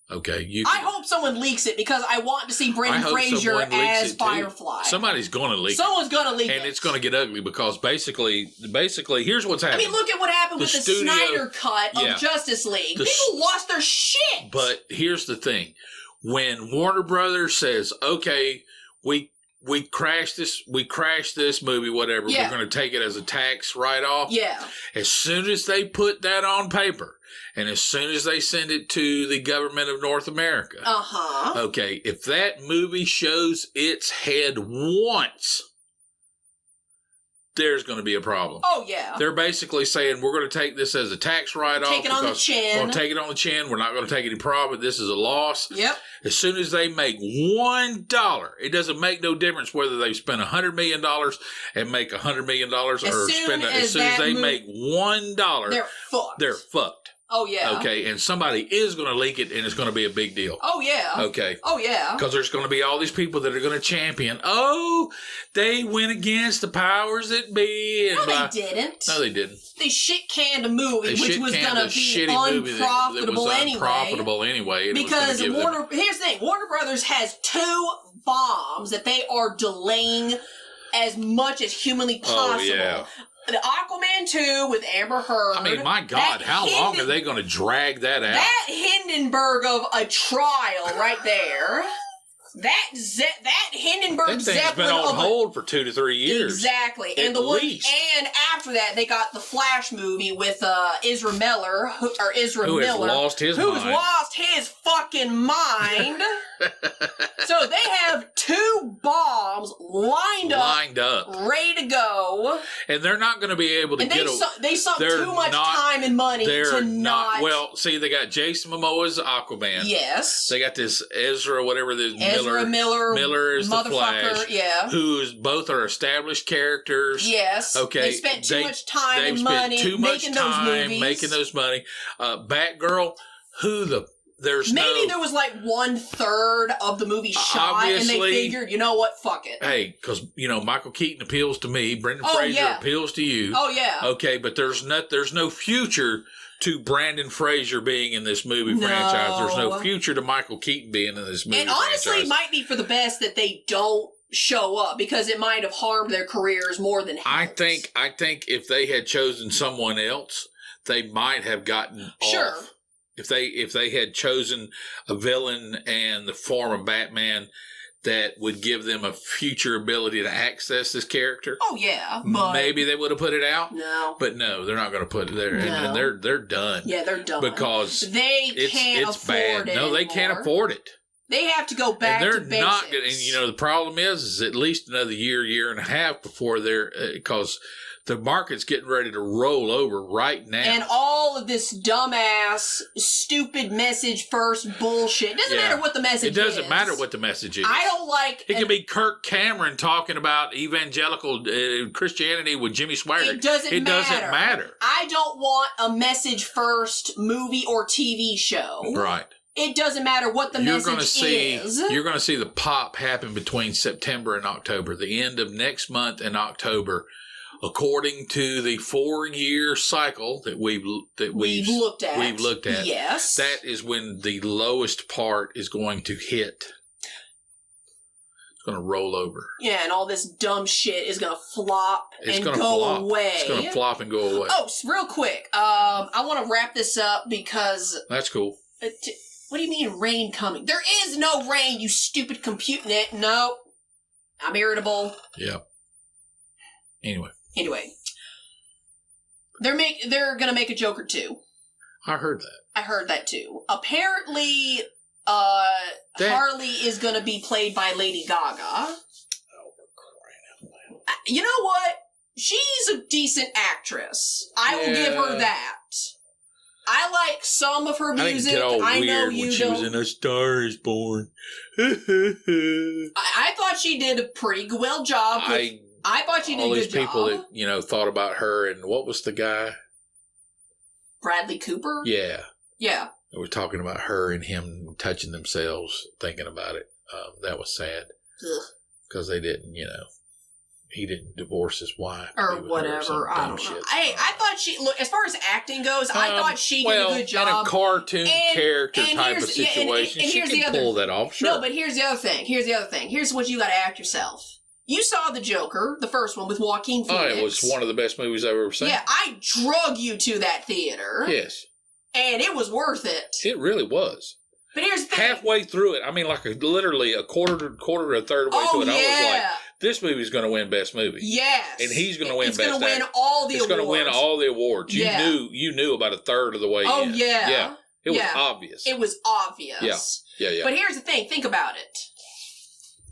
Okay. I hope someone leaks it, because I want to see Brendan Fraser as Firefly. Somebody's going to leak it. Someone's going to leak it. And it's going to get ugly, because basically, here's what's happening. I mean, look at what happened with the Snyder cut of Justice League. People lost their shit. But here's the thing. When Warner Brothers says, okay, we crashed this movie, whatever, we're going to take it as a tax write-off. Yeah. As soon as they put that on paper, and as soon as they send it to the government of North America, okay, if that movie shows its head once, there's going to be a problem. Oh, yeah. They're basically saying, we're going to take this as a tax write-off. Take it on the chin. We're going to take it on the chin. We're not going to take any profit. This is a loss. Yep. As soon as they make $1, it doesn't make no difference whether they spend $100 million and make $100 million, or spend it. As soon as they make $1, they're fucked. They're fucked. Oh, yeah. Okay, and somebody is going to leak it, and it's going to be a big deal. Oh, yeah. Okay. Oh, yeah. Because there's going to be all these people that are going to champion, they went against the powers that be. And they didn't. No, they didn't. They shit-canned a movie, which was going to be unprofitable anyway. Because here's the thing. Warner Brothers has 2 bombs that they are delaying as much as humanly possible. Oh, yeah. The Aquaman 2 with Amber Heard. I mean, my God, how long are they going to drag that out? That Hindenburg of a trial right there. That Hindenburg Zeppelin has been on hold for 2 to 3 years. Exactly. And after that, they got the Flash movie with Ezra Miller, who has lost his fucking mind. So they have 2 bombs lined up, ready to go. And they're not going to be able to they sunk too much time and money to not. Well, see, they got Jason Momoa's Aquaman. Yes. They got this Ezra, whatever this Miller is the Flash. Yeah. Who's both are established characters. Yes. Okay. They spent too much time and money making those movies. Making those money. Batgirl, there was 1/3 of the movie shot, and they figured, you know what, fuck it. Hey, because Michael Keaton appeals to me, Brendan Fraser appeals to you. Oh yeah. Okay, but there's no future to Brandon Fraser being in this movie franchise. There's no future to Michael Keaton being in this movie. And honestly, it might be for the best that they don't show up, because it might have harmed their careers more than helped. I think if they had chosen someone else, they might have gotten off. If they had chosen a villain in the form of Batman that would give them a future ability to access this character. Oh yeah, but maybe they would have put it out. No, but no, they're not going to put it there, and they're done. Yeah, they're done because they can't afford it. No, they can't afford it. They have to go back to basics. Not, and the problem is at least another year and a half before they're because. The market's getting ready to roll over right now. And all of this dumbass, stupid message first bullshit. It doesn't matter what the message is. It doesn't matter what the message is. I don't like... It could be Kirk Cameron talking about evangelical Christianity with Jimmy Swaggart. It doesn't matter. I don't want a message first movie or TV show. Right. It doesn't matter what the message is. You're going to see the pop happen between September and October. The end of next month in October. According to the 4-year cycle that we've looked at, yes, that is when the lowest part is going to hit. It's going to roll over. Yeah, and all this dumb shit is going to flop and go away. It's going to flop and go away. Oh, real quick, I want to wrap this up because that's cool. What do you mean rain coming? There is no rain, you stupid computer net. No, I'm irritable. Yeah. Anyway, they're gonna make a Joker 2. I heard that. I heard that too. Apparently, Harley is gonna be played by Lady Gaga. Oh, you know what? She's a decent actress. I will give her that. I like some of her music. I know you don't. She was in A Star Is Born. I thought she did a pretty well job. I thought she did a good job. All these people that, thought about her, and what was the guy? Bradley Cooper? Yeah. Yeah. They were talking about her and him touching themselves, thinking about it. That was sad. Because they didn't, he didn't divorce his wife. Or whatever. I don't know. I thought as far as acting goes, I thought she did a good job. In a cartoon character type of situation, she can pull that off, sure. No, but here's the other thing. Here's what you got to act yourself. You saw The Joker, the first one with Joaquin Phoenix. Oh, it was one of the best movies I've ever seen. Yeah, I drug you to that theater. Yes. And it was worth it. It really was. But here's the thing. Halfway through it, literally a quarter to a third of the way through it, I was like, this movie's going to win Best Movie. Yes. And he's going to win Best Actor. It's going to win all the awards. It's going to win all the awards. You knew about a third of the way in. Oh, yeah. Yeah. It was obvious. It was obvious. Yeah. But here's the thing. Think about it.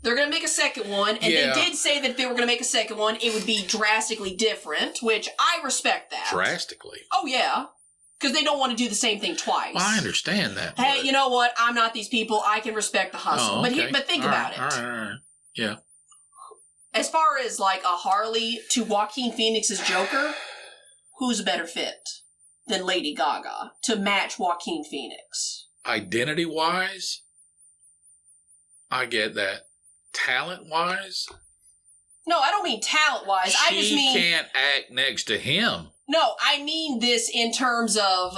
They're going to make a second one, and they did say that if they were going to make a second one, it would be drastically different, which I respect that. Drastically? Oh, yeah. Because they don't want to do the same thing twice. Well, I understand that. Hey, you know what? I'm not these people. I can respect the hustle. Oh, okay. But think about it. All right. Yeah. As far as like a Harley to Joaquin Phoenix's Joker, who's a better fit than Lady Gaga to match Joaquin Phoenix? Identity-wise, I get that. Talent-wise? No, I don't mean talent-wise. I just mean... She can't act next to him. No, I mean this in terms of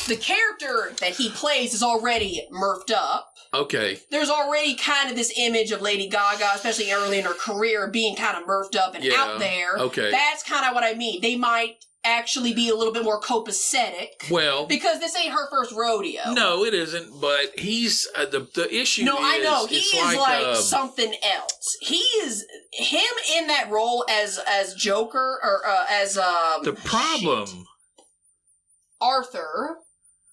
the character that he plays is already murked up. Okay. There's already kind of this image of Lady Gaga, especially early in her career, being kind of murked up and out there. Okay. That's kind of what I mean. They might actually be a little bit more copacetic. Well, because this ain't her first rodeo. No, it isn't. But he's the issue. No, I know he is like something else. Him in that role as Joker or as the problem. Arthur.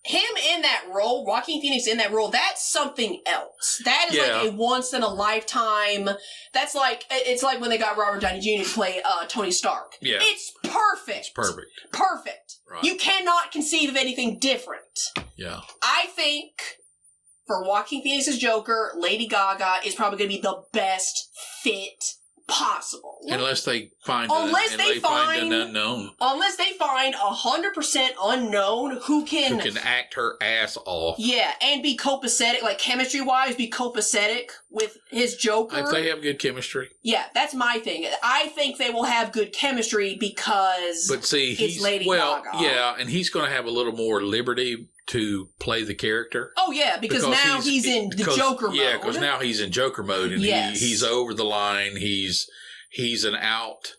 him in that role, Joaquin Phoenix in that role, that's something else. That is like a once in a lifetime. That's like, it's like when they got Robert Downey Jr. to play Tony Stark. Yeah. It's perfect. It's perfect. Perfect. Right. You cannot conceive of anything different. Yeah. I think for Joaquin Phoenix's Joker, Lady Gaga is probably going to be the best fit possible. Unless they find an unknown. Unless they find 100% unknown who can act her ass off. Yeah, and be copacetic, like chemistry-wise, be copacetic with his Joker. If they have good chemistry. Yeah, that's my thing. I think they will have good chemistry because it's Lady Gaga. Yeah, and he's going to have a little more liberty to play the character. Oh, yeah, because now he's in the Joker mode. Yeah, because now he's in Joker mode, and he's over the line. He's an out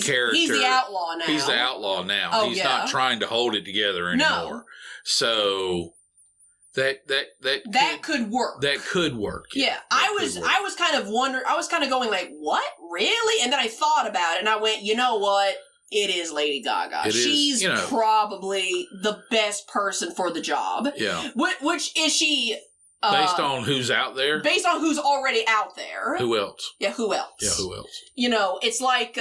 character. He's the outlaw now. He's the outlaw now. Oh, he's not trying to hold it together anymore. No. So that could work. That could work. Yeah, I was kind of wondering. I was kind of going like, what, really? And then I thought about it, and I went, you know what? It is Lady Gaga. She's probably the best person for the job. Yeah. Which is she? Based on who's out there? Based on who's already out there. Who else? Yeah, who else? Yeah, who else? You know, it's like,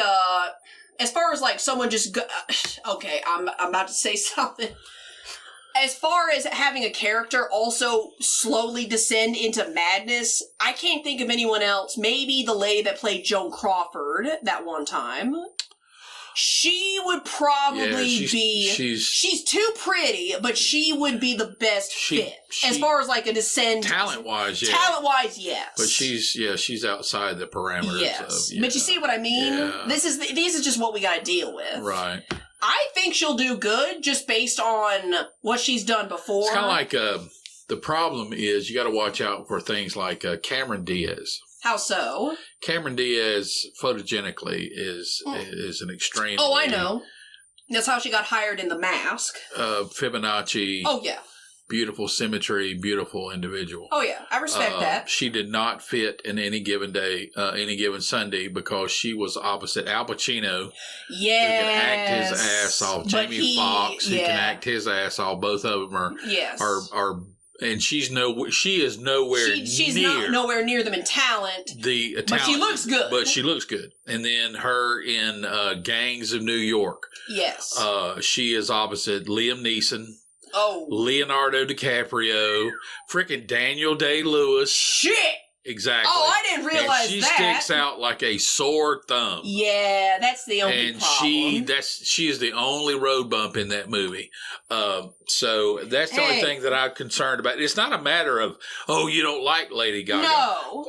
as far as like someone just okay, I'm about to say something. As far as having a character also slowly descend into madness, I can't think of anyone else. Maybe the lady that played Joan Crawford that one time. She would probably she's too pretty, but she would be the best fit. As far as like a descent. Talent-wise, yeah. Talent-wise, yes. But she's outside the parameters. Yes. But you see what I mean? Yeah. These is just what we gotta deal with. Right. I think she'll do good just based on what she's done before. It's kind of like, the problem is you gotta watch out for things like Cameron Diaz. How so? Cameron Diaz, photogenically, is an extreme. Oh, I know. That's how she got hired in The Mask. Fibonacci. Oh, yeah. Beautiful symmetry, beautiful individual. Oh, yeah. I respect that. She did not fit in any given day, any given Sunday, because she was opposite Al Pacino. Yes. Who can act his ass off. Jamie Foxx, who can act his ass off. Both of them are and she is nowhere she's near. Nowhere near them in talent. But she looks good. But she looks good. And then her in Gangs of New York. Yes. She is opposite Liam Neeson. Oh. Leonardo DiCaprio. Freaking Daniel Day-Lewis. Shit. Exactly. Oh, I didn't realize and she sticks out like a sore thumb. Yeah, that's the only problem. She is the only road bump in that movie. So that's the only thing that I'm concerned about. It's not a matter of, you don't like Lady Gaga. No.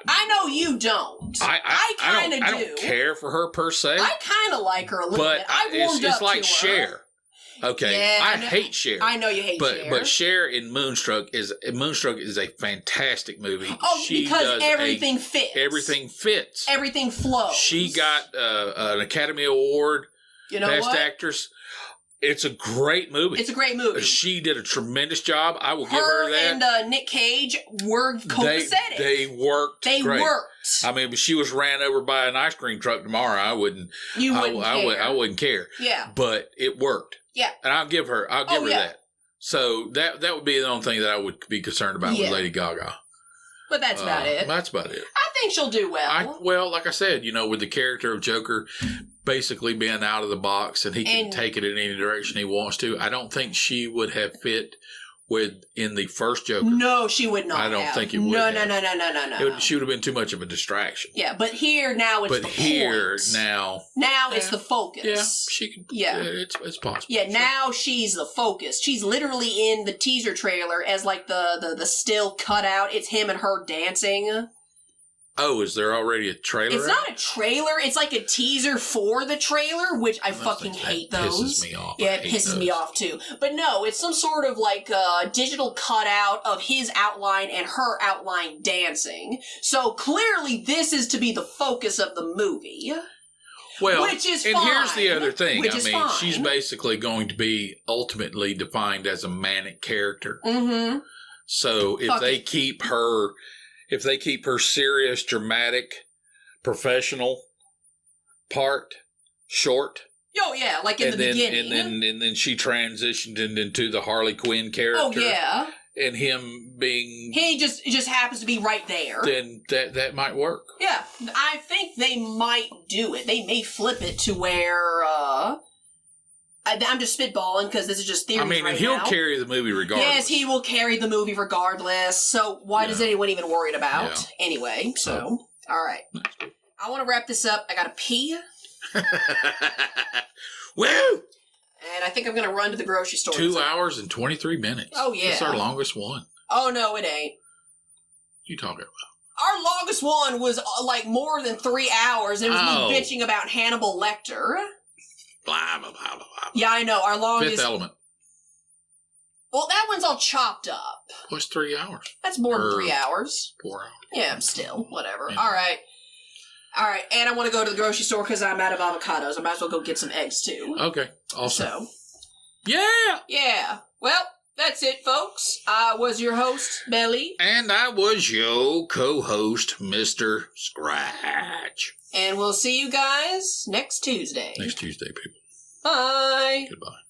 I know you don't. I kind of do. I don't care for her per se. I kind of like her a little bit. I warmed up it's like to Cher. her. Okay, yeah, I hate Cher. I know you hate Cher. But Cher in Moonstruck is a fantastic movie. Oh, because everything fits. Everything fits. Everything flows. She got an Academy Award. You know Best what? Actress. It's a great movie. It's a great movie. She did a tremendous job. I will give her that. Her and Nick Cage were copacetic. They worked. They great. worked. I mean, if she was ran over by an ice cream truck tomorrow, I wouldn't. You wouldn't care. I wouldn't care. Yeah. But it worked. Yeah. And I'll give her that. So that would be the only thing that I would be concerned about with Lady Gaga. But that's about it. That's about it. I think she'll do well. Well, like I said, with the character of Joker basically being out of the box and he can take it in any direction he wants to, I don't think she would have fit in the first Joker. No, she would not. I don't think it would. No. She would have been too much of a distraction. Yeah, but here now it's the point. Now it's the focus. Yeah, she can. Yeah, it's possible. Yeah, now she's the focus. She's literally in the teaser trailer as like the still cutout. It's him and her dancing. Oh, is there already a trailer? It's not a trailer. It's like a teaser for the trailer, which I fucking hate those. Pisses me off. Yeah, it pisses me off too. But no, it's some sort of like digital cutout of his outline and her outline dancing. So clearly this is to be the focus of the movie. Well, which is and fine. Here's the other thing. Fine. She's basically going to be ultimately defined as a manic character. Mm-hmm. So if they keep her serious, dramatic, professional part short, Oh yeah, like in the beginning. And then she transitioned into the Harley Quinn character. Oh yeah. And him being... He just happens to be right there. Then that might work. Yeah. I think they might do it. They may flip it to where... I'm just spitballing because this is just theory. I mean, right he'll now. Carry the movie regardless. Yes, he will carry the movie regardless. So why does anyone even worry about? Yeah. Anyway, so all right. I want to wrap this up. I got to pee. Woo! And I think I'm going to run to the grocery store. 2 hours and 23 minutes. Oh, yeah. That's our longest one. Oh, no, it ain't. What you talking about? Our longest one was like more than 3 hours. It was me bitching about Hannibal Lecter. Blah, blah, blah, blah. Yeah, I know. Our longest... Fifth Element. Well, that one's all chopped up. What's 3 hours? That's more than 3 hours. 4 hours. Yeah, still. Whatever. Yeah. All right. All right, and I want to go to the grocery store because I'm out of avocados. I might as well go get some eggs, too. Okay, awesome. So. Yeah! Yeah. Well, that's it, folks. I was your host, Bel-E. And I was your co-host, Mr. Scratch. And we'll see you guys next Tuesday. Next Tuesday, people. Bye. Goodbye.